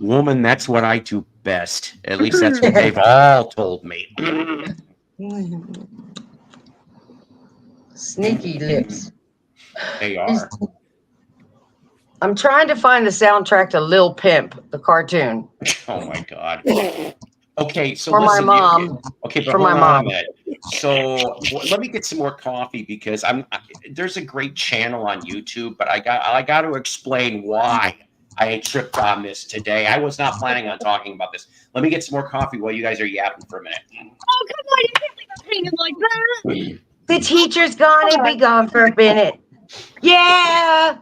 Woman, that's what I do best. At least that's what they've all told me. Sneaky lips. They are. I'm trying to find the soundtrack to Lil Pimp, the cartoon. Oh my God. Okay, so for listen, my mom. Okay, but for hold my on mom. a minute. So let me get some more coffee because there's a great channel on YouTube, but I got to explain why I tripped on this today. I was not planning on talking about this. Let me get some more coffee while you guys are yapping for a minute. Oh, come on, you can't leave us hanging like that. The teacher's gone and be gone for a minute. Yeah.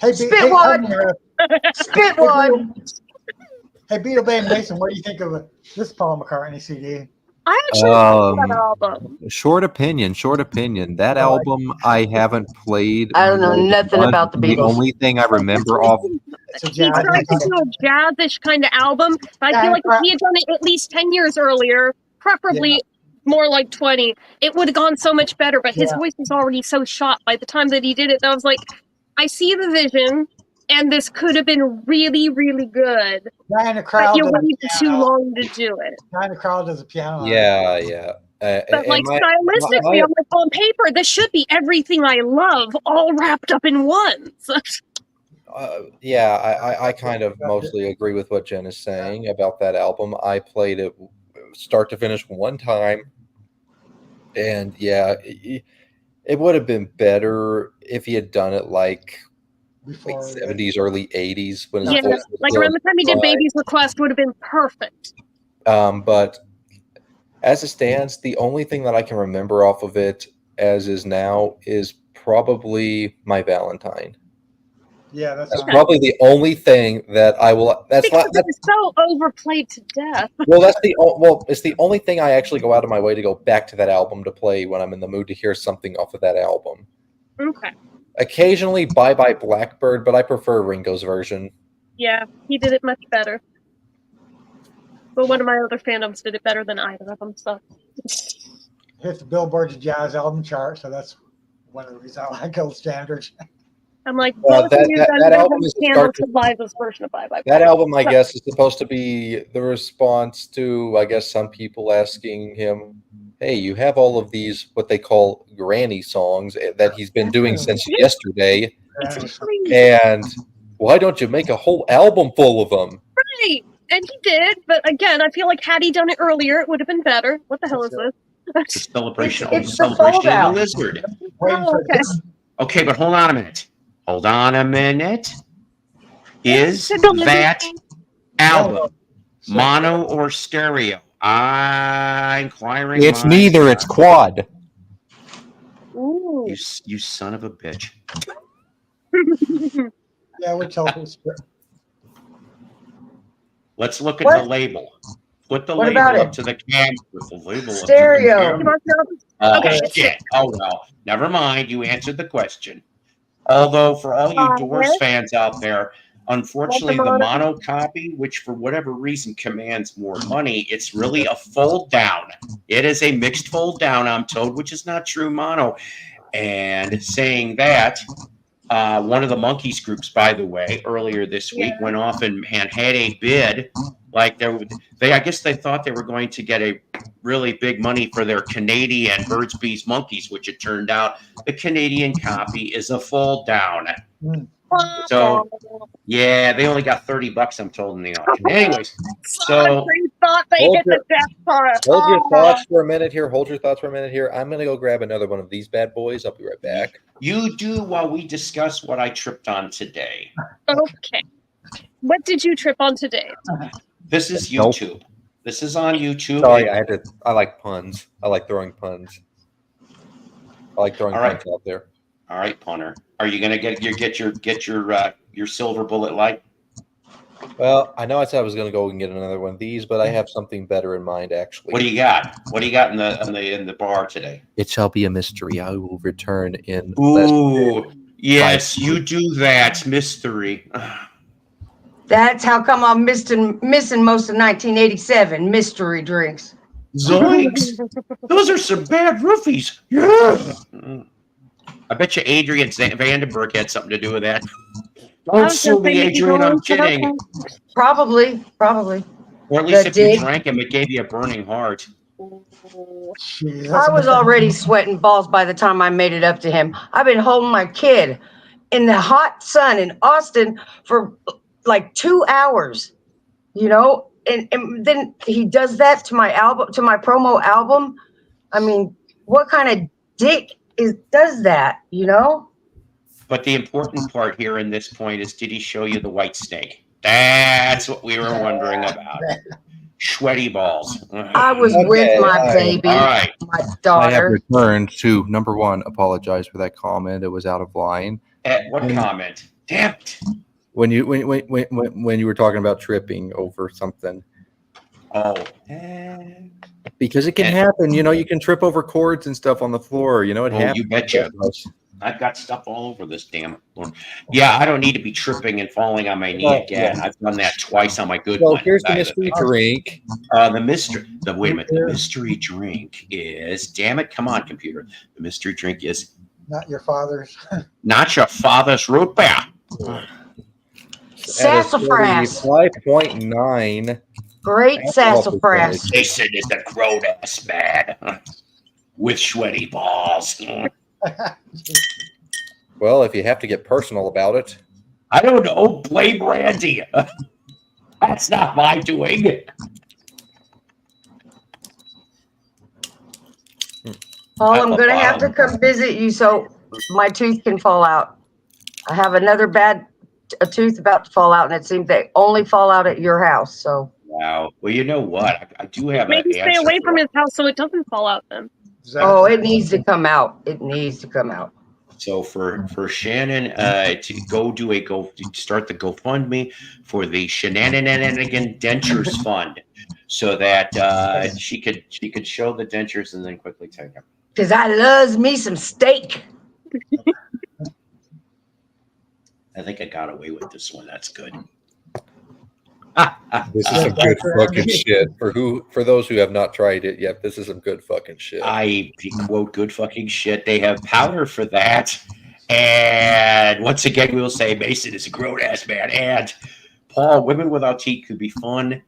Hey, Spit one. Spit one. Hey, Beetlebane Mason, what do you think of this Paul McCartney CD? I actually like that album. Short opinion. That album I haven't played. I don't know nothing about the Beatles. The only thing I remember of. He tried to do a jazzish kind of album, but I feel like if he had done it at least 10 years earlier, preferably more like 20, it would have gone so much better. But his voice was already so shot by the time that he did it that I was like, I see the vision, and this could have been really, really good. Diana Krall. But you waited too long to do it. Diana Krall does a piano. Yeah. But like stylistically, I'm like, on paper, this should be everything I love all wrapped up in one. I kind of mostly agree with what Jen is saying about that album. I played it start to finish one time, and it would have been better if he had done it like 70s, early 80s. When his voice was like around the time he did Baby's Request would have been perfect. But as it stands, the only thing that I can remember off of it as is now is probably My Valentine. Yeah, that's probably the only thing that I will. That's so overplayed to death. Well, it's the only thing I actually go out of my way to go back to that album to play when I'm in the mood to hear something off of that album. Okay. Occasionally, Bye Bye Blackbird, but I prefer Ringo's version. Yeah, he did it much better. But one of my other fandoms did it better than either of them. So hit the Billboard Jazz album chart, so that's one of the reasons I like Gold Standard. I'm like, that album is Liza's version of Bye Bye. That album, I guess, is supposed to be the response to, I guess, some people asking him, hey, you have all of these, what they call granny songs that he's been doing since yesterday. And why don't you make a whole album full of them? Right. And he did. But again, I feel like had he done it earlier, it would have been better. What the hell is this? It's a celebration. It's the celebration of the lizard. Oh, okay. Okay, but hold on a minute. Is that album mono or stereo? Inquiring. It's neither. It's quad. Ooh. You son of a bitch. Yeah, we're talking. Let's look at the label. Put the label up to the camera. With the label stereo. Oh, shit. Oh, well. Never mind. You answered the question. Although, for all you Doors fans out there, unfortunately, the mono copy, which for whatever reason commands more money, it's really a fold down. It is a mixed fold down, I'm told, which is not true mono. And saying that, one of the Monkees groups, by the way, earlier this week went off and had a bid. Like I guess they thought they were going to get a really big money for their Canadian Birds, Bees, Monkeys, which it turned out the Canadian copy is a fold down. So yeah, they only got $30, I'm told, in the auction. Anyways, so thought they hit the jackpot. Hold your thoughts for a minute here. I'm gonna go grab another one of these bad boys. I'll be right back. You do while we discuss what I tripped on today. Okay. What did you trip on today? This is YouTube. This is on YouTube. Sorry, I like puns. I like throwing puns. I like throwing puns out there. All right, punter. Are you gonna get your silver bullet light? Well, I know I said I was going to go and get another one of these, but I have something better in mind, actually. What do you got? What do you got in the bar today? It shall be a mystery. I will return in. Ooh, yes, you do that mystery. That's how come I'm missing most of 1987 mystery drinks. Zoinks! Those are some bad roofies. Yeah. I bet you Adrian Vandenberg had something to do with that. Don't sue me, Adrian. I'm kidding. Probably. Or at least if you drank him, it gave you a burning heart. I was already sweating balls by the time I made it up to him. I've been holding my kid in the hot sun in Austin for like 2 hours, you know, and then he does that to my album, to my promo album. I mean, what kind of dick does that, you know? But the important part here in this point is, did he show you the white snake? That's what we were wondering about. Sweaty balls. I was with my baby, my daughter. I have returned to number one. Apologize for that comment. It was out of line. What comment? Damn it! When you were talking about tripping over something. Oh. Because it can happen. You know, you can trip over cords and stuff on the floor. You know, it happens. You betcha. I've got stuff all over this damn floor. Yeah, I don't need to be tripping and falling on my knee again. I've done that twice on my good one. Well, here's the mystery drink. Wait a minute. The mystery drink is, damn it, come on, computer. The mystery drink is not your father's. Not your father's root beer. Sassafras. 5.9. Great sassafras. Jason is a grown-ass man with sweaty balls. Well, if you have to get personal about it. I don't know. Blame Randy. That's not my doing. Paul, I'm going to have to come visit you so my tooth can fall out. I have another a tooth about to fall out, and it seems they only fall out at your house. So. Wow. Well, you know what? I do have maybe stay away from his house so it doesn't fall out then. Oh, it needs to come out. It needs to come out. So for Shannon to start the GoFundMe for the Shenanigan Dentures Fund, so that she could show the dentures and then quickly take them. Because I loves me some steak. I think I got away with this one. That's good. This is some good fucking shit. For those who have not tried it yet, this is some good fucking shit. I quote good fucking shit. They have powder for that. And once again, we will say Mason is a grown ass man. And Paul, women without teeth could be fun.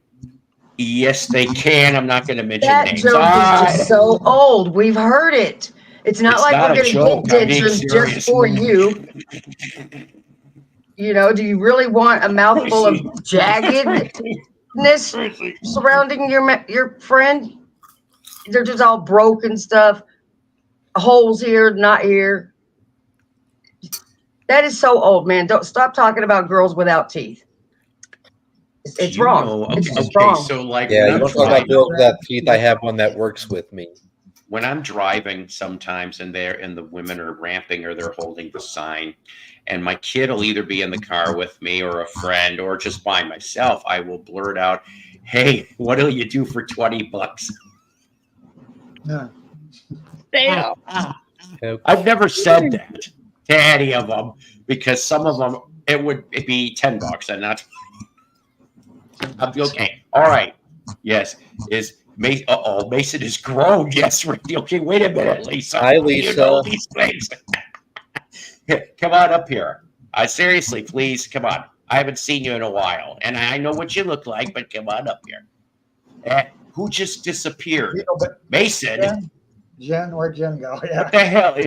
Yes, they can. I'm not going to mention names. That joke is just so old. We've heard it. It's not like we're going to get dentures just for you. You know, do you really want a mouthful of jaggedness surrounding your friend? They're just all broken stuff. Holes here, not here. That is so old, man. Don't stop talking about girls without teeth. It's wrong. It's just wrong. So like, yeah, you don't talk about girls without teeth. I have one that works with me. When I'm driving sometimes and the women are ramping or they're holding the sign, and my kid will either be in the car with me or a friend or just by myself, I will blurt out, "Hey, what'll you do for $20?" No. Damn. I've never said that to any of them because some of them it would be $10 and not. I'll be okay. All right. Yes. Mason is grown. Yes, Randy. Okay, wait a minute, Lisa. Hi, Lisa. You know these things. Come on up here. Seriously, please, come on. I haven't seen you in a while, and I know what you look like, but come on up here. Who just disappeared? Mason. Jen, where'd Jen go? Yeah. What the hell?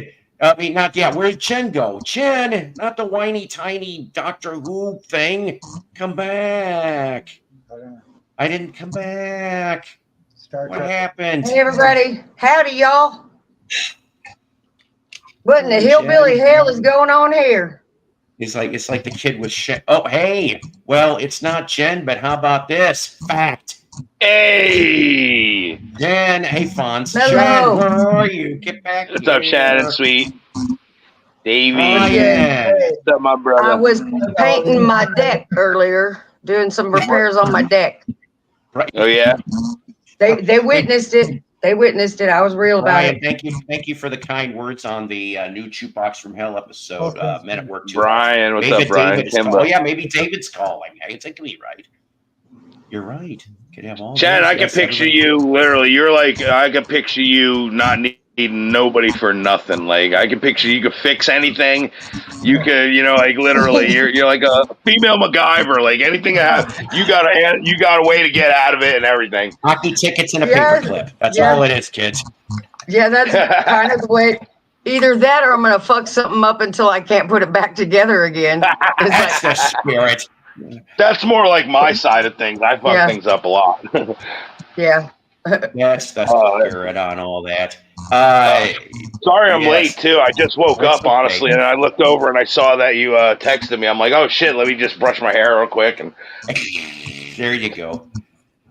I mean, where'd Jen go? Jen, not the whiny, tiny Doctor Who thing. Come back. I didn't come back. What happened? Hey, everybody. Howdy, y'all. What in the hillbilly hell is going on here? It's like the kid was oh, hey. Well, it's not Jen, but how about this? Fact. Hey. Jen. Hey, Fonz. Hello. Jen, where are you? Get back What's up, Shannon, sweet? Davey. Oh, yeah. What's up, my brother? I was painting my deck earlier. doing some repairs on my deck. Right. Oh yeah. They witnessed it. They witnessed it. I was real about Brian, it. thank you for the kind words on the new Jukebox from Hell episode. Men at Work 2. Brian, what's maybe up, Brian? David is oh yeah, maybe David's calling. Hey, it's me, right? You're right. Could have all. Chad, I can picture you literally. You're like, I can picture you not needing nobody for nothing. Like, I can picture you could fix anything. You could, like literally, you're like a female MacGyver. Like anything you got a way to get out of it and everything. Hockey tickets and a paperclip. That's all it is, kids. Yeah, that's kind of the way. Either that, or I'm gonna fuck something up until I can't put it back together again. That's the spirit. That's more like my side of things. I fuck things up a lot. Yeah. Yes, that's spirit on all that. Sorry I'm late, too. I just woke up, honestly, and I looked over and I saw that you texted me. I'm like, oh, shit, let me just brush my hair real quick. And there you go.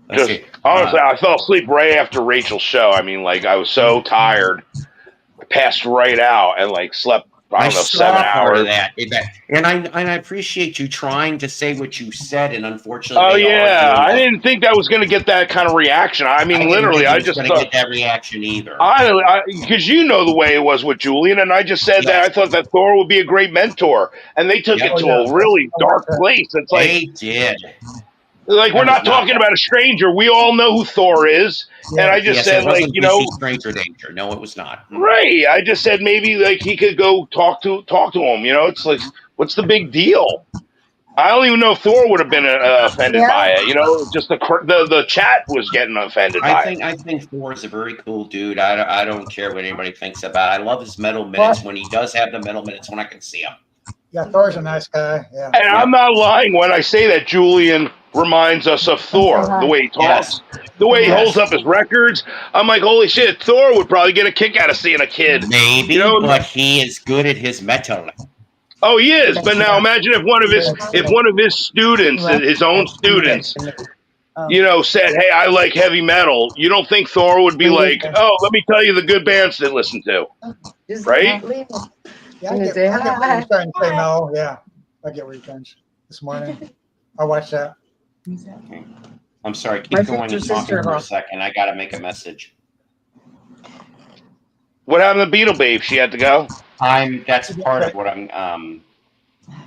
Honestly, I fell asleep right after Rachel's show. I mean, like, I was so tired. I passed right out and, like, slept, I don't know, 7 hours. Of that. And I appreciate you trying to say what you said, and unfortunately, oh yeah, I didn't think that was going to get that kind of reaction. I mean, literally, I just thought get that reaction either. Because you know the way it was with Julian, and I just said that I thought that Thor would be a great mentor, and they took it to a really dark place. It's like they did. Like, we're not talking about a stranger. We all know who Thor is. And I just said, like, stranger danger. No, it was not. Right. I just said maybe, like, he could go talk to him. It's like, what's the big deal? I don't even know if Thor would have been offended by it. Just the chat was getting offended by it. I think Thor is a very cool dude. I don't care what anybody thinks about it. I love his metal minutes. When he does have the metal minutes, when I can see him. Yeah, Thor's a nice guy. Yeah. And I'm not lying when I say that Julian reminds us of Thor, the way he talks, the way he holds up his records. I'm like, holy shit, Thor would probably get a kick out of seeing a kid. Maybe, but he is good at his metal. Oh, he is. But now imagine if one of his students, his own students, said, hey, I like heavy metal. You don't think Thor would be like, oh, let me tell you the good bands to listen to, right? Yeah, I get what you're trying to say, Mel. Yeah, I get what you're trying to say this morning. I watched that. Okay. I'm sorry. Keep going and talking for a second. I got to make a message. What happened to Beetle Babe? She had to go? That's part of what I'm,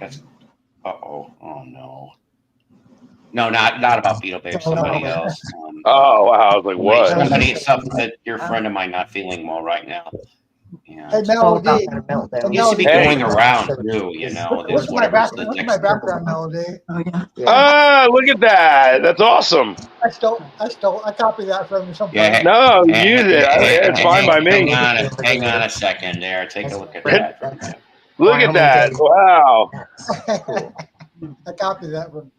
that's, oh no. No, not about Beetle Babe, somebody else. Oh, wow. I was like, what? Your friend of mine not feeling well right now. Yeah. Hey, Melody. He used to be going around too, What's my background, Melody? Oh, yeah. Look at that. That's awesome. I copied that from something. Yeah. No, use it. It's fine by me. Hang on a second there. Take a look at that. Look at that. Wow. I copied that from him.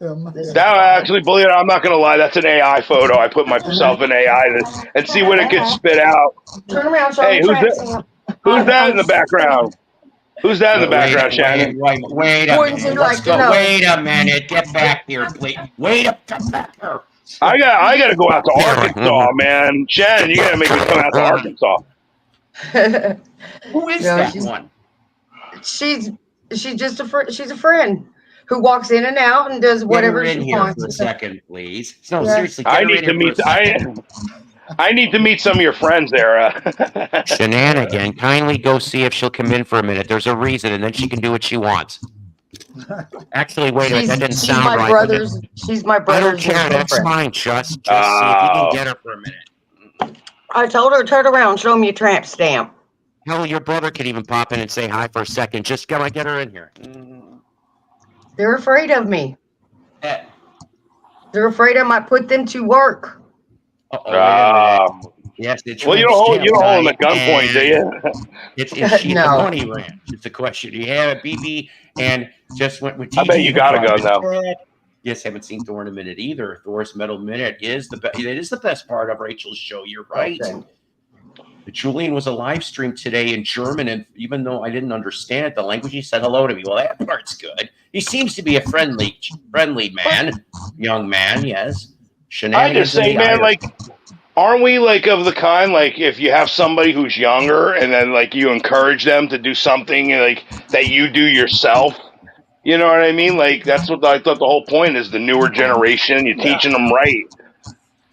That actually, believe it, I'm not going to lie. That's an AI photo. I put myself in AI and see what it could spit out. Turn around, hey, who's that in the background? Who's that in the background, Shannon? Wait a minute. Get back here, please. Get back here. I got to go out to Arkansas, man. Shannon, you got to make me come out to Arkansas. Who is that one? She's just she's a friend who walks in and out and does whatever she wants. For a second, please. No, seriously. I need to meet. I need to meet some of your friends there. Shenanigan, kindly go see if she'll come in for a minute. There's a reason, and then she can do what she wants. Actually, wait a minute. That didn't sound right. She's my brother's. I don't care. That's fine. Just see if you can get her for a minute. I told her, turn around, show me a tramp stamp. Hell, your brother could even pop in and say hi for a second. Just get her in here. They're afraid of me. They're afraid I might put them to work. Yes, well, you don't hold them at gunpoint, do you? It's the money ranch. It's a question. You have a BB and just went with. I bet you got a gun now. Yes, haven't seen Thor in a minute either. Thor's Metal Minute is the best part of Rachel's show. You're right. Okay. Julian was a live stream today in German, and even though I didn't understand the language, he said hello to me. Well, that part's good. He seems to be a friendly man, young man. Yes. I just say, man, like, aren't we like of the kind like if you have somebody who's younger and then like you encourage them to do something like that you do yourself, You know what I mean? Like that's what I thought the whole point is. The newer generation, you're teaching them right.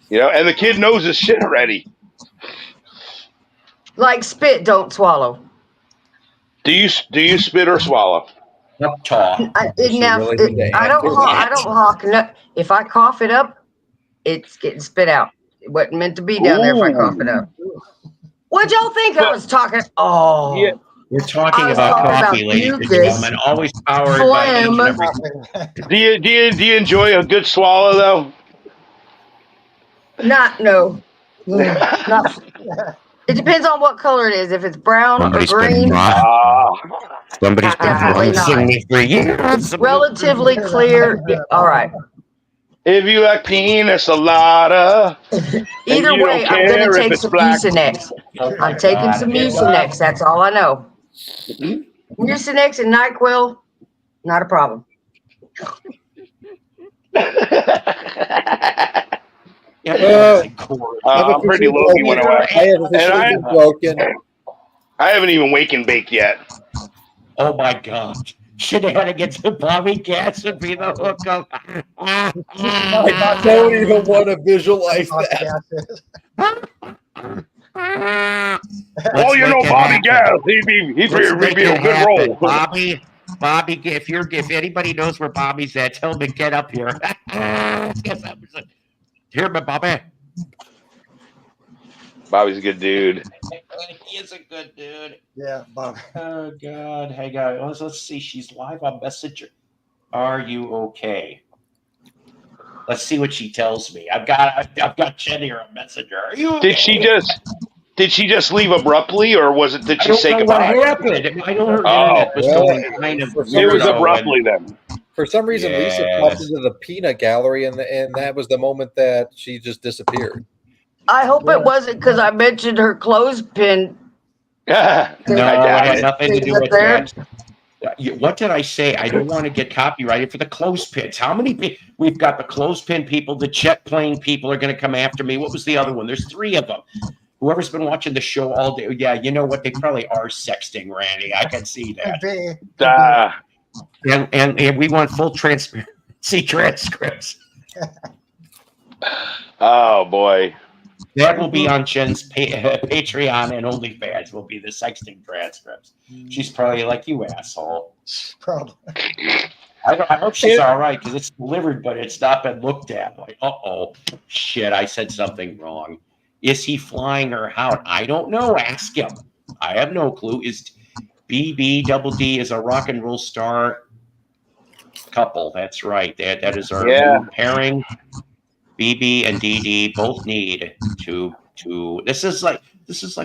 You know, and the kid knows his shit already. Like spit, don't swallow. Do you spit or swallow? I don't hawk. No, if I cough it up, it's getting spit out. It wasn't meant to be down there if I cough it up. What'd y'all think I was talking? Oh, yeah. We're talking about coffee, ladies and gentlemen. Always powered by each and every. Do you enjoy a good swallow though? No. Not. It depends on what color it is. If it's brown or green. Somebody's been promising me for years. Relatively clear. All right. If you like pina colada. Either way, I'm going to take some Mucinex. I'm taking some Mucinex. That's all I know. Mucinex and NyQuil, not a problem. I'm pretty low-key when I haven't even wake and bake yet. Oh my God. Shenanigans with Bobby Gas would be the hookup. I don't even want to visualize that. Well, you know, Bobby Gas, he'd be a good role. Bobby, if anybody knows where Bobby's at, tell him to get up here. Here, Bobby. Bobby's a good dude. He is a good dude. Yeah, Bobby. Oh God, hey guys, let's see. She's live on Messenger. Are you okay? Let's see what she tells me. I've got Jen here on Messenger. Are you okay? Did she just leave abruptly, or did she say goodbye? What happened? I know her internet was going kind of. It was abruptly then. For some reason, Lisa popped into the peanut gallery, and that was the moment that she just disappeared. I hope it wasn't because I mentioned her clothespin. No, it had nothing to do with that. What did I say? I don't want to get copyrighted for the clothespins. How many? We've got the clothespin people, the jet plane people are going to come after me. What was the other one? There's 3 of them. Whoever's been watching the show all day, yeah, you know what? They probably are sexting, Randy. I can see that. And we want full transparency transcripts. Oh boy. That will be on Jen's Patreon and OnlyFans will be the sexting transcripts. She's probably like, you asshole. Probably. I hope she's all right because it's delivered, but it's not been looked at. Like, shit, I said something wrong. Is he flying her out? I don't know. Ask him. I have no clue. Is BB Double D is a rock and roll star couple. That's right. That is our new pairing. BB and DD both need to. This is like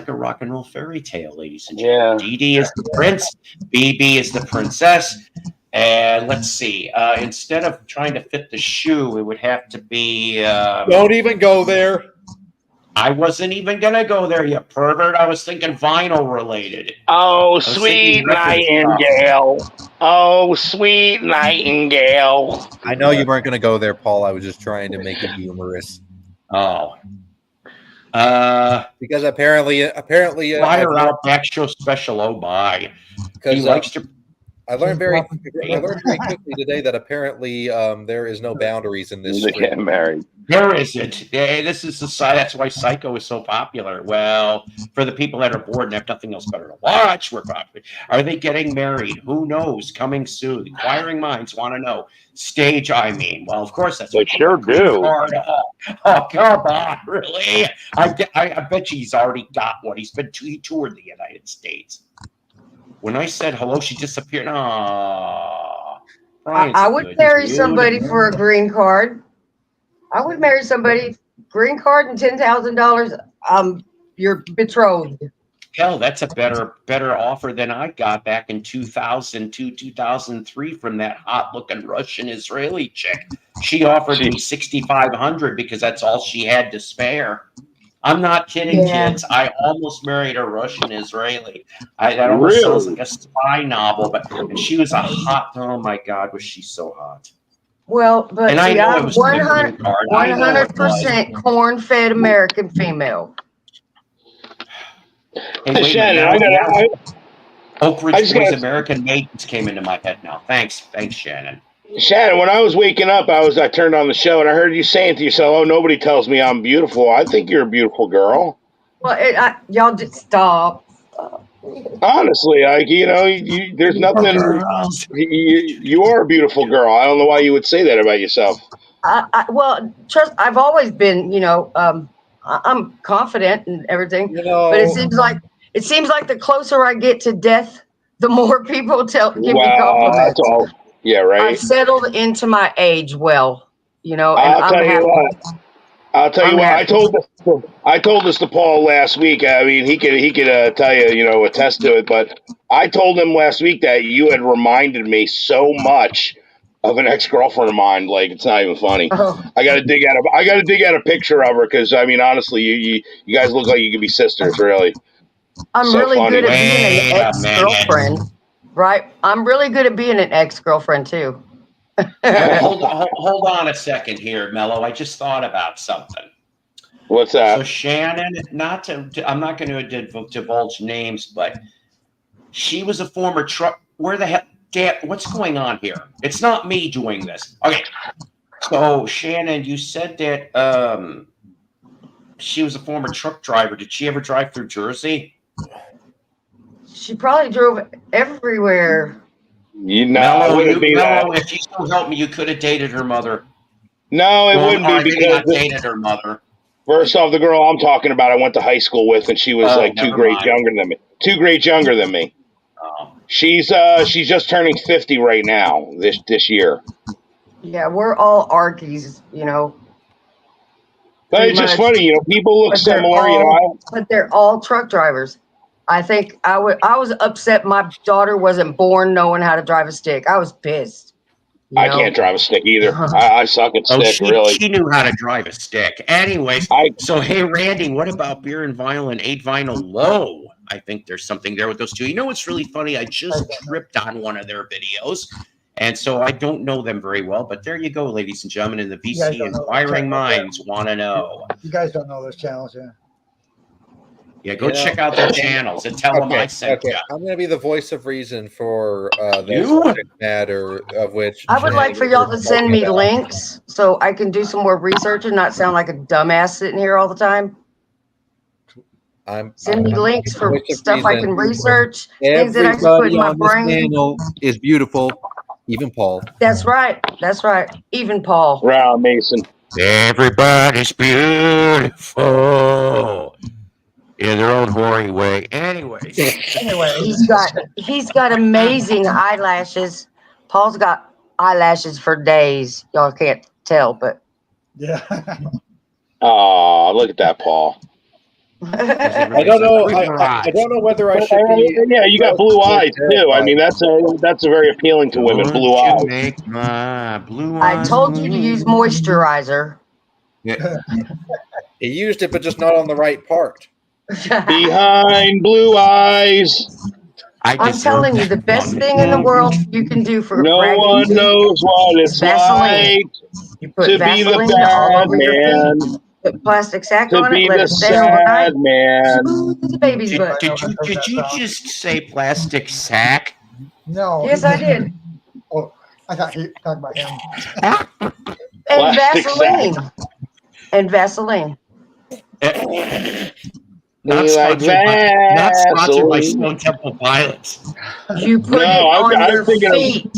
a rock and roll fairy tale, ladies and gentlemen. DD is the prince. BB is the princess. And let's see. Instead of trying to fit the shoe, it would have to be. Don't even go there. I wasn't even going to go there, you pervert. I was thinking vinyl related. Oh, sweet Nightingale. Oh, sweet Nightingale. I know you weren't going to go there, Paul. I was just trying to make it humorous. Oh. Because apparently Fire out back show special. Oh my. He likes to. I learned very quickly today that apparently there is no boundaries in this. They get married. There isn't. This is that's why Psycho is so popular. Well, for the people that are bored and have nothing else better to watch, we're popular. Are they getting married? Who knows? Coming soon. Inquiring minds want to know. Stage, I mean. Well, of course that's. They sure do. Oh, come on, really? I bet you he's already got one. He toured the United States. When I said hello, she disappeared. I would marry somebody for a green card. I would marry somebody, green card and $10,000. You're betrothed. Hell, that's a better offer than I got back in 2002, 2003 from that hot-looking Russian Israeli chick. She offered me $6,500 because that's all she had to spare. I'm not kidding, kids. I almost married a Russian Israeli. That almost sounds like a spy novel, but she was a hot. Oh my God, was she so hot? Well, but and I know it was 100% corn-fed American female. Hey, Shannon, Oak Ridge Boys American Maidens came into my head now. Thanks, Shannon. Shannon, when I was waking up, I turned on the show and I heard you saying to yourself, "Oh, nobody tells me I'm beautiful. I think you're a beautiful girl." Well, y'all just stop. Honestly, like there's nothing. You are a beautiful girl. I don't know why you would say that about yourself. Well, trust. I've always been, I'm confident and everything. But it seems like the closer I get to death, the more people give me compliments. That's all. Yeah, right. I've settled into my age well, and I'll tell you what. I told this to Paul last week. I mean, he could tell you, attest to it. But I told him last week that you had reminded me so much of an ex-girlfriend of mine. Like, it's not even funny. Oh. I got to dig out a picture of her because I mean, honestly, you guys look like you could be sisters, really. I'm so really funny. good at being an ex-girlfriend, right? I'm really good at being an ex-girlfriend too. Hold on a second here, Mello. I just thought about something. What's that? So Shannon, I'm not going to divulge names, but she was a former truck. Where the hell, Dad? What's going on here? It's not me doing this. Okay. So Shannon, you said that she was a former truck driver. Did she ever drive through Jersey? She probably drove everywhere. Mello, if you still help me, you could have dated her mother. No, it wouldn't be because dated her mother. First off, the girl I'm talking about, I went to high school with, and she was like 2 grades younger than me. 2 grades younger than me. Oh. She's just turning 50 right now this year. Yeah, we're all Arkies, But it's just funny, people look similar, But they're all truck drivers. I think I was upset my daughter wasn't born knowing how to drive a stick. I was pissed. I can't drive a stick either. I suck at stick, really. She knew how to drive a stick. Anyways, so hey, Randy, what about Beer and Vinyl and 8 Vinyl Low? I think there's something there with those two. You know what's really funny? I just tripped on one of their videos, and so I don't know them very well. But there you go, ladies and gentlemen, in the VC Inquiring Minds want to know. You guys don't know those channels, yeah? Yeah, go check out their channels and tell them I sent you. I'm going to be the voice of reason for the subject matter of which I would like for y'all to send me links so I can do some more research and not sound like a dumbass sitting here all the time. Send me links for stuff I can research, things that I can put in my brain. This channel is beautiful, even Paul. That's right. Even Paul. Round Mason. Everybody's beautiful. In their own hoary way. Anyway, he's got amazing eyelashes. Paul's got eyelashes for days. Y'all can't tell, but yeah. Oh, look at that, Paul. I don't know. I don't know whether I should be. Yeah, you got blue eyes too. I mean, that's very appealing to women. Blue eyes. Make my blue eyes. I told you to use moisturizer. Yeah. He used it, but just not on the right part. Behind blue eyes. I'm telling you, the best thing in the world you can do for no one knows what it's like you put to Vaseline be the bad man. Put plastic sack to on be it. Let the it stay overnight. sad man. The baby's butt. Did you just say plastic sack? No. Yes, I did. Oh, I thought you talking about him. And Plastic Vaseline. sack. And Vaseline. Not sponsored by Stone Temple Pilots. You put it on your feet.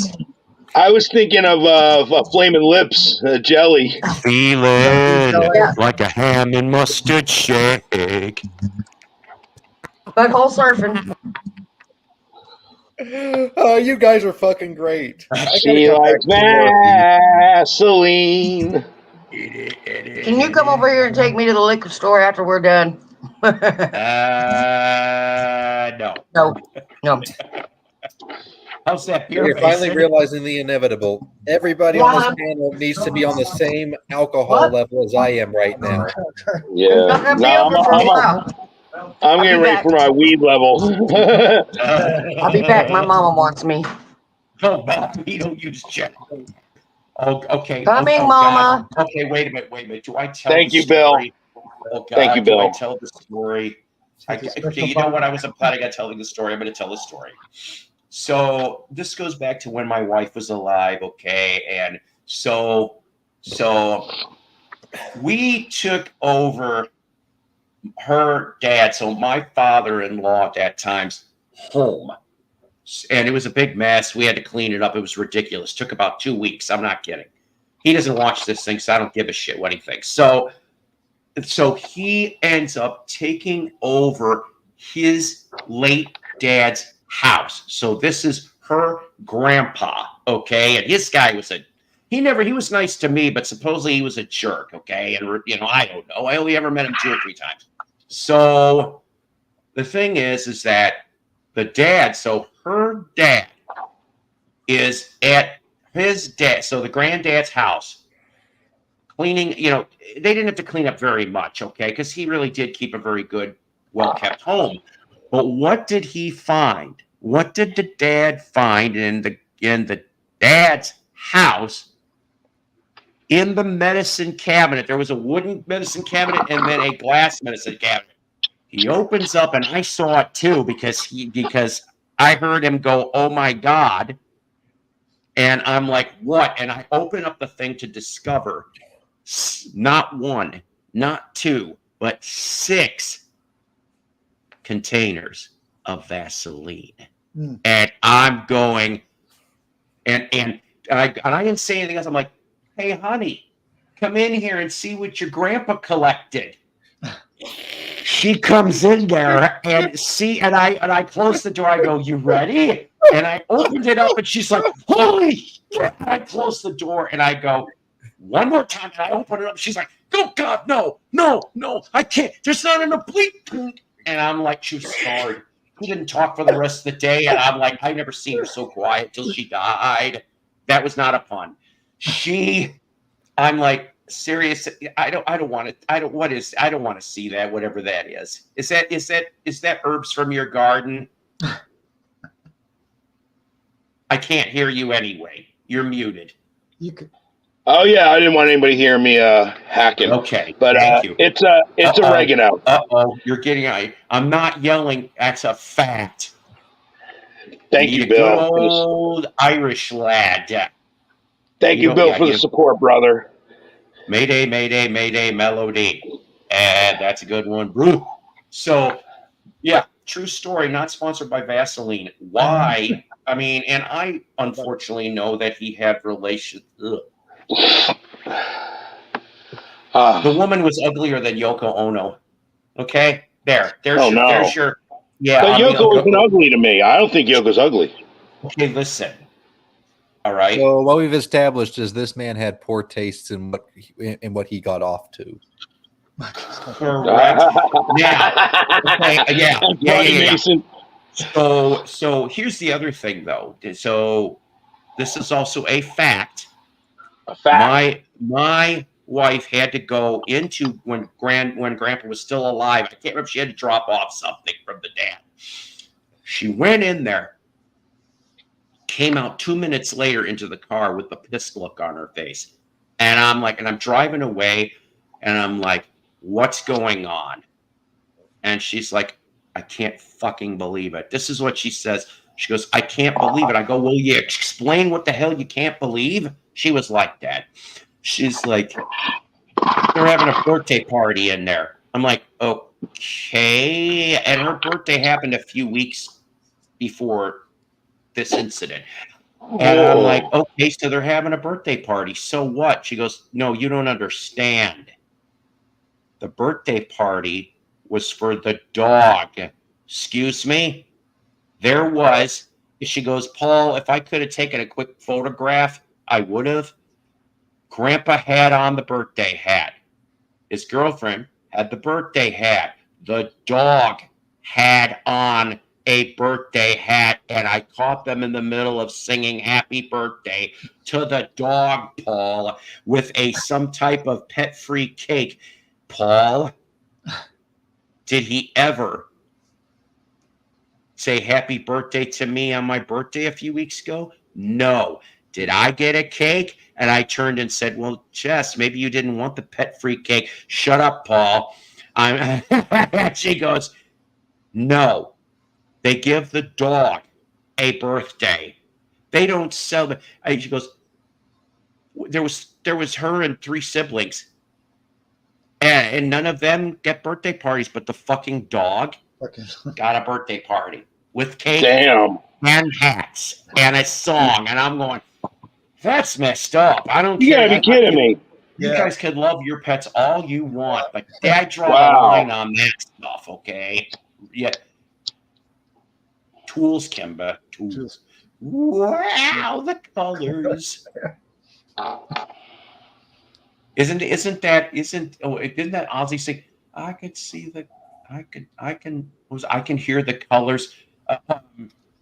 I was thinking of Flaming Lips jelly. Feeling like a ham and mustard shake. Butthole surfing. Oh, you guys are fucking great. She likes Vaseline. Can you come over here and take me to the liquor store after we're done? No. No. How's that beer? You're finally realizing the inevitable. Everybody on this panel needs to be on the same alcohol level as I am right now. Yeah. I'm getting ready for my weed level. I'll be back. My mama wants me. Oh, Bobby, don't use Jack. Oh, okay. Coming, Mama. God. Okay, wait a minute. Do I tell Thank the you, story? Bill. Oh, God. Thank you, Bill. Do I tell the story You know what? I'm glad I got telling the story. I'm going to tell the story. So this goes back to when my wife was alive, okay? And so we took over her dad, so my father-in-law at that time's home. And it was a big mess. We had to clean it up. It was ridiculous. Took about 2 weeks. I'm not kidding. He doesn't watch this thing, so I don't give a shit what he thinks. So he ends up taking over his late dad's house. So this is her grandpa, okay? And this guy was he was nice to me, but supposedly he was a jerk, okay? And, I don't know. I only ever met him 2 or 3 times. So the thing is that the dad, so her dad is at his dad, so the granddad's house, cleaning, they didn't have to clean up very much, okay? Because he really did keep a very good, well-kept home. But what did he find? What did the dad find in the dad's house? In the medicine cabinet, there was a wooden medicine cabinet and then a glass medicine cabinet. He opens up, and I saw it too because I heard him go, "Oh my God." And I'm like, what? And I open up the thing to discover not 1, not 2, but 6 containers of Vaseline. And I'm going, and I didn't say anything else. I'm like, "Hey, honey, come in here and see what your grandpa collected." She comes in there and I close the door. I go, "You ready?" And I opened it up, and she's like, "Holy shit." I close the door, and I go, "One more time." And I open it up. She's like, "Oh, God, no, I can't. There's not enough bleach." And I'm like, she was scarred. He didn't talk for the rest of the day. And I'm like, I never seen her so quiet till she died. That was not a pun. I'm like, serious. I don't want to see that, whatever that is. Is that herbs from your garden? I can't hear you anyway. You're muted. You could. Oh yeah, I didn't want anybody hearing me hacking. Okay, but thank you. It's oregano. You're getting. I'm not yelling. That's a fact. Thank you, Bill. Good old Irish lad. Thank you, Bill, for the support, brother. Mayday, mayday, mayday, melody. And that's a good one, bro. So, yeah, true story, not sponsored by Vaseline. Why? I mean, and I unfortunately know that he had relations. The woman was uglier than Yoko Ono. Okay? There's your. Yeah. But Yoko isn't ugly to me. I don't think Yoko's ugly. Okay, listen. All right. So what we've established is this man had poor tastes in what he got off to. Correct. Yeah. So here's the other thing, though. So this is also a fact. A fact. My wife had to go into when Grandpa was still alive. I can't remember. She had to drop off something from the dad. She went in there. Came out 2 minutes later into the car with the pissed look on her face. And I'm like, and I'm driving away, and I'm like, what's going on? And she's like, I can't fucking believe it. This is what she says. She goes, I can't believe it. I go, well, you explain what the hell you can't believe? She was like that. She's like, they're having a birthday party in there. I'm like, okay. And her birthday happened a few weeks before this incident. And I'm like, okay, so they're having a birthday party. So what? She goes, no, you don't understand. The birthday party was for the dog. Excuse me? There was. She goes, Paul, if I could have taken a quick photograph, I would have. Grandpa had on the birthday hat. His girlfriend had the birthday hat. The dog had on a birthday hat, and I caught them in the middle of singing happy birthday to the dog, Paul, with some type of pet-free cake. Paul, did he ever say happy birthday to me on my birthday a few weeks ago? No. Did I get a cake? And I turned and said, well, Jess, maybe you didn't want the pet-free cake. Shut up, Paul. She goes, No, they give the dog a birthday. They don't celebrate. She goes, there was her and 3 siblings, and none of them get birthday parties, but the fucking dog got a birthday party with cake and hats and a song, and I'm going, that's messed up. I don't care. You gotta be kidding me. You guys can love your pets all you want, but I draw the line on that stuff, okay? Yeah. Tools, Kimba. Tools. Wow, the colors. Isn't that Ozzy saying, I could see I can hear the colors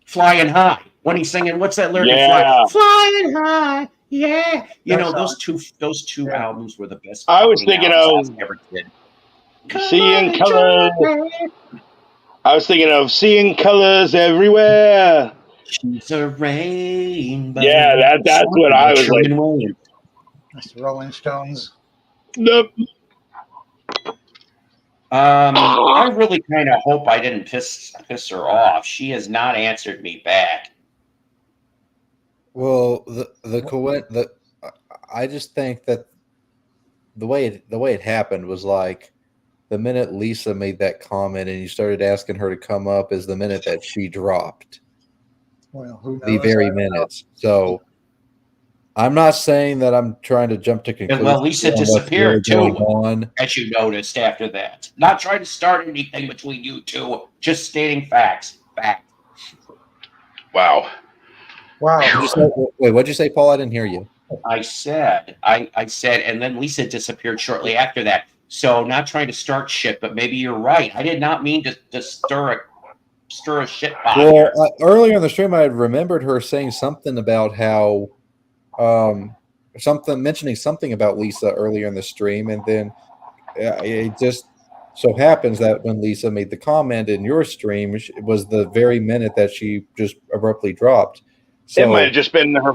flying high when he's singing, what's that lyric? Yeah. Flying high. Yeah. Those two albums were the best. I was thinking of ever did. Seeing colors. I was thinking of seeing colors everywhere. She's a rainbow. Yeah, that's what I was like. That's the Rolling Stones. Nope. I really kind of hope I didn't piss her off. She has not answered me back. Well, I just think that the way it happened was like the minute Lisa made that comment and you started asking her to come up is the minute that she dropped. Well, who knows? The very minutes. So I'm not saying that I'm trying to jump to conclusions. Well, Lisa disappeared really too, as you noticed after that. Not trying to start anything between you two, just stating facts. Fact. Wow. Wait, what'd you say, Paul? I didn't hear you. I said, and then Lisa disappeared shortly after that. So not trying to start shit, but maybe you're right. I did not mean to stir a shit pot. Well, earlier in the stream, I had remembered her saying something about how, mentioning something about Lisa earlier in the stream, and then it just so happens that when Lisa made the comment in your stream, it was the very minute that she just abruptly dropped. So, it might have just been her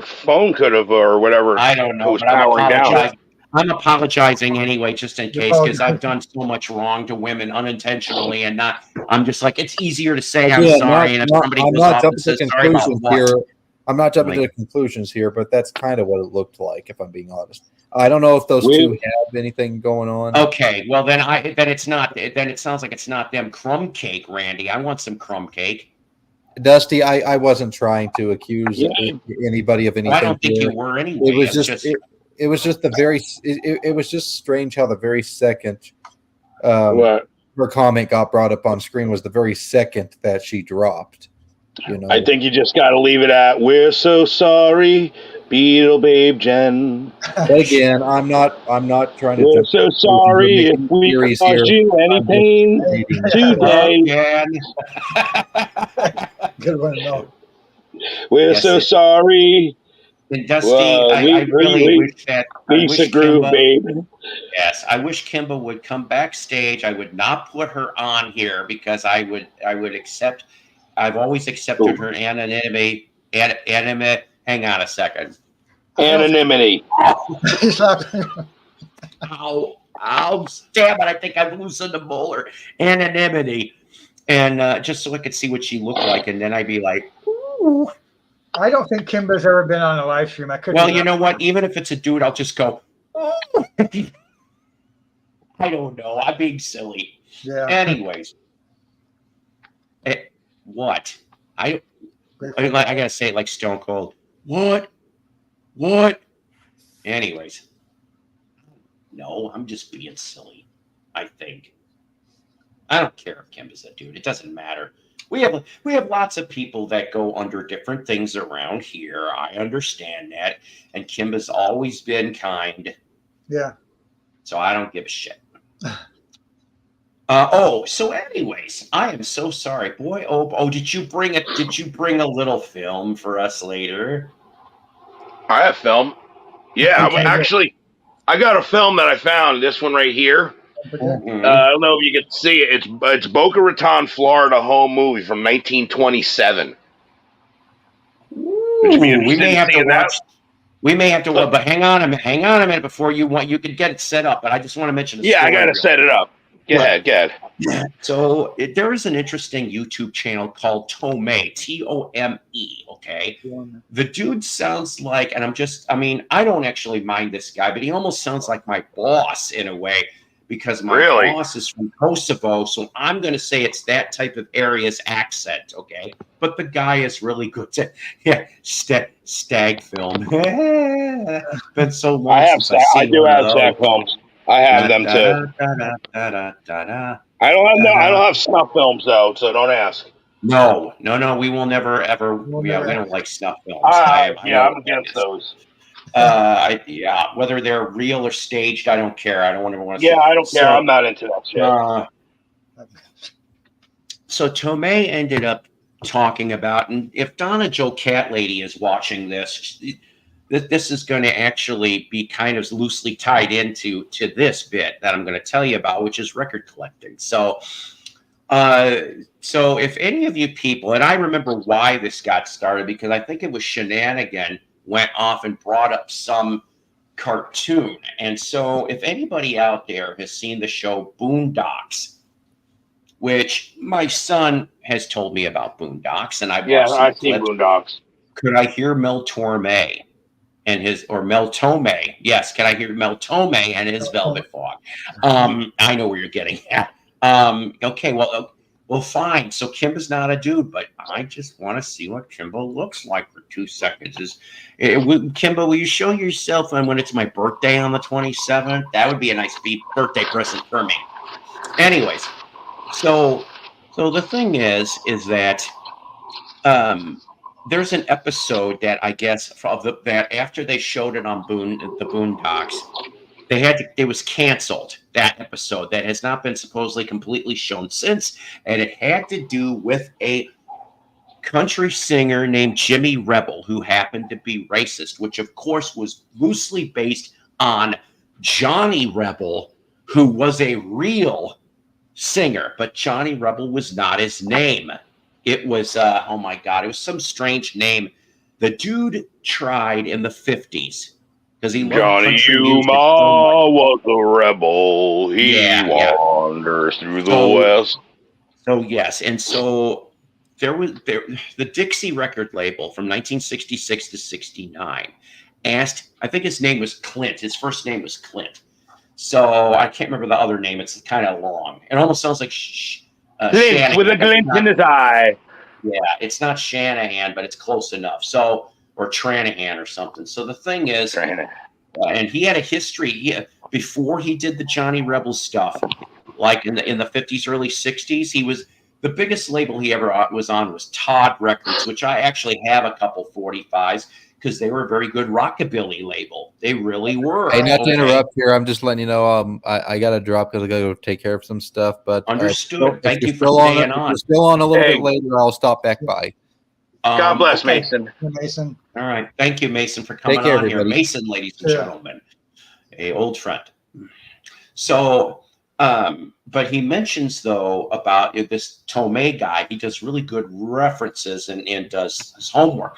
phone could have or whatever. I don't know. Was powering down. I'm apologizing anyway, just in case, because I've done so much wrong to women unintentionally, and not. I'm just like, it's easier to say I'm sorry, and if somebody goes off and says sorry about what. I'm not jumping to conclusions here, but that's kind of what it looked like, if I'm being honest. I don't know if those two have anything going on. Okay, well then it's not. Then it sounds like it's not them. Crumb cake, Randy. I want some crumb cake. Dusty, I wasn't trying to accuse anybody of anything. I don't think you were anyway. It was just it was just it was just strange how the very second her comment got brought up on screen was the very second that she dropped. You know? I think you just got to leave it at "We're so sorry, Beetle Babe Jen." Again, I'm not trying to. We're so sorry if we caused you any pain today. Good one, no. We're so sorry. And Dusty, I really wish that Lisa Groove, babe. Yes, I wish Kimba would come backstage. I would not put her on here because I would accept. I've always accepted her anonymity. Hang on a second. Anonymity. Ow, damn it. I think I've loosened the molar. Anonymity. And just so I could see what she looked like. And then I'd be like, ooh. I don't think Kimba's ever been on a live stream. Well, you know what? Even if it's a dude, I'll just go, ooh. I don't know. I'm being silly. Yeah. Anyways. What? I gotta say it like Stone Cold. What? Anyways. No, I'm just being silly. I think. I don't care if Kimba's a dude. It doesn't matter. We have lots of people that go under different things around here. I understand that. And Kimba's always been kind. Yeah. So I don't give a shit. So anyways, I am so sorry. Boy, did you bring a little film for us later? I have film. Yeah, Okay. actually, I got a film that I found. This one right here. Mm-hmm. I don't know if you can see it. It's Boca Raton, Florida, home movie from 1927. Which means we may have to watch. We may have to, but hang on a minute before you could get it set up. But I just want to mention. I got to set it up. Go ahead. So there is an interesting YouTube channel called Tome, Tome. Okay, the dude sounds like, and I don't actually mind this guy, but he almost sounds like my boss in a way, because my boss is from Kosovo, so I'm going to say it's that type of area's accent. Okay, but the guy is really good to stag film. Been so long since I've seen I do have stag films. I have them too. I don't have snuff films though, so don't ask. No, we will never ever. We don't like snuff films. I'm against those. Whether they're real or staged, I don't care. I don't ever want to. Yeah, I don't care. I'm not into that shit. So Tomei ended up talking about, and if Donna Joe Cat Lady is watching this, this is going to actually be kind of loosely tied into this bit that I'm going to tell you about, which is record collecting. So if any of you people, and I remember why this got started, because I think it was Shenanigan went off and brought up some cartoon. And so if anybody out there has seen the show Boondocks, which my son has told me about Boondocks, and I've seen Boondocks. Could I hear Mel Torme and Mel Tome? Yes, can I hear Mel Tome and his Velvet Fog? I know where you're getting at. Okay, well, fine. So Kimba's not a dude, but I just want to see what Kimba looks like for 2 seconds. Kimba, will you show yourself when it's my birthday on the 27th? That would be a nice birthday present for me. Anyways, so the thing is that there's an episode that I guess that after they showed it on the Boondocks, it was canceled, that episode, that has not been supposedly completely shown since, and it had to do with a country singer named Jimmy Rebel, who happened to be racist, which of course was loosely based on Johnny Rebel, who was a real singer, but Johnny Rebel was not his name. It was it was some strange name. The dude tried in the 50s. Johnny Yuma was a rebel. He wanders through the West. So yes, and so the Dixie record label from 1966 to 69 asked, I think his name was Clint. His first name was Clint. So I can't remember the other name. It's kind of long. It almost sounds like Clint with a glint in his eye. Yeah, it's not Shanahan, but it's close enough. So, or Tranahan or something. So the thing is, and he had a history. Before he did the Johnny Rebel stuff, like in the 50s, early 60s, he was the biggest label he ever was on was Todd Records, which I actually have a couple 45s because they were a very good rockabilly label. They really were. Hey, not to interrupt here, I'm just letting you know I got to drop because I got to go take care of some stuff. But understood. Thank you for staying on. If you're still on a little bit later, I'll stop back by. God bless Mason. Mason. All right. Thank you, Mason, for coming on everybody. Here. Mason, ladies and gentlemen, a old friend. So, but he mentions, though, about this Tomei guy. He does really good references and does his homework.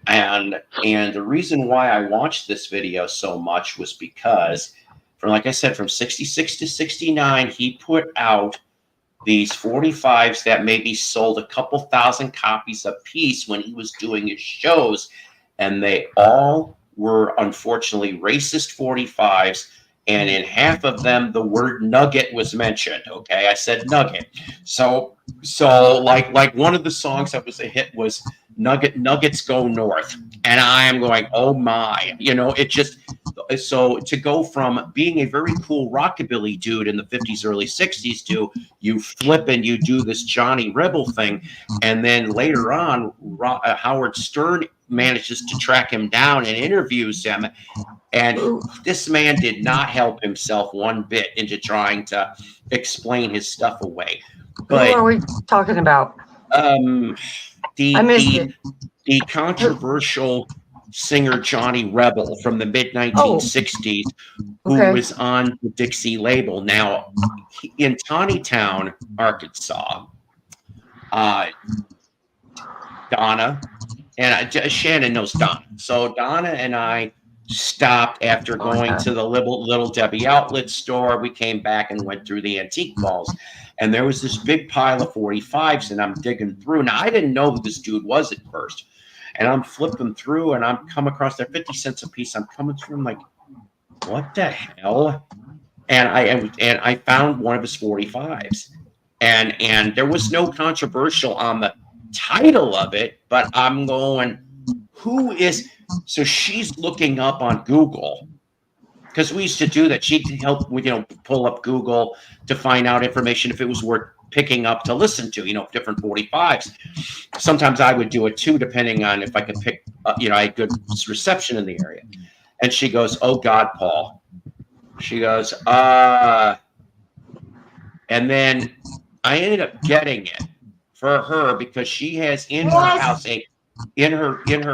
And the reason why I watched this video so much was because, like I said, from 66 to 69, he put out these 45s that maybe sold a couple thousand copies a piece when he was doing his shows. And they all were, unfortunately, racist 45s. And in half of them, the word nugget was mentioned. Okay, I said nugget. So like one of the songs that was a hit was Nuggets Go North. And I am going, oh my, it just, so to go from being a very cool rockabilly dude in the 50s, early 60s to you flip and you do this Johnny Rebel thing. And then later on, Howard Stern manages to track him down and interviews him. And this man did not help himself one bit into trying to explain his stuff away. But, who are we talking about? The controversial singer Johnny Rebel from the mid-1960s who was on the Dixie label. Now, in Tawnytown, Arkansas, Donna, and Shannon knows Donna. So Donna and I stopped after going to the little Debbie outlet store. We came back and went through the antique malls. and there was this big pile of 45s, and I'm digging through. Now, I didn't know who this dude was at first, and I'm flipping through, and I'm come across their 50 cents a piece. I'm coming through, I'm like, what the hell? And I found one of his 45s, and there was no controversial on the title of it, but I'm going, who is? So she's looking up on Google, because we used to do that. She'd help, pull up Google to find out information if it was worth picking up to listen to, different 45s. Sometimes I would do it too, depending on if I could pick, I had good reception in the area. And she goes, "Oh God, Paul." She goes, and then I ended up getting it for her because she has in her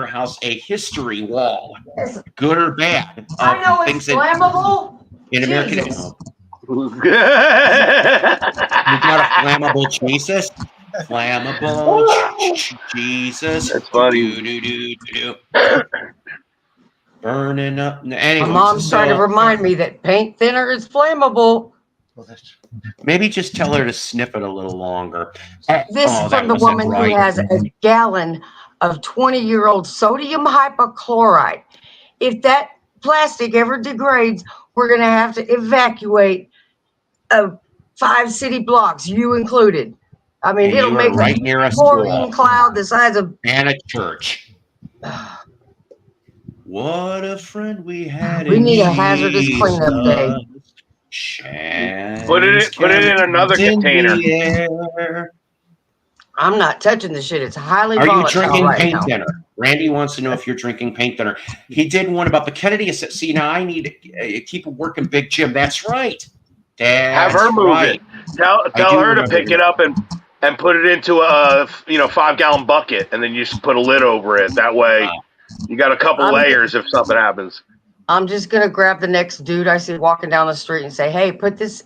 house a history wall, good or bad. I know it's flammable. In American, you got a flammable Jesus? Flammable Jesus. That's funny. Burning up. Anyway, My mom's trying to remind me that paint thinner is flammable. Maybe just tell her to sniff it a little longer. This is from the woman who has a gallon of 20-year-old sodium hypochlorite. If that plastic ever degrades, we're going to have to evacuate 5 city blocks, you included. I mean, it'll make right near a chlorine cloud the size of and a church. What a friend we had. We need a hazardous cleanup day. Put it in another container. I'm not touching the shit. It's highly volatile. Are you drinking right paint now. thinner? Randy wants to know if you're drinking paint thinner. He did one about the Kennedy. See, now I need to keep working, Big Jim. That's right. Have her move it. Tell her to pick it up and put it into a 5-gallon bucket, and then you just put a lid over it. That way, you got a couple layers if something happens. I'm just gonna grab the next dude I see walking down the street and say, "Hey, put this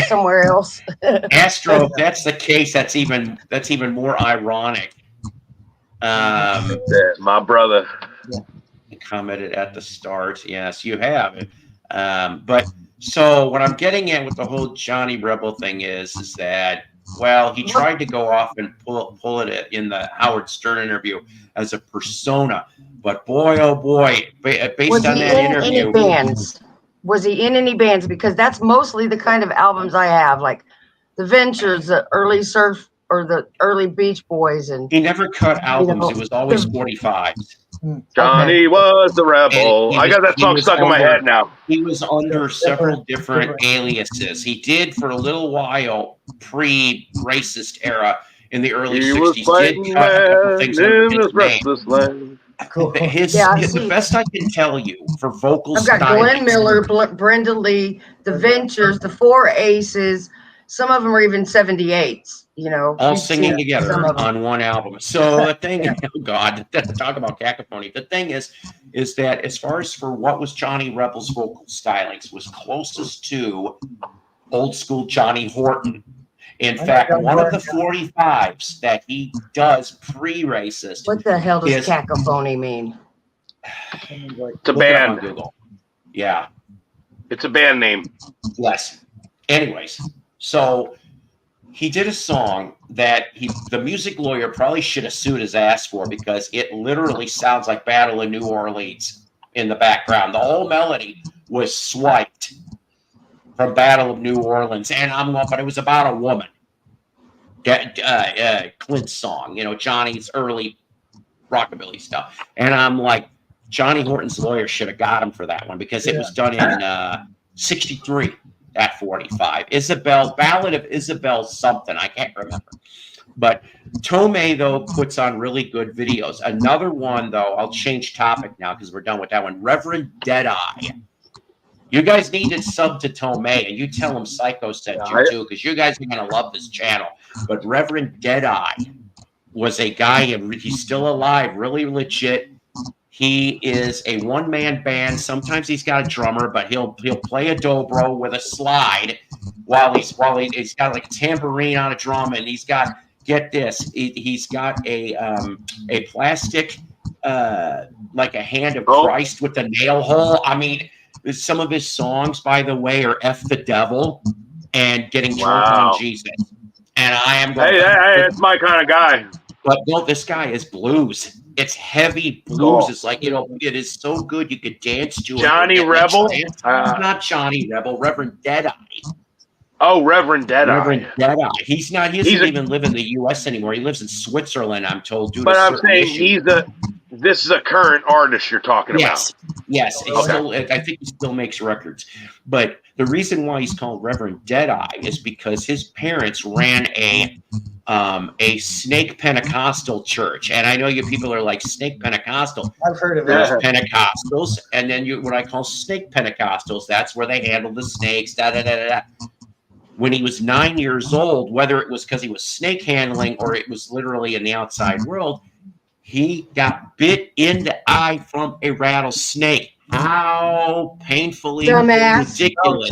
somewhere else." Astro, if that's the case, that's even more ironic. My brother commented at the start. Yes, you have. But so what I'm getting at with the whole Johnny Rebel thing is that, well, he tried to go off and pull it in the Howard Stern interview as a persona, but boy, oh boy, based on that interview, was he in any bands? Because that's mostly the kind of albums I have, like the Ventures, the early Surf, or the early Beach Boys, and he never cut albums. It was always 45s. Johnny was the rebel. I got that song stuck in my head now. He was under several different aliases. He did for a little while pre-racist era in the early 60s. Did cut a couple things under his name. The best I can tell you for vocal I've got Glenn Miller, Brenda Lee, the Ventures, the Four Aces. Some of them are even 78s, all singing together on one album. So the thing, oh God, talk about cacophony. The thing is that as far as for what was Johnny Rebel's vocal stylings, was closest to old school Johnny Horton. In fact, one of the 45s that he does pre-racist. What the hell does cacophony mean? It's a band. Google. Yeah. It's a band name. Yes. Anyways, so he did a song that the music lawyer probably should have sued his ass for, because it literally sounds like Battle of New Orleans in the background. The whole melody was swiped from Battle of New Orleans, but it was about a woman. Clint's song, Johnny's early rockabilly stuff, and I'm like, Johnny Horton's lawyer should have got him for that one, because it was done in '63 at 45. Ballad of Isabel something, I can't remember. But Tomei, though, puts on really good videos. Another one, though, I'll change topic now because we're done with that one. Reverend Deadeye. You guys need to sub to Tomei, and you tell him Psycho sent you too, because you guys are going to love this channel. But Reverend Deadeye was a guy, and he's still alive, really legit. He is a one-man band. Sometimes he's got a drummer, but he'll play a dobro with a slide while he's got like a tambourine on a drum, and he's got, get this, he's got a plastic like a hand of Christ with a nail hole. I mean, some of his songs, by the way, are F the Devil. and getting drunk on Jesus. And I am going. Hey, that's my kind of guy. But no, this guy is blues. It's heavy blues. It's like, it is so good you could dance to it. Johnny Rebel? Not Johnny Rebel, Reverend Deadeye. Oh, Reverend Deadeye. Reverend Deadeye. He doesn't even live in the U.S. anymore. He lives in Switzerland, I'm told. But I'm saying this is a current artist you're talking about. Yes. I think he still makes records. But the reason why he's called Reverend Deadeye is because his parents ran a snake Pentecostal church. And I know you people are like, snake Pentecostal. I've heard of that. Pentecostals, and then what I call snake Pentecostals. That's where they handle the snakes, When he was 9 years old, whether it was because he was snake handling or it was literally in the outside world, he got bit in the eye from a rattlesnake. How painfully ridiculous.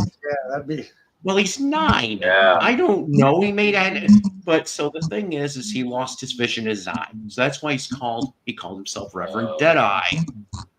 That'd be... Well, he's 9. Yeah. I don't know. He made it. But so the thing is he lost his vision in his eye. So that's why he called himself Reverend Deadeye.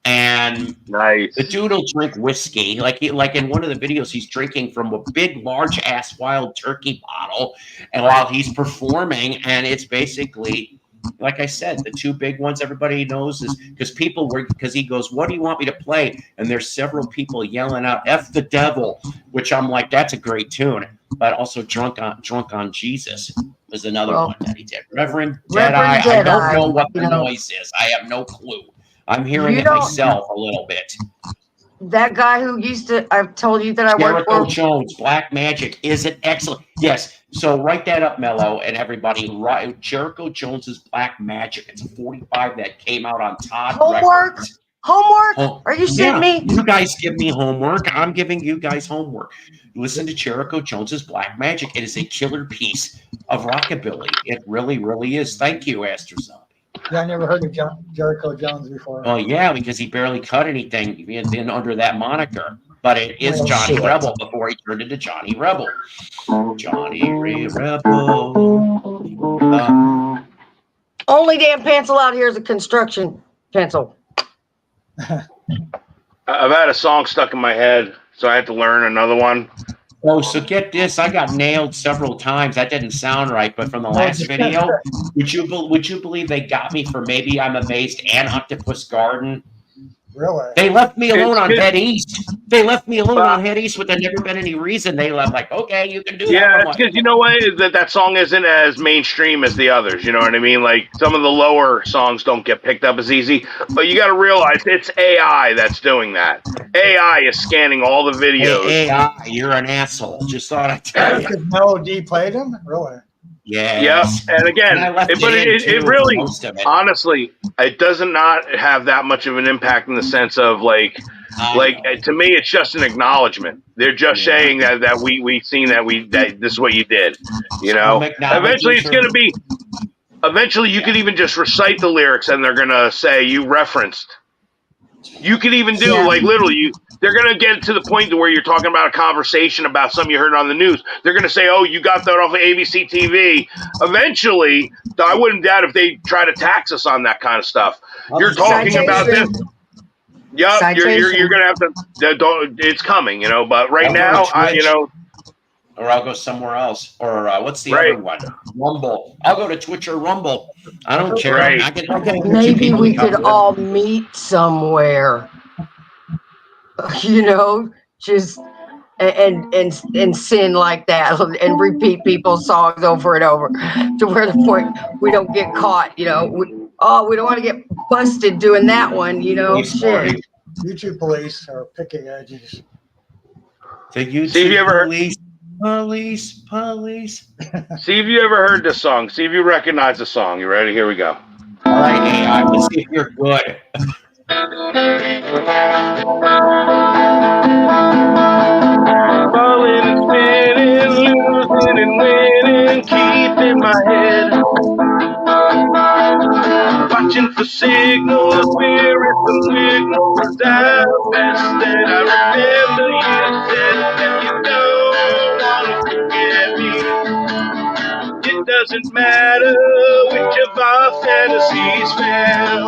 And nice. The dude will drink whiskey. Like in one of the videos, he's drinking from a big, large-ass wild turkey bottle and while he's performing. And it's basically... Like I said, the two big ones everybody knows is because he goes, what do you want me to play? And there's several people yelling out, F the devil, which I'm like, that's a great tune. But also Drunk on Jesus was another one that he did. Reverend Deadeye. I don't know what the noise is. I have no clue. I'm hearing it myself a little bit. That guy who I've told you that I worked for. Jericho Jones, Black Magic is an excellent. Yes. So write that up, Mello, and everybody. Jericho Jones's Black Magic. It's a 45 that came out on Todd Records. Homework? Are you sitting me? You guys give me homework. I'm giving you guys homework. Listen to Jericho Jones's Black Magic. It is a killer piece of rockabilly. It really, really is. Thank you, Astro Zombie. Yeah, I never heard of Jericho Jones before. Oh, yeah, because he barely cut anything in under that moniker. But it is Johnny Rebel before he turned into Johnny Rebel. Johnny Rebel. Only damn pencil out here is a construction pencil. I've had a song stuck in my head, so I had to learn another one. Oh, so get this. I got nailed several times. That didn't sound right, but from the last video, would you believe they got me for Maybe I'm Amazed and Octopus Garden? Really? They left me alone on Head East. They left me alone on Head East with there never been any reason. They left like, okay, you can do that. Yeah, it's because you know what? Is that song isn't as mainstream as the others. You know what I mean? Like some of the lower songs don't get picked up as easy. But you got to realize it's AI that's doing that. AI is scanning all the videos. Hey, AI, you're an asshole. Just thought I'd tell you. Because Melody played him? Really? Yeah. Yep. And again, it really, honestly, it does not have that much of an impact in the sense of to me, it's just an acknowledgement. They're just saying that we've seen that this is what you did. You know, eventually it's going to be. Eventually, you could even just recite the lyrics, and they're going to say you referenced. You could even do literally. They're going to get to the point where you're talking about a conversation about something you heard on the news. They're going to say, "Oh, you got that off of ABC TV." Eventually, I wouldn't doubt if they try to tax us on that kind of stuff. You're talking about this. Yep, you're going to have to. It's coming, But right now, or I'll go somewhere else. Or what's the other one? Rumble. I'll go to Twitch or Rumble. I don't care. Right. Maybe we could all meet somewhere. Just and sin like that and repeat people's songs over and over to where the point we don't get caught. We don't want to get busted doing that one. Shit. YouTube police are picking edges. The YouTube police. See if you ever heard this song. See if you recognize the song. You ready? Here we go. All right, AI. Let's see if you're good. Falling and spinning, losing and winning, keeping my head. Watching for signals, spirits and signals. I best that I remember you said that you don't want to forget me. It doesn't matter which of our fantasies fail.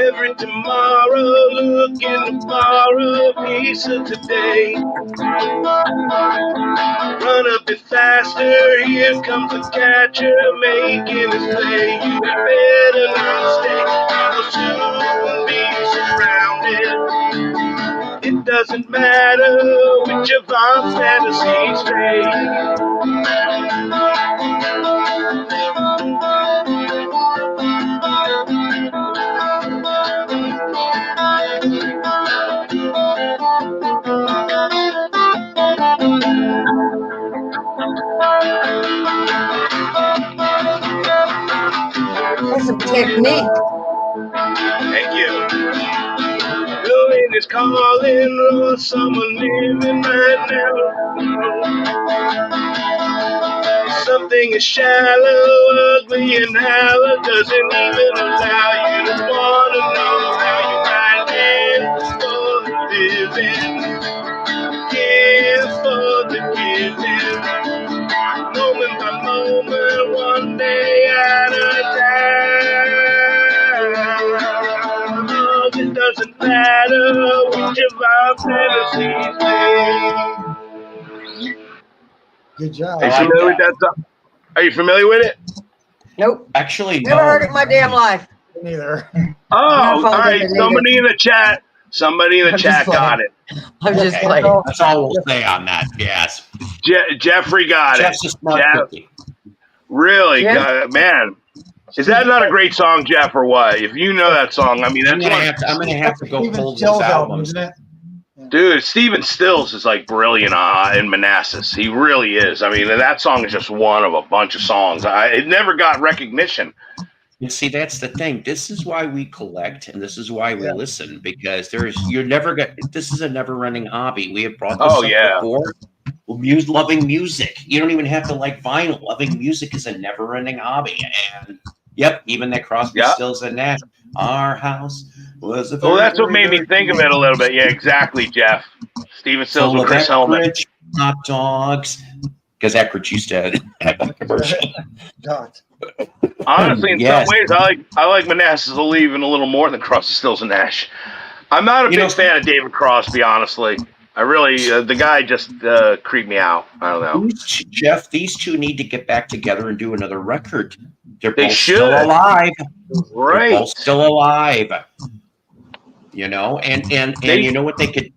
every tomorrow, looking to borrow a piece of today. Run a bit faster, here comes the catcher making his play. You better not stay, you'll soon be surrounded. It doesn't matter which of our fantasies fade. That's some technique. Thank you. Knowing is calling, or someone living right now. Something is shallow, ugly, and hollow doesn't even allow you to want to know how you might live for the living, give for the giving, moment by moment, one day at a time. Oh, it doesn't matter which of our fantasies play. Good job. Are you familiar with that song? Are you familiar with it? Nope. Actually, Never heard it in my damn life. Neither. Oh, all right. Somebody in the chat got it. I'm just playing. That's all we'll say on that. Yes. Jeffrey got Jeff's it. a smart cookie. Really, Jeff? man. Is that not a great song, Jeff, or what? If you know that song, I mean, that's I'm gonna have to go pull those Stills albums. isn't it? dude. Stephen Stills is like brilliant in Manassas. He really is. I mean, that song is just one of a bunch of songs. It never got recognition. You see, that's the thing. This is why we collect, and this is why we listen, because this is a never-ending hobby. We have brought this up before. Loving music. You don't even have to like vinyl. Loving music is a never-ending hobby. And yep, even that Crosby, Stills, and Nash. Our house was a very, that's what made me think of it a little bit. Yeah, exactly, Jeff. Stephen Stills with Chris Hellman. Hot dogs. Because Eckridge used to have that commercial. Honestly, in some ways, I like Manassas even a little more than Crosby, Stills, and Nash. I'm not a big fan of David Crosby, honestly. I really, the guy just creeped me out. I don't know. Jeff, these two need to get back together and do another record. They're both should. still alive. Right. They're both still alive. You know, and you know what they could.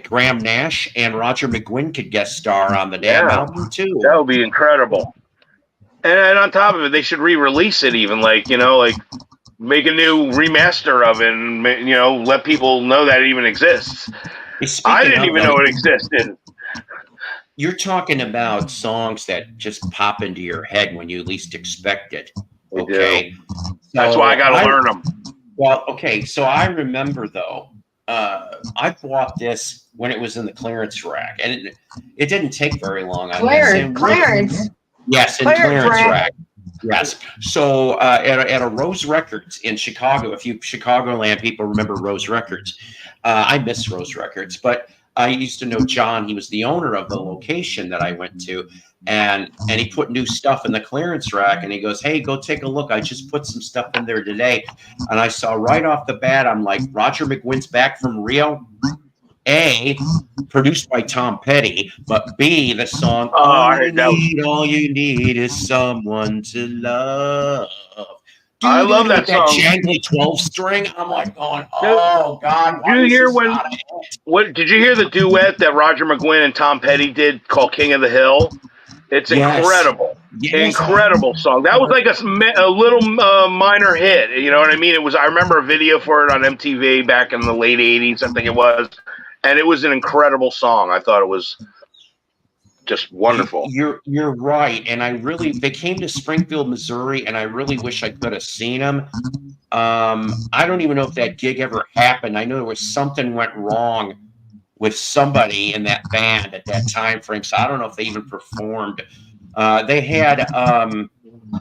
Graham Nash and Roger McGuinn could guest star on the damn album too. That would be incredible. And on top of it, they should re-release it even, like make a new remaster of it, and let people know that it even exists. I didn't even know it existed. You're talking about songs that just pop into your head when you least expect it. Okay, that's why I got to learn them. Well, okay, so I remember though. I bought this when it was in the clearance rack, and it didn't take very long. Clearance? Yes, in clearance rack. Yes. So at a Rose Records in Chicago, if you Chicagoland people remember Rose Records, I miss Rose Records, but I used to know John. He was the owner of the location that I went to, and he put new stuff in the clearance rack, and he goes, "Hey, go take a look. I just put some stuff in there today." And I saw right off the bat, I'm like, Roger McGuinn's Back from Rio. A, produced by Tom Petty, but B, the song all you need is someone to love. Dude, I love that song. That jangly 12-string. I'm like going, oh God. Did you hear did you hear the duet that Roger McGuinn and Tom Petty did called King of the Hill? It's incredible. Yes. Incredible song. That was like a little minor hit. You know what I mean? I remember a video for it on MTV back in the late 80s, I think it was. And it was an incredible song. I thought it was just wonderful. You're right. And they came to Springfield, Missouri, and I really wish I could have seen them. I don't even know if that gig ever happened. I know there was something went wrong with somebody in that band at that time frame. So I don't know if they even performed. They had,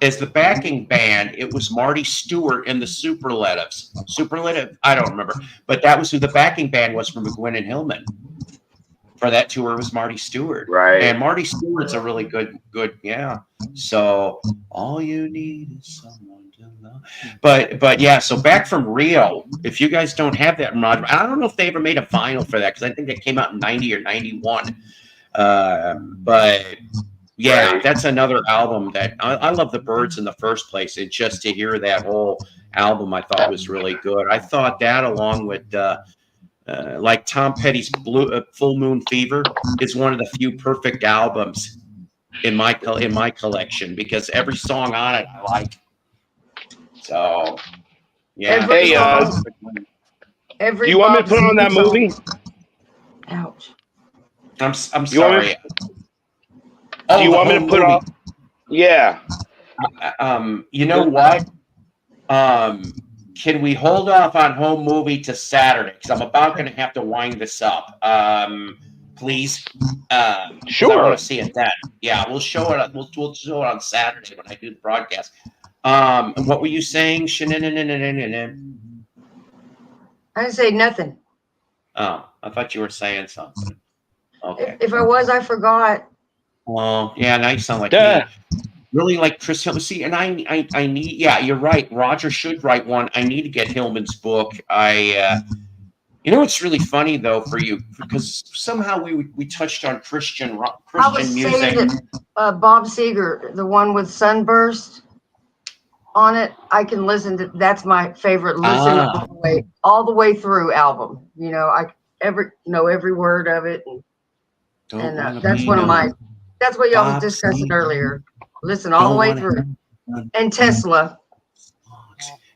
as the backing band, it was Marty Stewart and the Superlatives. I don't remember. But that was who the backing band was for McGuinn and Hillman. For that tour, it was Marty Stewart. Right. And Marty Stewart's a really good, yeah. So all you need is someone But yeah, so back from Rio, if you guys don't have that mod, I don't know if they ever made a vinyl for that because I think that came out in 90 or 91. But yeah, Right. that's another album that I love the Byrds in the first place. And just to hear that whole album, I thought was really good. I thought that along with like Tom Petty's Full Moon Fever is one of the few perfect albums in my collection because every song on it I like. So yeah. Hey, do you want me to put on that movie? Ouch. I'm sorry. Do you want me to put on? Yeah. You know what? Can we hold off on home movie to Saturday? Because I'm about going to have to wind this up. Please. Sure. I want to see it then. Yeah, we'll show it. We'll show it on Saturday when I do the broadcast. What were you saying? I didn't say nothing. Oh, I thought you were saying something. Okay. If I was, I forgot. Well, yeah, now you sound like me. Really like Chris Hillman. See, and I need. Yeah, you're right. Roger should write one. I need to get Hillman's book. You know, it's really funny though for you because somehow we touched on Christian music. Saying that, Bob Seger, the one with Sunburst on it, I can listen to. That's my favorite. Listen all the way through album. You know, I know every word of it, and that's one of my. That's what y'all was discussing earlier. Listen all the way through. And Tesla.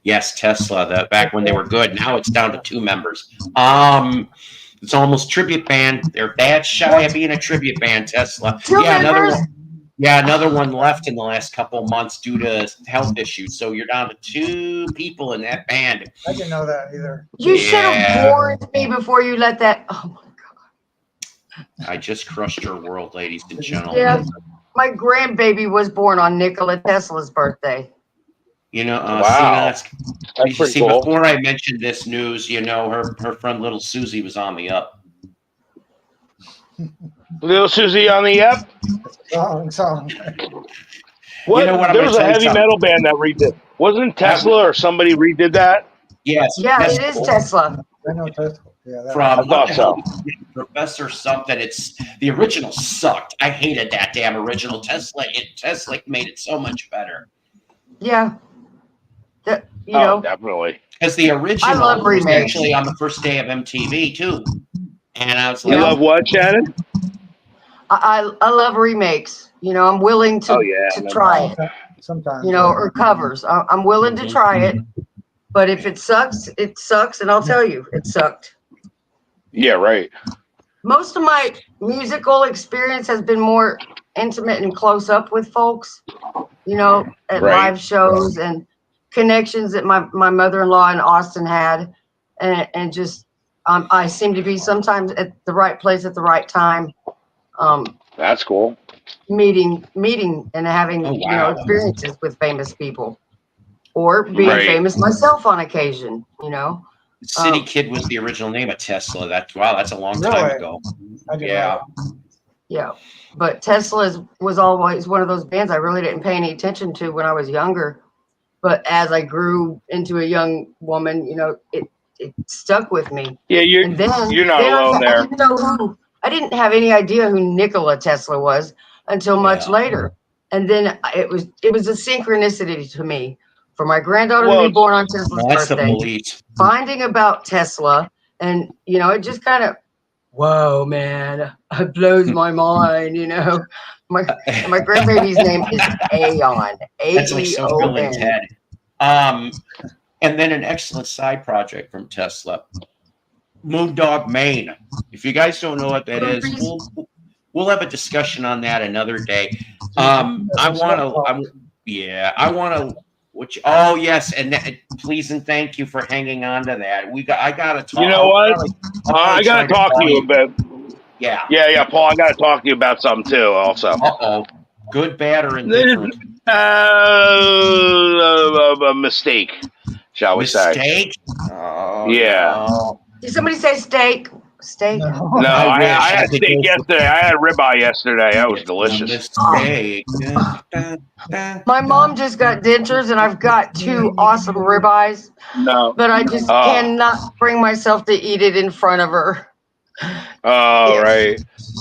Yes, Tesla. Back when they were good. Now it's down to 2 members. It's almost tribute band. They're that shy of being a tribute band. Tesla. Another one left in the last couple of months due to health issues. So you're down to 2 people in that band. I didn't know that either. You should have warned me before you let that. Oh my God! I just crushed your world, ladies and gentlemen. Yeah, my grandbaby was born on Nikola Tesla's birthday. You know, wow. That's pretty cool. Before I mentioned this news, you know, her friend little Susie was on the up. Little Susie on the up. Song. What? You know what, there was a heavy metal band that redid. Wasn't Tesla or somebody redid that? Yes. Yeah, it is Tesla. I know Tesla. Yeah, from I thought so. Professor something. It's the original sucked. I hated that damn original Tesla. Tesla made it so much better. Yeah. You know, definitely. Because the original I love was remakes. actually on the first day of MTV too. And I was like, You love what, Shannon? I love remakes. You know, I'm willing to try it. Sometimes. You know, or covers. I'm willing to try it. But if it sucks, and I'll tell you, it sucked. Yeah, right. Most of my musical experience has been more intimate and close up with folks, you know, at live shows and connections that my mother-in-law in Austin had. And just, I seem to be sometimes at the right place at the right time. That's cool. Meeting and having, you know, experiences with famous people or being famous myself on occasion, you know. City Kid was the original name of Tesla. That's a long time ago. Yeah. Yeah. But Tesla was always one of those bands I really didn't pay any attention to when I was younger. But as I grew into a young woman, you know, it stuck with me. Yeah, you're not alone there. I didn't have any idea who Nikola Tesla was until much later. And then it was a synchronicity to me for my granddaughter to be born on Tesla's birthday. Finding about Tesla, and you know, it just kind of, whoa, man, it blows my mind. You know, my grandbaby's name is Aeon. That's like so Bill and Ted. And then an excellent side project from Tesla, Moondog Maine. If you guys don't know what that is, we'll have a discussion on that another day. I want to. Oh yes, and please and thank you for hanging on to that. I gotta talk. You know what? I gotta talk to you about. Yeah, Paul. I gotta talk to you about something too. Also. Good, bad, or indifferent. A mistake, shall we say? Mistake? Yeah. No. Did somebody say steak? steak? No. No, I I had think steak it's- yesterday. I had ribeye yesterday. That was delicious. Mistake. My mom just got dentures, and I've got 2 awesome ribeyes, No. but I just Oh. cannot bring myself to eat it in front of her. Oh, right.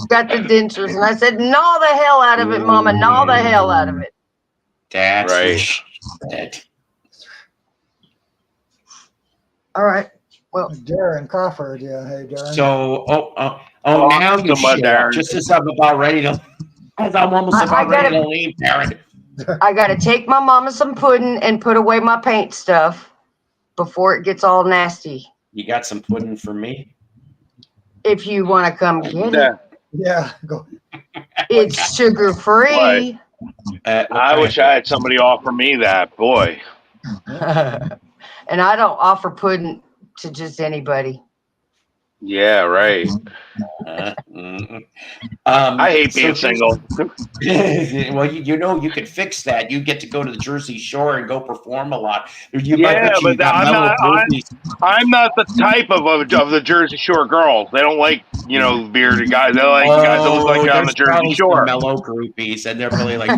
Got the dentures, and I said, "Gnaw the hell out of it, Mama! Gnaw the hell out of it." That's Right. what she said. All right. Well, Darren Crawford, yeah. Hey, Darren. So, Oh, now you so much, show up Darren. just as I'm about ready to. As I'm almost I about ready gotta- to leave, Darren. I got to take my mama some pudding and put away my paint stuff before it gets all nasty. You got some pudding for me? If you want to come get Yeah. it, Yeah, go. it's sugar free. I wish I had somebody offer me that. Boy. And I don't offer pudding to just anybody. Yeah, right. I hate being single. Well, you know you could fix that. You get to go to the Jersey Shore and go perform a lot. Yeah, but I'm not the type of the Jersey Shore girls. They don't like bearded guys. They like guys that look like they're on the Jersey Shore. Mellow groupies, and they're really like,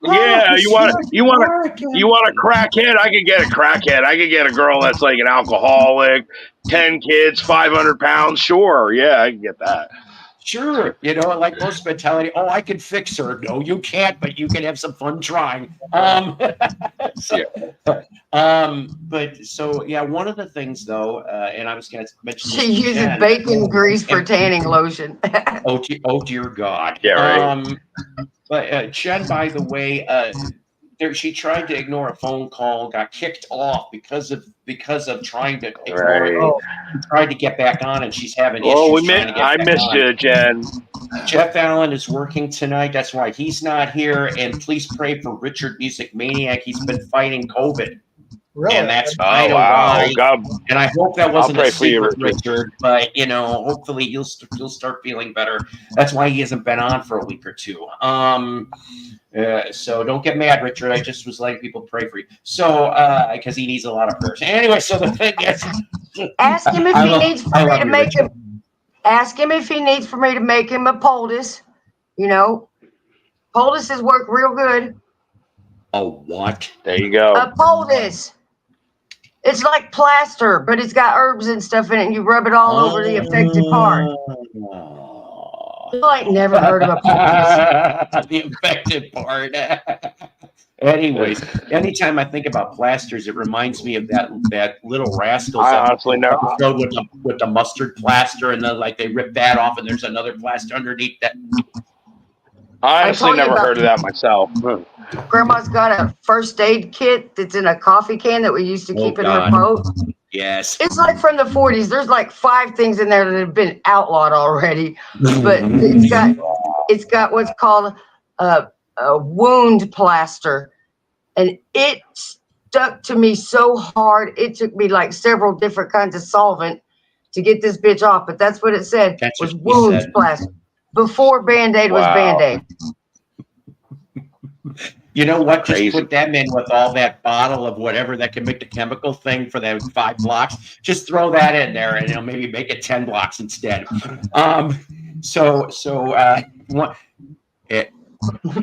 yeah, you want a crackhead? I could get a crackhead. I could get a girl that's like an alcoholic, 10 kids, 500 pounds. Sure, yeah, I can get that. Sure, like most mentality. Oh, I can fix her. No, you can't, but you can have some fun trying. But so yeah, one of the things though, and I was going to mention, she uses bacon grease for tanning lotion. oh dear God. Yeah, right. But Jen, by the way, she tried to ignore a phone call, got kicked off because of trying to ignore it. Tried to get back on, and she's having issues trying to get I back missed on. you, Jen. Jeff Allen is working tonight. That's why he's not here. And please pray for Richard Music Maniac. He's been fighting COVID. Really? And that's Oh, wow. God. And I hope that wasn't I'll pray a for you, secret, Richard. But hopefully you'll start feeling better. That's why he hasn't been on for a week or two. So don't get mad, Richard. I just was letting people pray for you. So because he needs a lot of prayers. Anyway, so the thing is, ask him if he needs for me to make him. Ask him if he needs for me to make him a poultice. Poultices work real good. Oh, what? There you go. A poultice. It's like plaster, but it's got herbs and stuff in it, and you rub it all over the affected part. I ain't never heard of a poultice. The affected part. Anyways, anytime I think about plasters, it reminds me of that Little Rascals episode with the mustard plaster, and then they rip that off, and there's another plaster underneath that. I honestly never heard of that myself. Grandma's got a first aid kit that's in a coffee can that we used to keep in her boat. Yes. It's like from the 40s. There's like 5 things in there that have been outlawed already. But it's got what's called a wound plaster. And it stuck to me so hard. It took me like several different kinds of solvent to get this bitch off. But that's what it said. Was wound plaster. Before Band-Aid was Band-Aid. You know what? Just put them in with all that bottle of whatever that can make the chemical thing for that 5 blocks. Just throw that in there, and it'll maybe make it 10 blocks instead.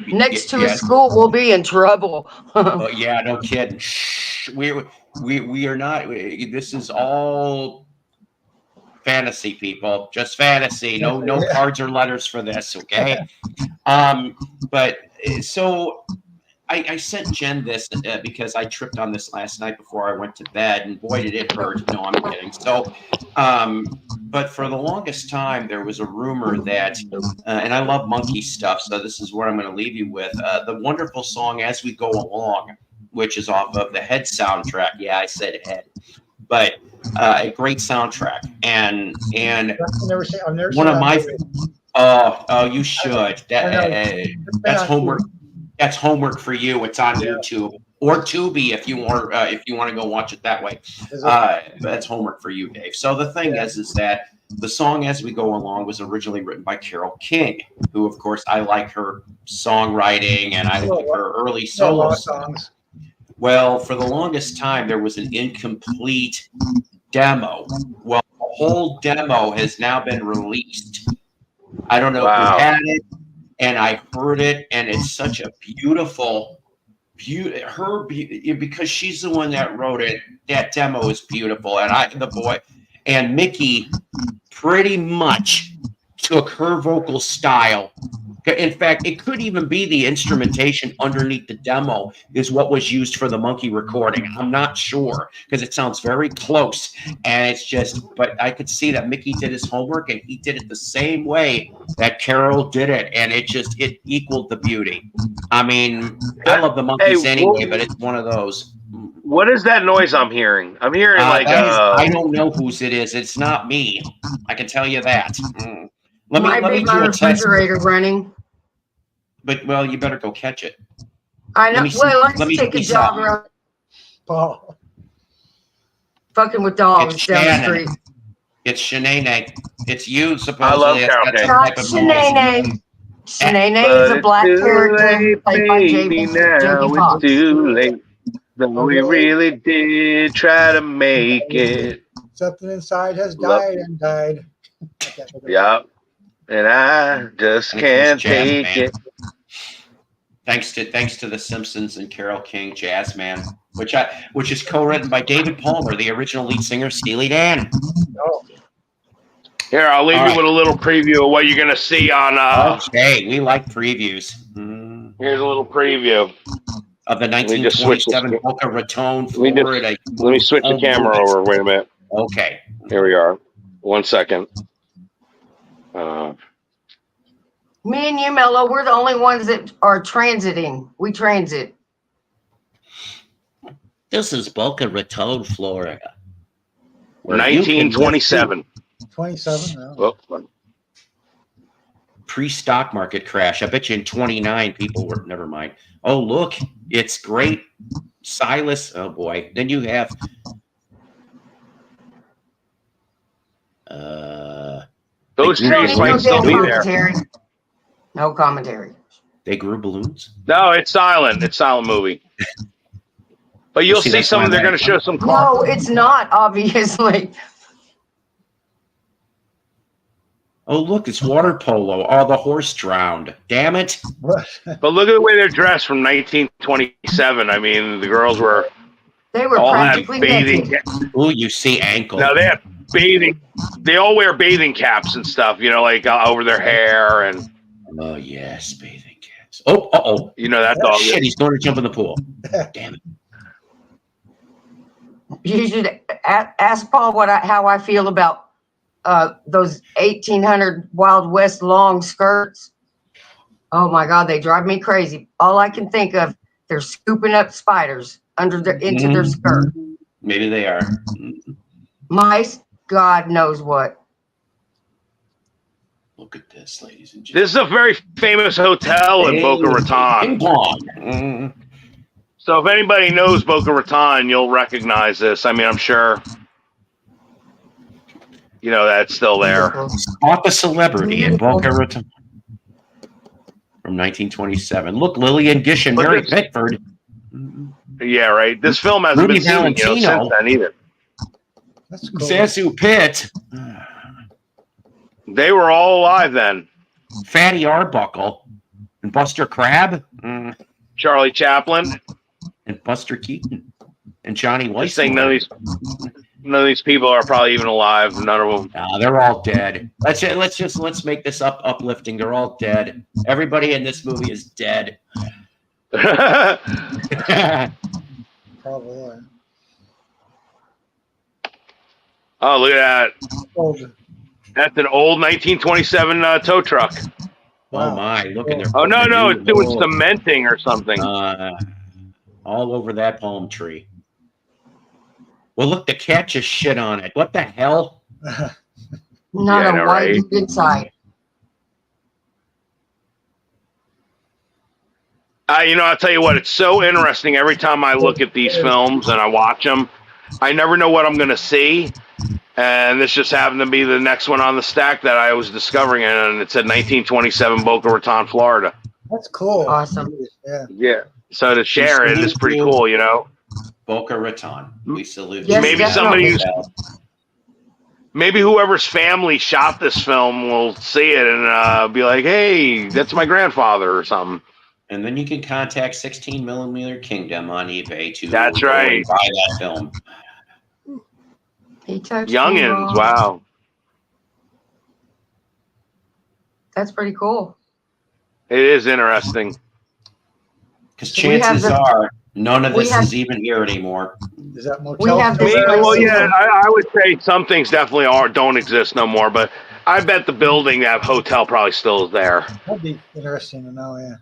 Next to a school, we'll be in trouble. Yeah, no kidding. We are not. This is all fantasy, people. Just fantasy. No cards or letters for this. Okay. But so. I sent Jen this because I tripped on this last night before I went to bed, and boy, did it hurt. No, I'm kidding. So, but for the longest time, there was a rumor that, and I love monkey stuff, so this is what I'm going to leave you with. The wonderful song As We Go Along, which is off of the Head soundtrack. Yeah, I said Head. But a great soundtrack. And I've never seen one of my you should. That's homework. That's homework for you. It's on YouTube or Tubi if you want to go watch it that way. That's homework for you, Dave. So the thing is that the song As We Go Along was originally written by Carole King, who, of course, I like her songwriting and I like her early solo songs. Well, for the longest time, there was an incomplete demo. Well, the whole demo has now been released. I don't know who had it, and I heard it, and it's such a beautiful, because she's the one that wrote it. That demo is beautiful, and Mickey pretty much took her vocal style. In fact, it could even be the instrumentation underneath the demo is what was used for the monkey recording. I'm not sure because it sounds very close. And it's just, but I could see that Mickey did his homework and he did it the same way that Carol did it. And it equaled the beauty. I mean, I love the monkeys anyway, but it's one of those. What is that noise I'm hearing? I'm hearing I don't know whose it is. It's not me. I can tell you that. Let me do a refrigerator running. But you better go catch it. I know. Let's take a jog around. Oh. Fucking with dogs down the street. It's Shanae. It's you supposedly. I love Carol. Not Shanae. Shanae is a black character played by Jamie Foxx. It's too late. We really did try to make it. Something inside has died and died. Yeah. And I just can't take it. Thanks to The Simpsons and Carole King, Jazzman, which is co-written by David Palmer, the original lead singer, Steely Dan. Oh. Here, I'll leave you with a little preview of what you're gonna see on. Okay, we like previews. Here's a little preview of the 1927 Boca Raton, Florida. Let me switch the camera over. Wait a minute. Okay. Here we are. 1 second. Me and you, Mello, we're the only ones that are transiting. We transit. This is Boca Raton, Florida. 1927. 27. Oh. Pre-stock market crash. I bet you in 29 people were. Never mind. Oh, look, it's great. Silas. Oh boy. Then you have. Those trees might still be there. No commentary. They grew balloons? No, it's silent. It's a silent movie. But you'll see some. They're going to show some. No, it's not, obviously. Oh, look, it's water polo. Oh, the horse drowned. Damn it. But look at the way they're dressed from 1927. I mean, the girls were. They were all practically bathing. Oh, you see ankle. Now they have bathing. They all wear bathing caps and stuff, like over their hair and. Oh, yes, bathing caps. Oh, uh-oh. You know that dog. Shit, he's going to jump in the pool. Damn it. You should ask Paul how I feel about those 1800 Wild West long skirts. Oh my God, they drive me crazy. All I can think of, they're scooping up spiders into their skirt. Maybe they are. Mice, God knows what. Look at this, ladies and gentlemen. This is a very famous hotel in Boca Raton. So if anybody knows Boca Raton, you'll recognize this. I mean, I'm sure, that's still there. Spot the celebrity in Boca Raton from 1927. Look, Lillian Gish and Mary Pickford. Yeah, right. This film hasn't been seen since then either. That's cool. Sasu Pitt. They were all alive then. Fatty Arbuckle and Buster Crabbe. Charlie Chaplin. And Buster Keaton. And Johnny Weiss. None of these people are probably even alive. None of them. Nah, they're all dead. Let's make this uplifting. They're all dead. Everybody in this movie is dead. Probably. Oh, look at that. Old. That's an old 1927 tow truck. Wow. Oh my! Look in there. Oh no! It's doing cementing or something. All over that palm tree. Well, look, the cat just shit on it. What the hell? Not a white inside. I'll tell you what. It's so interesting every time I look at these films and I watch them. I never know what I'm going to see. And this just happened to be the next one on the stack that I was discovering, and it said 1927 Boca Raton, Florida. That's cool. Awesome. Yeah. So to share it is pretty cool, Boca Raton. We salute. Yes, maybe maybe whoever's family shot this film will see it and be like, "Hey, that's my grandfather" or something. And then you can contact 16mm Kingdom on eBay to That's go right. and buy that film. He touched Youngins, wow. That's pretty cool. It is interesting. Because chances are none of this is even here anymore. Is that motel? Well, yeah, I would say some things definitely don't exist no more, but I bet the building, that hotel, probably still is there. That'd be interesting to know, yeah.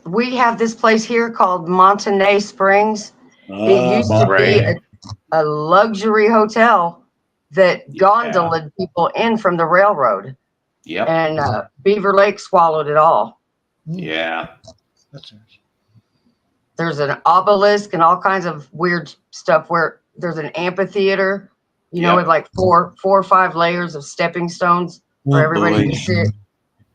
We have this place here called Montanay Springs. It used to be a luxury hotel that gondolaed people in from the railroad. Yep. And Beaver Lake swallowed it all. Yeah. That's interesting. There's an obelisk and all kinds of weird stuff where there's an amphitheater, you know, with like four or five layers of stepping stones for everybody to sit.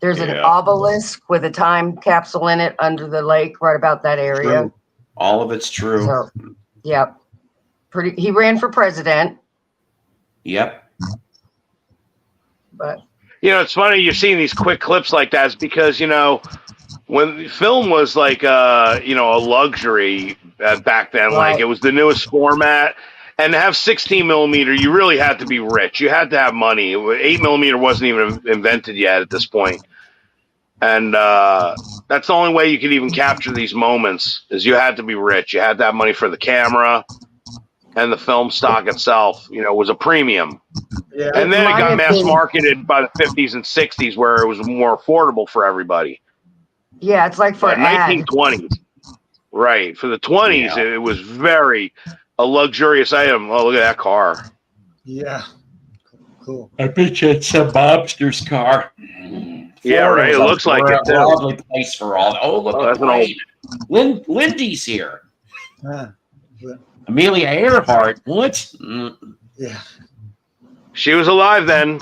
There's an obelisk with a time capsule in it under the lake, right about that area. True. All of it's true. So, yep. He ran for president. Yep. But you know, it's funny you're seeing these quick clips like that is because, you know, when film was like a luxury back then, like it was the newest format. And to have 16mm, you really had to be rich. You had to have money. 8mm wasn't even invented yet at this point. And that's the only way you could even capture these moments is you had to be rich. You had to have money for the camera, and the film stock itself, you know, was a premium. Yeah. And then it got mass marketed by the 50s and 60s where it was more affordable for everybody. Yeah, it's like for 1920s. Right. For the 20s, it was very a luxurious item. Oh, look at that car. Yeah. Cool. I bet you it's a mobster's car. Yeah, right. It looks like it too. Lovely place for all. Oh, look at that. Lindy's here. Amelia Earhart. What? Yeah. She was alive then.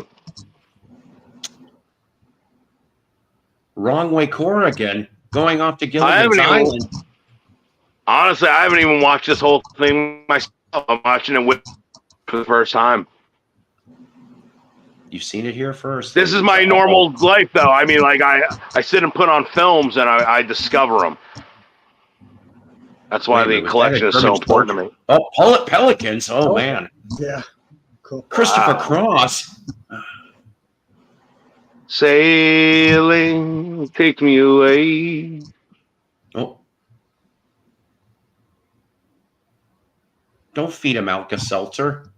Wrong Way Corrigan going off to Gilligan's Island. Honestly, I haven't even watched this whole thing myself. I'm watching it for the first time. You've seen it here first. This is my normal life, though. I mean, like I sit and put on films and I discover them. That's why the collection is so important to me. Oh, Pelicans. Oh, man. Yeah. Cool. Christopher Cross. Sailing, take me away. Oh. Don't feed him Alka-Seltzer.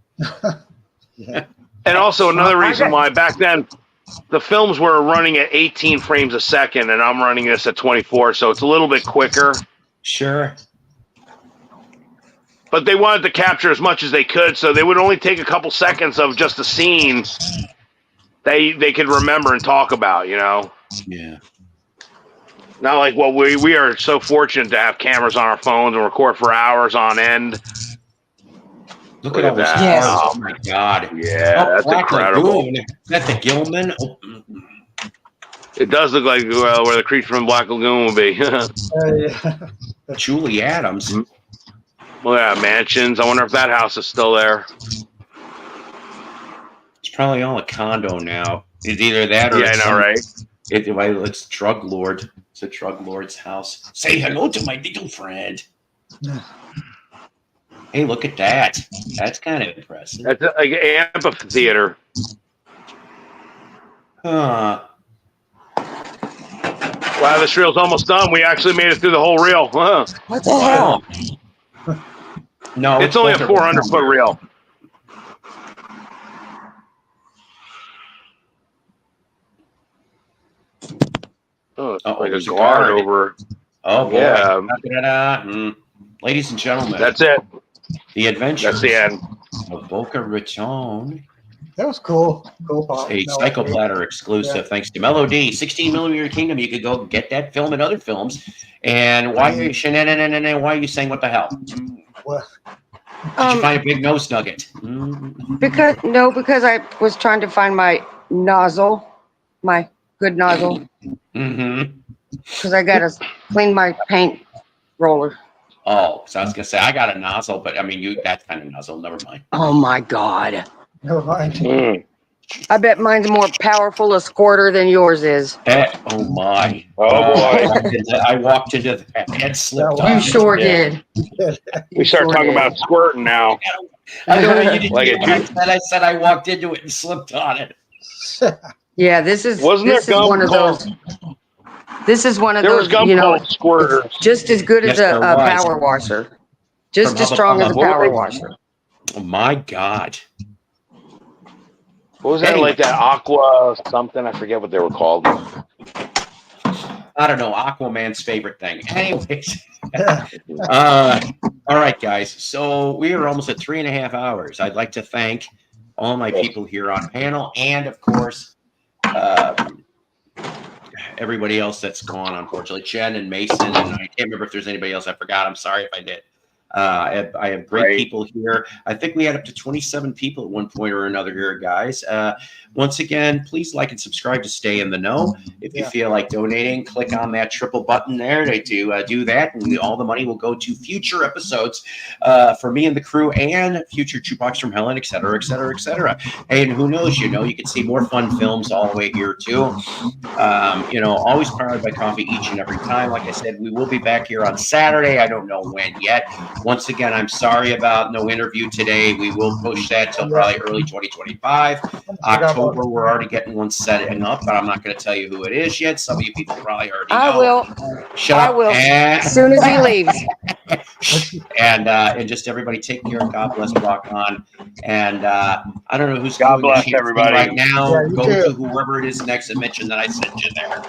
Yeah. And also another reason why back then the films were running at 18 frames a second and I'm running this at 24, so it's a little bit quicker. Sure. But they wanted to capture as much as they could, so they would only take a couple seconds of just a scene they could remember and talk about, you know? Yeah. Not like, well, we are so fortunate to have cameras on our phones and record for hours on end. Look at all those cars. Yes. Oh, my God. Yeah, that's incredible. Lagoon. Is that the Gilman? Oh. It does look like where the creature from Black Lagoon will be. Julie Adams. Well, yeah, mansions. I wonder if that house is still there. It's probably all a condo now. It's either that or it's drug lord. It's a drug lord's house. Say hello to my little friend. Hey, look at that. That's kind of impressive. That's like an amphitheater. Huh. Wow, this reel's almost done. We actually made it through the whole reel. Huh. What the hell? No, it's only a 400-foot reel. Oh, it's like a guard over. Oh, boy. Yeah. Ladies and gentlemen. That's it. The adventure. That's the end. Of Boca Raton. That was cool. Cool pop. A Psycho Platter exclusive, thanks to Melody. 16mm Kingdom. You could go get that film and other films. And why are you why are you saying what the hell? What? Did you find a big nose nugget? Because I was trying to find my nozzle, my good nozzle. Mm-hmm. Because I gotta clean my paint roller. Oh, so I was gonna say I got a nozzle, but I mean that kind of nozzle. Never mind. Oh my God. Never mind. Mm. I bet mine's more powerful a squirter than yours is. Oh my! Oh boy! I walked into that and slipped That on. You it. sure Yeah. did. We start sure talking did. about squirting now. I know you didn't. Like hear a what I said I walked into it and slipped on it. Yeah, this is Wasn't this there is gum one of called? those. This is one of There was those, gum you know, called squirters. just as good as Yes, a there was. power washer. Just From as Hubba strong as a Bubba. What were power they- washer. Oh my God! What was that Anyway. like? That aqua something? I forget what they were called. I don't know. Aquaman's favorite thing. Anyways. All right, guys. So we are almost at 3.5 hours. I'd like to thank all my people here on panel, and of course, everybody else that's gone. Unfortunately, Jen and Mason, and I can't remember if there's anybody else I forgot. I'm sorry if I did. I have great people here. I think we had up to 27 people at one point or another here, guys. Once again, please like and subscribe to stay in the know. If you feel like donating, click on that triple button there to do that, and all the money will go to future episodes for me and the crew, and future Jukebox from Helen, et cetera, et cetera, et cetera. And who knows, you can see more fun films all the way here too. Always powered by coffee each and every time. Like I said, we will be back here on Saturday. I don't know when yet. Once again, I'm sorry about no interview today. We will push that till probably early 2025. October, we're already getting one setting up, but I'm not going to tell you who it is yet. Some of you people probably already know. I will. Shut I up. will. As soon as he leaves. And just everybody take care. God bless. Rock on. And I don't know who's God doing bless the cheap thing everybody. right now. Yeah, you Go too. to whoever it is next and mention that I sent you there.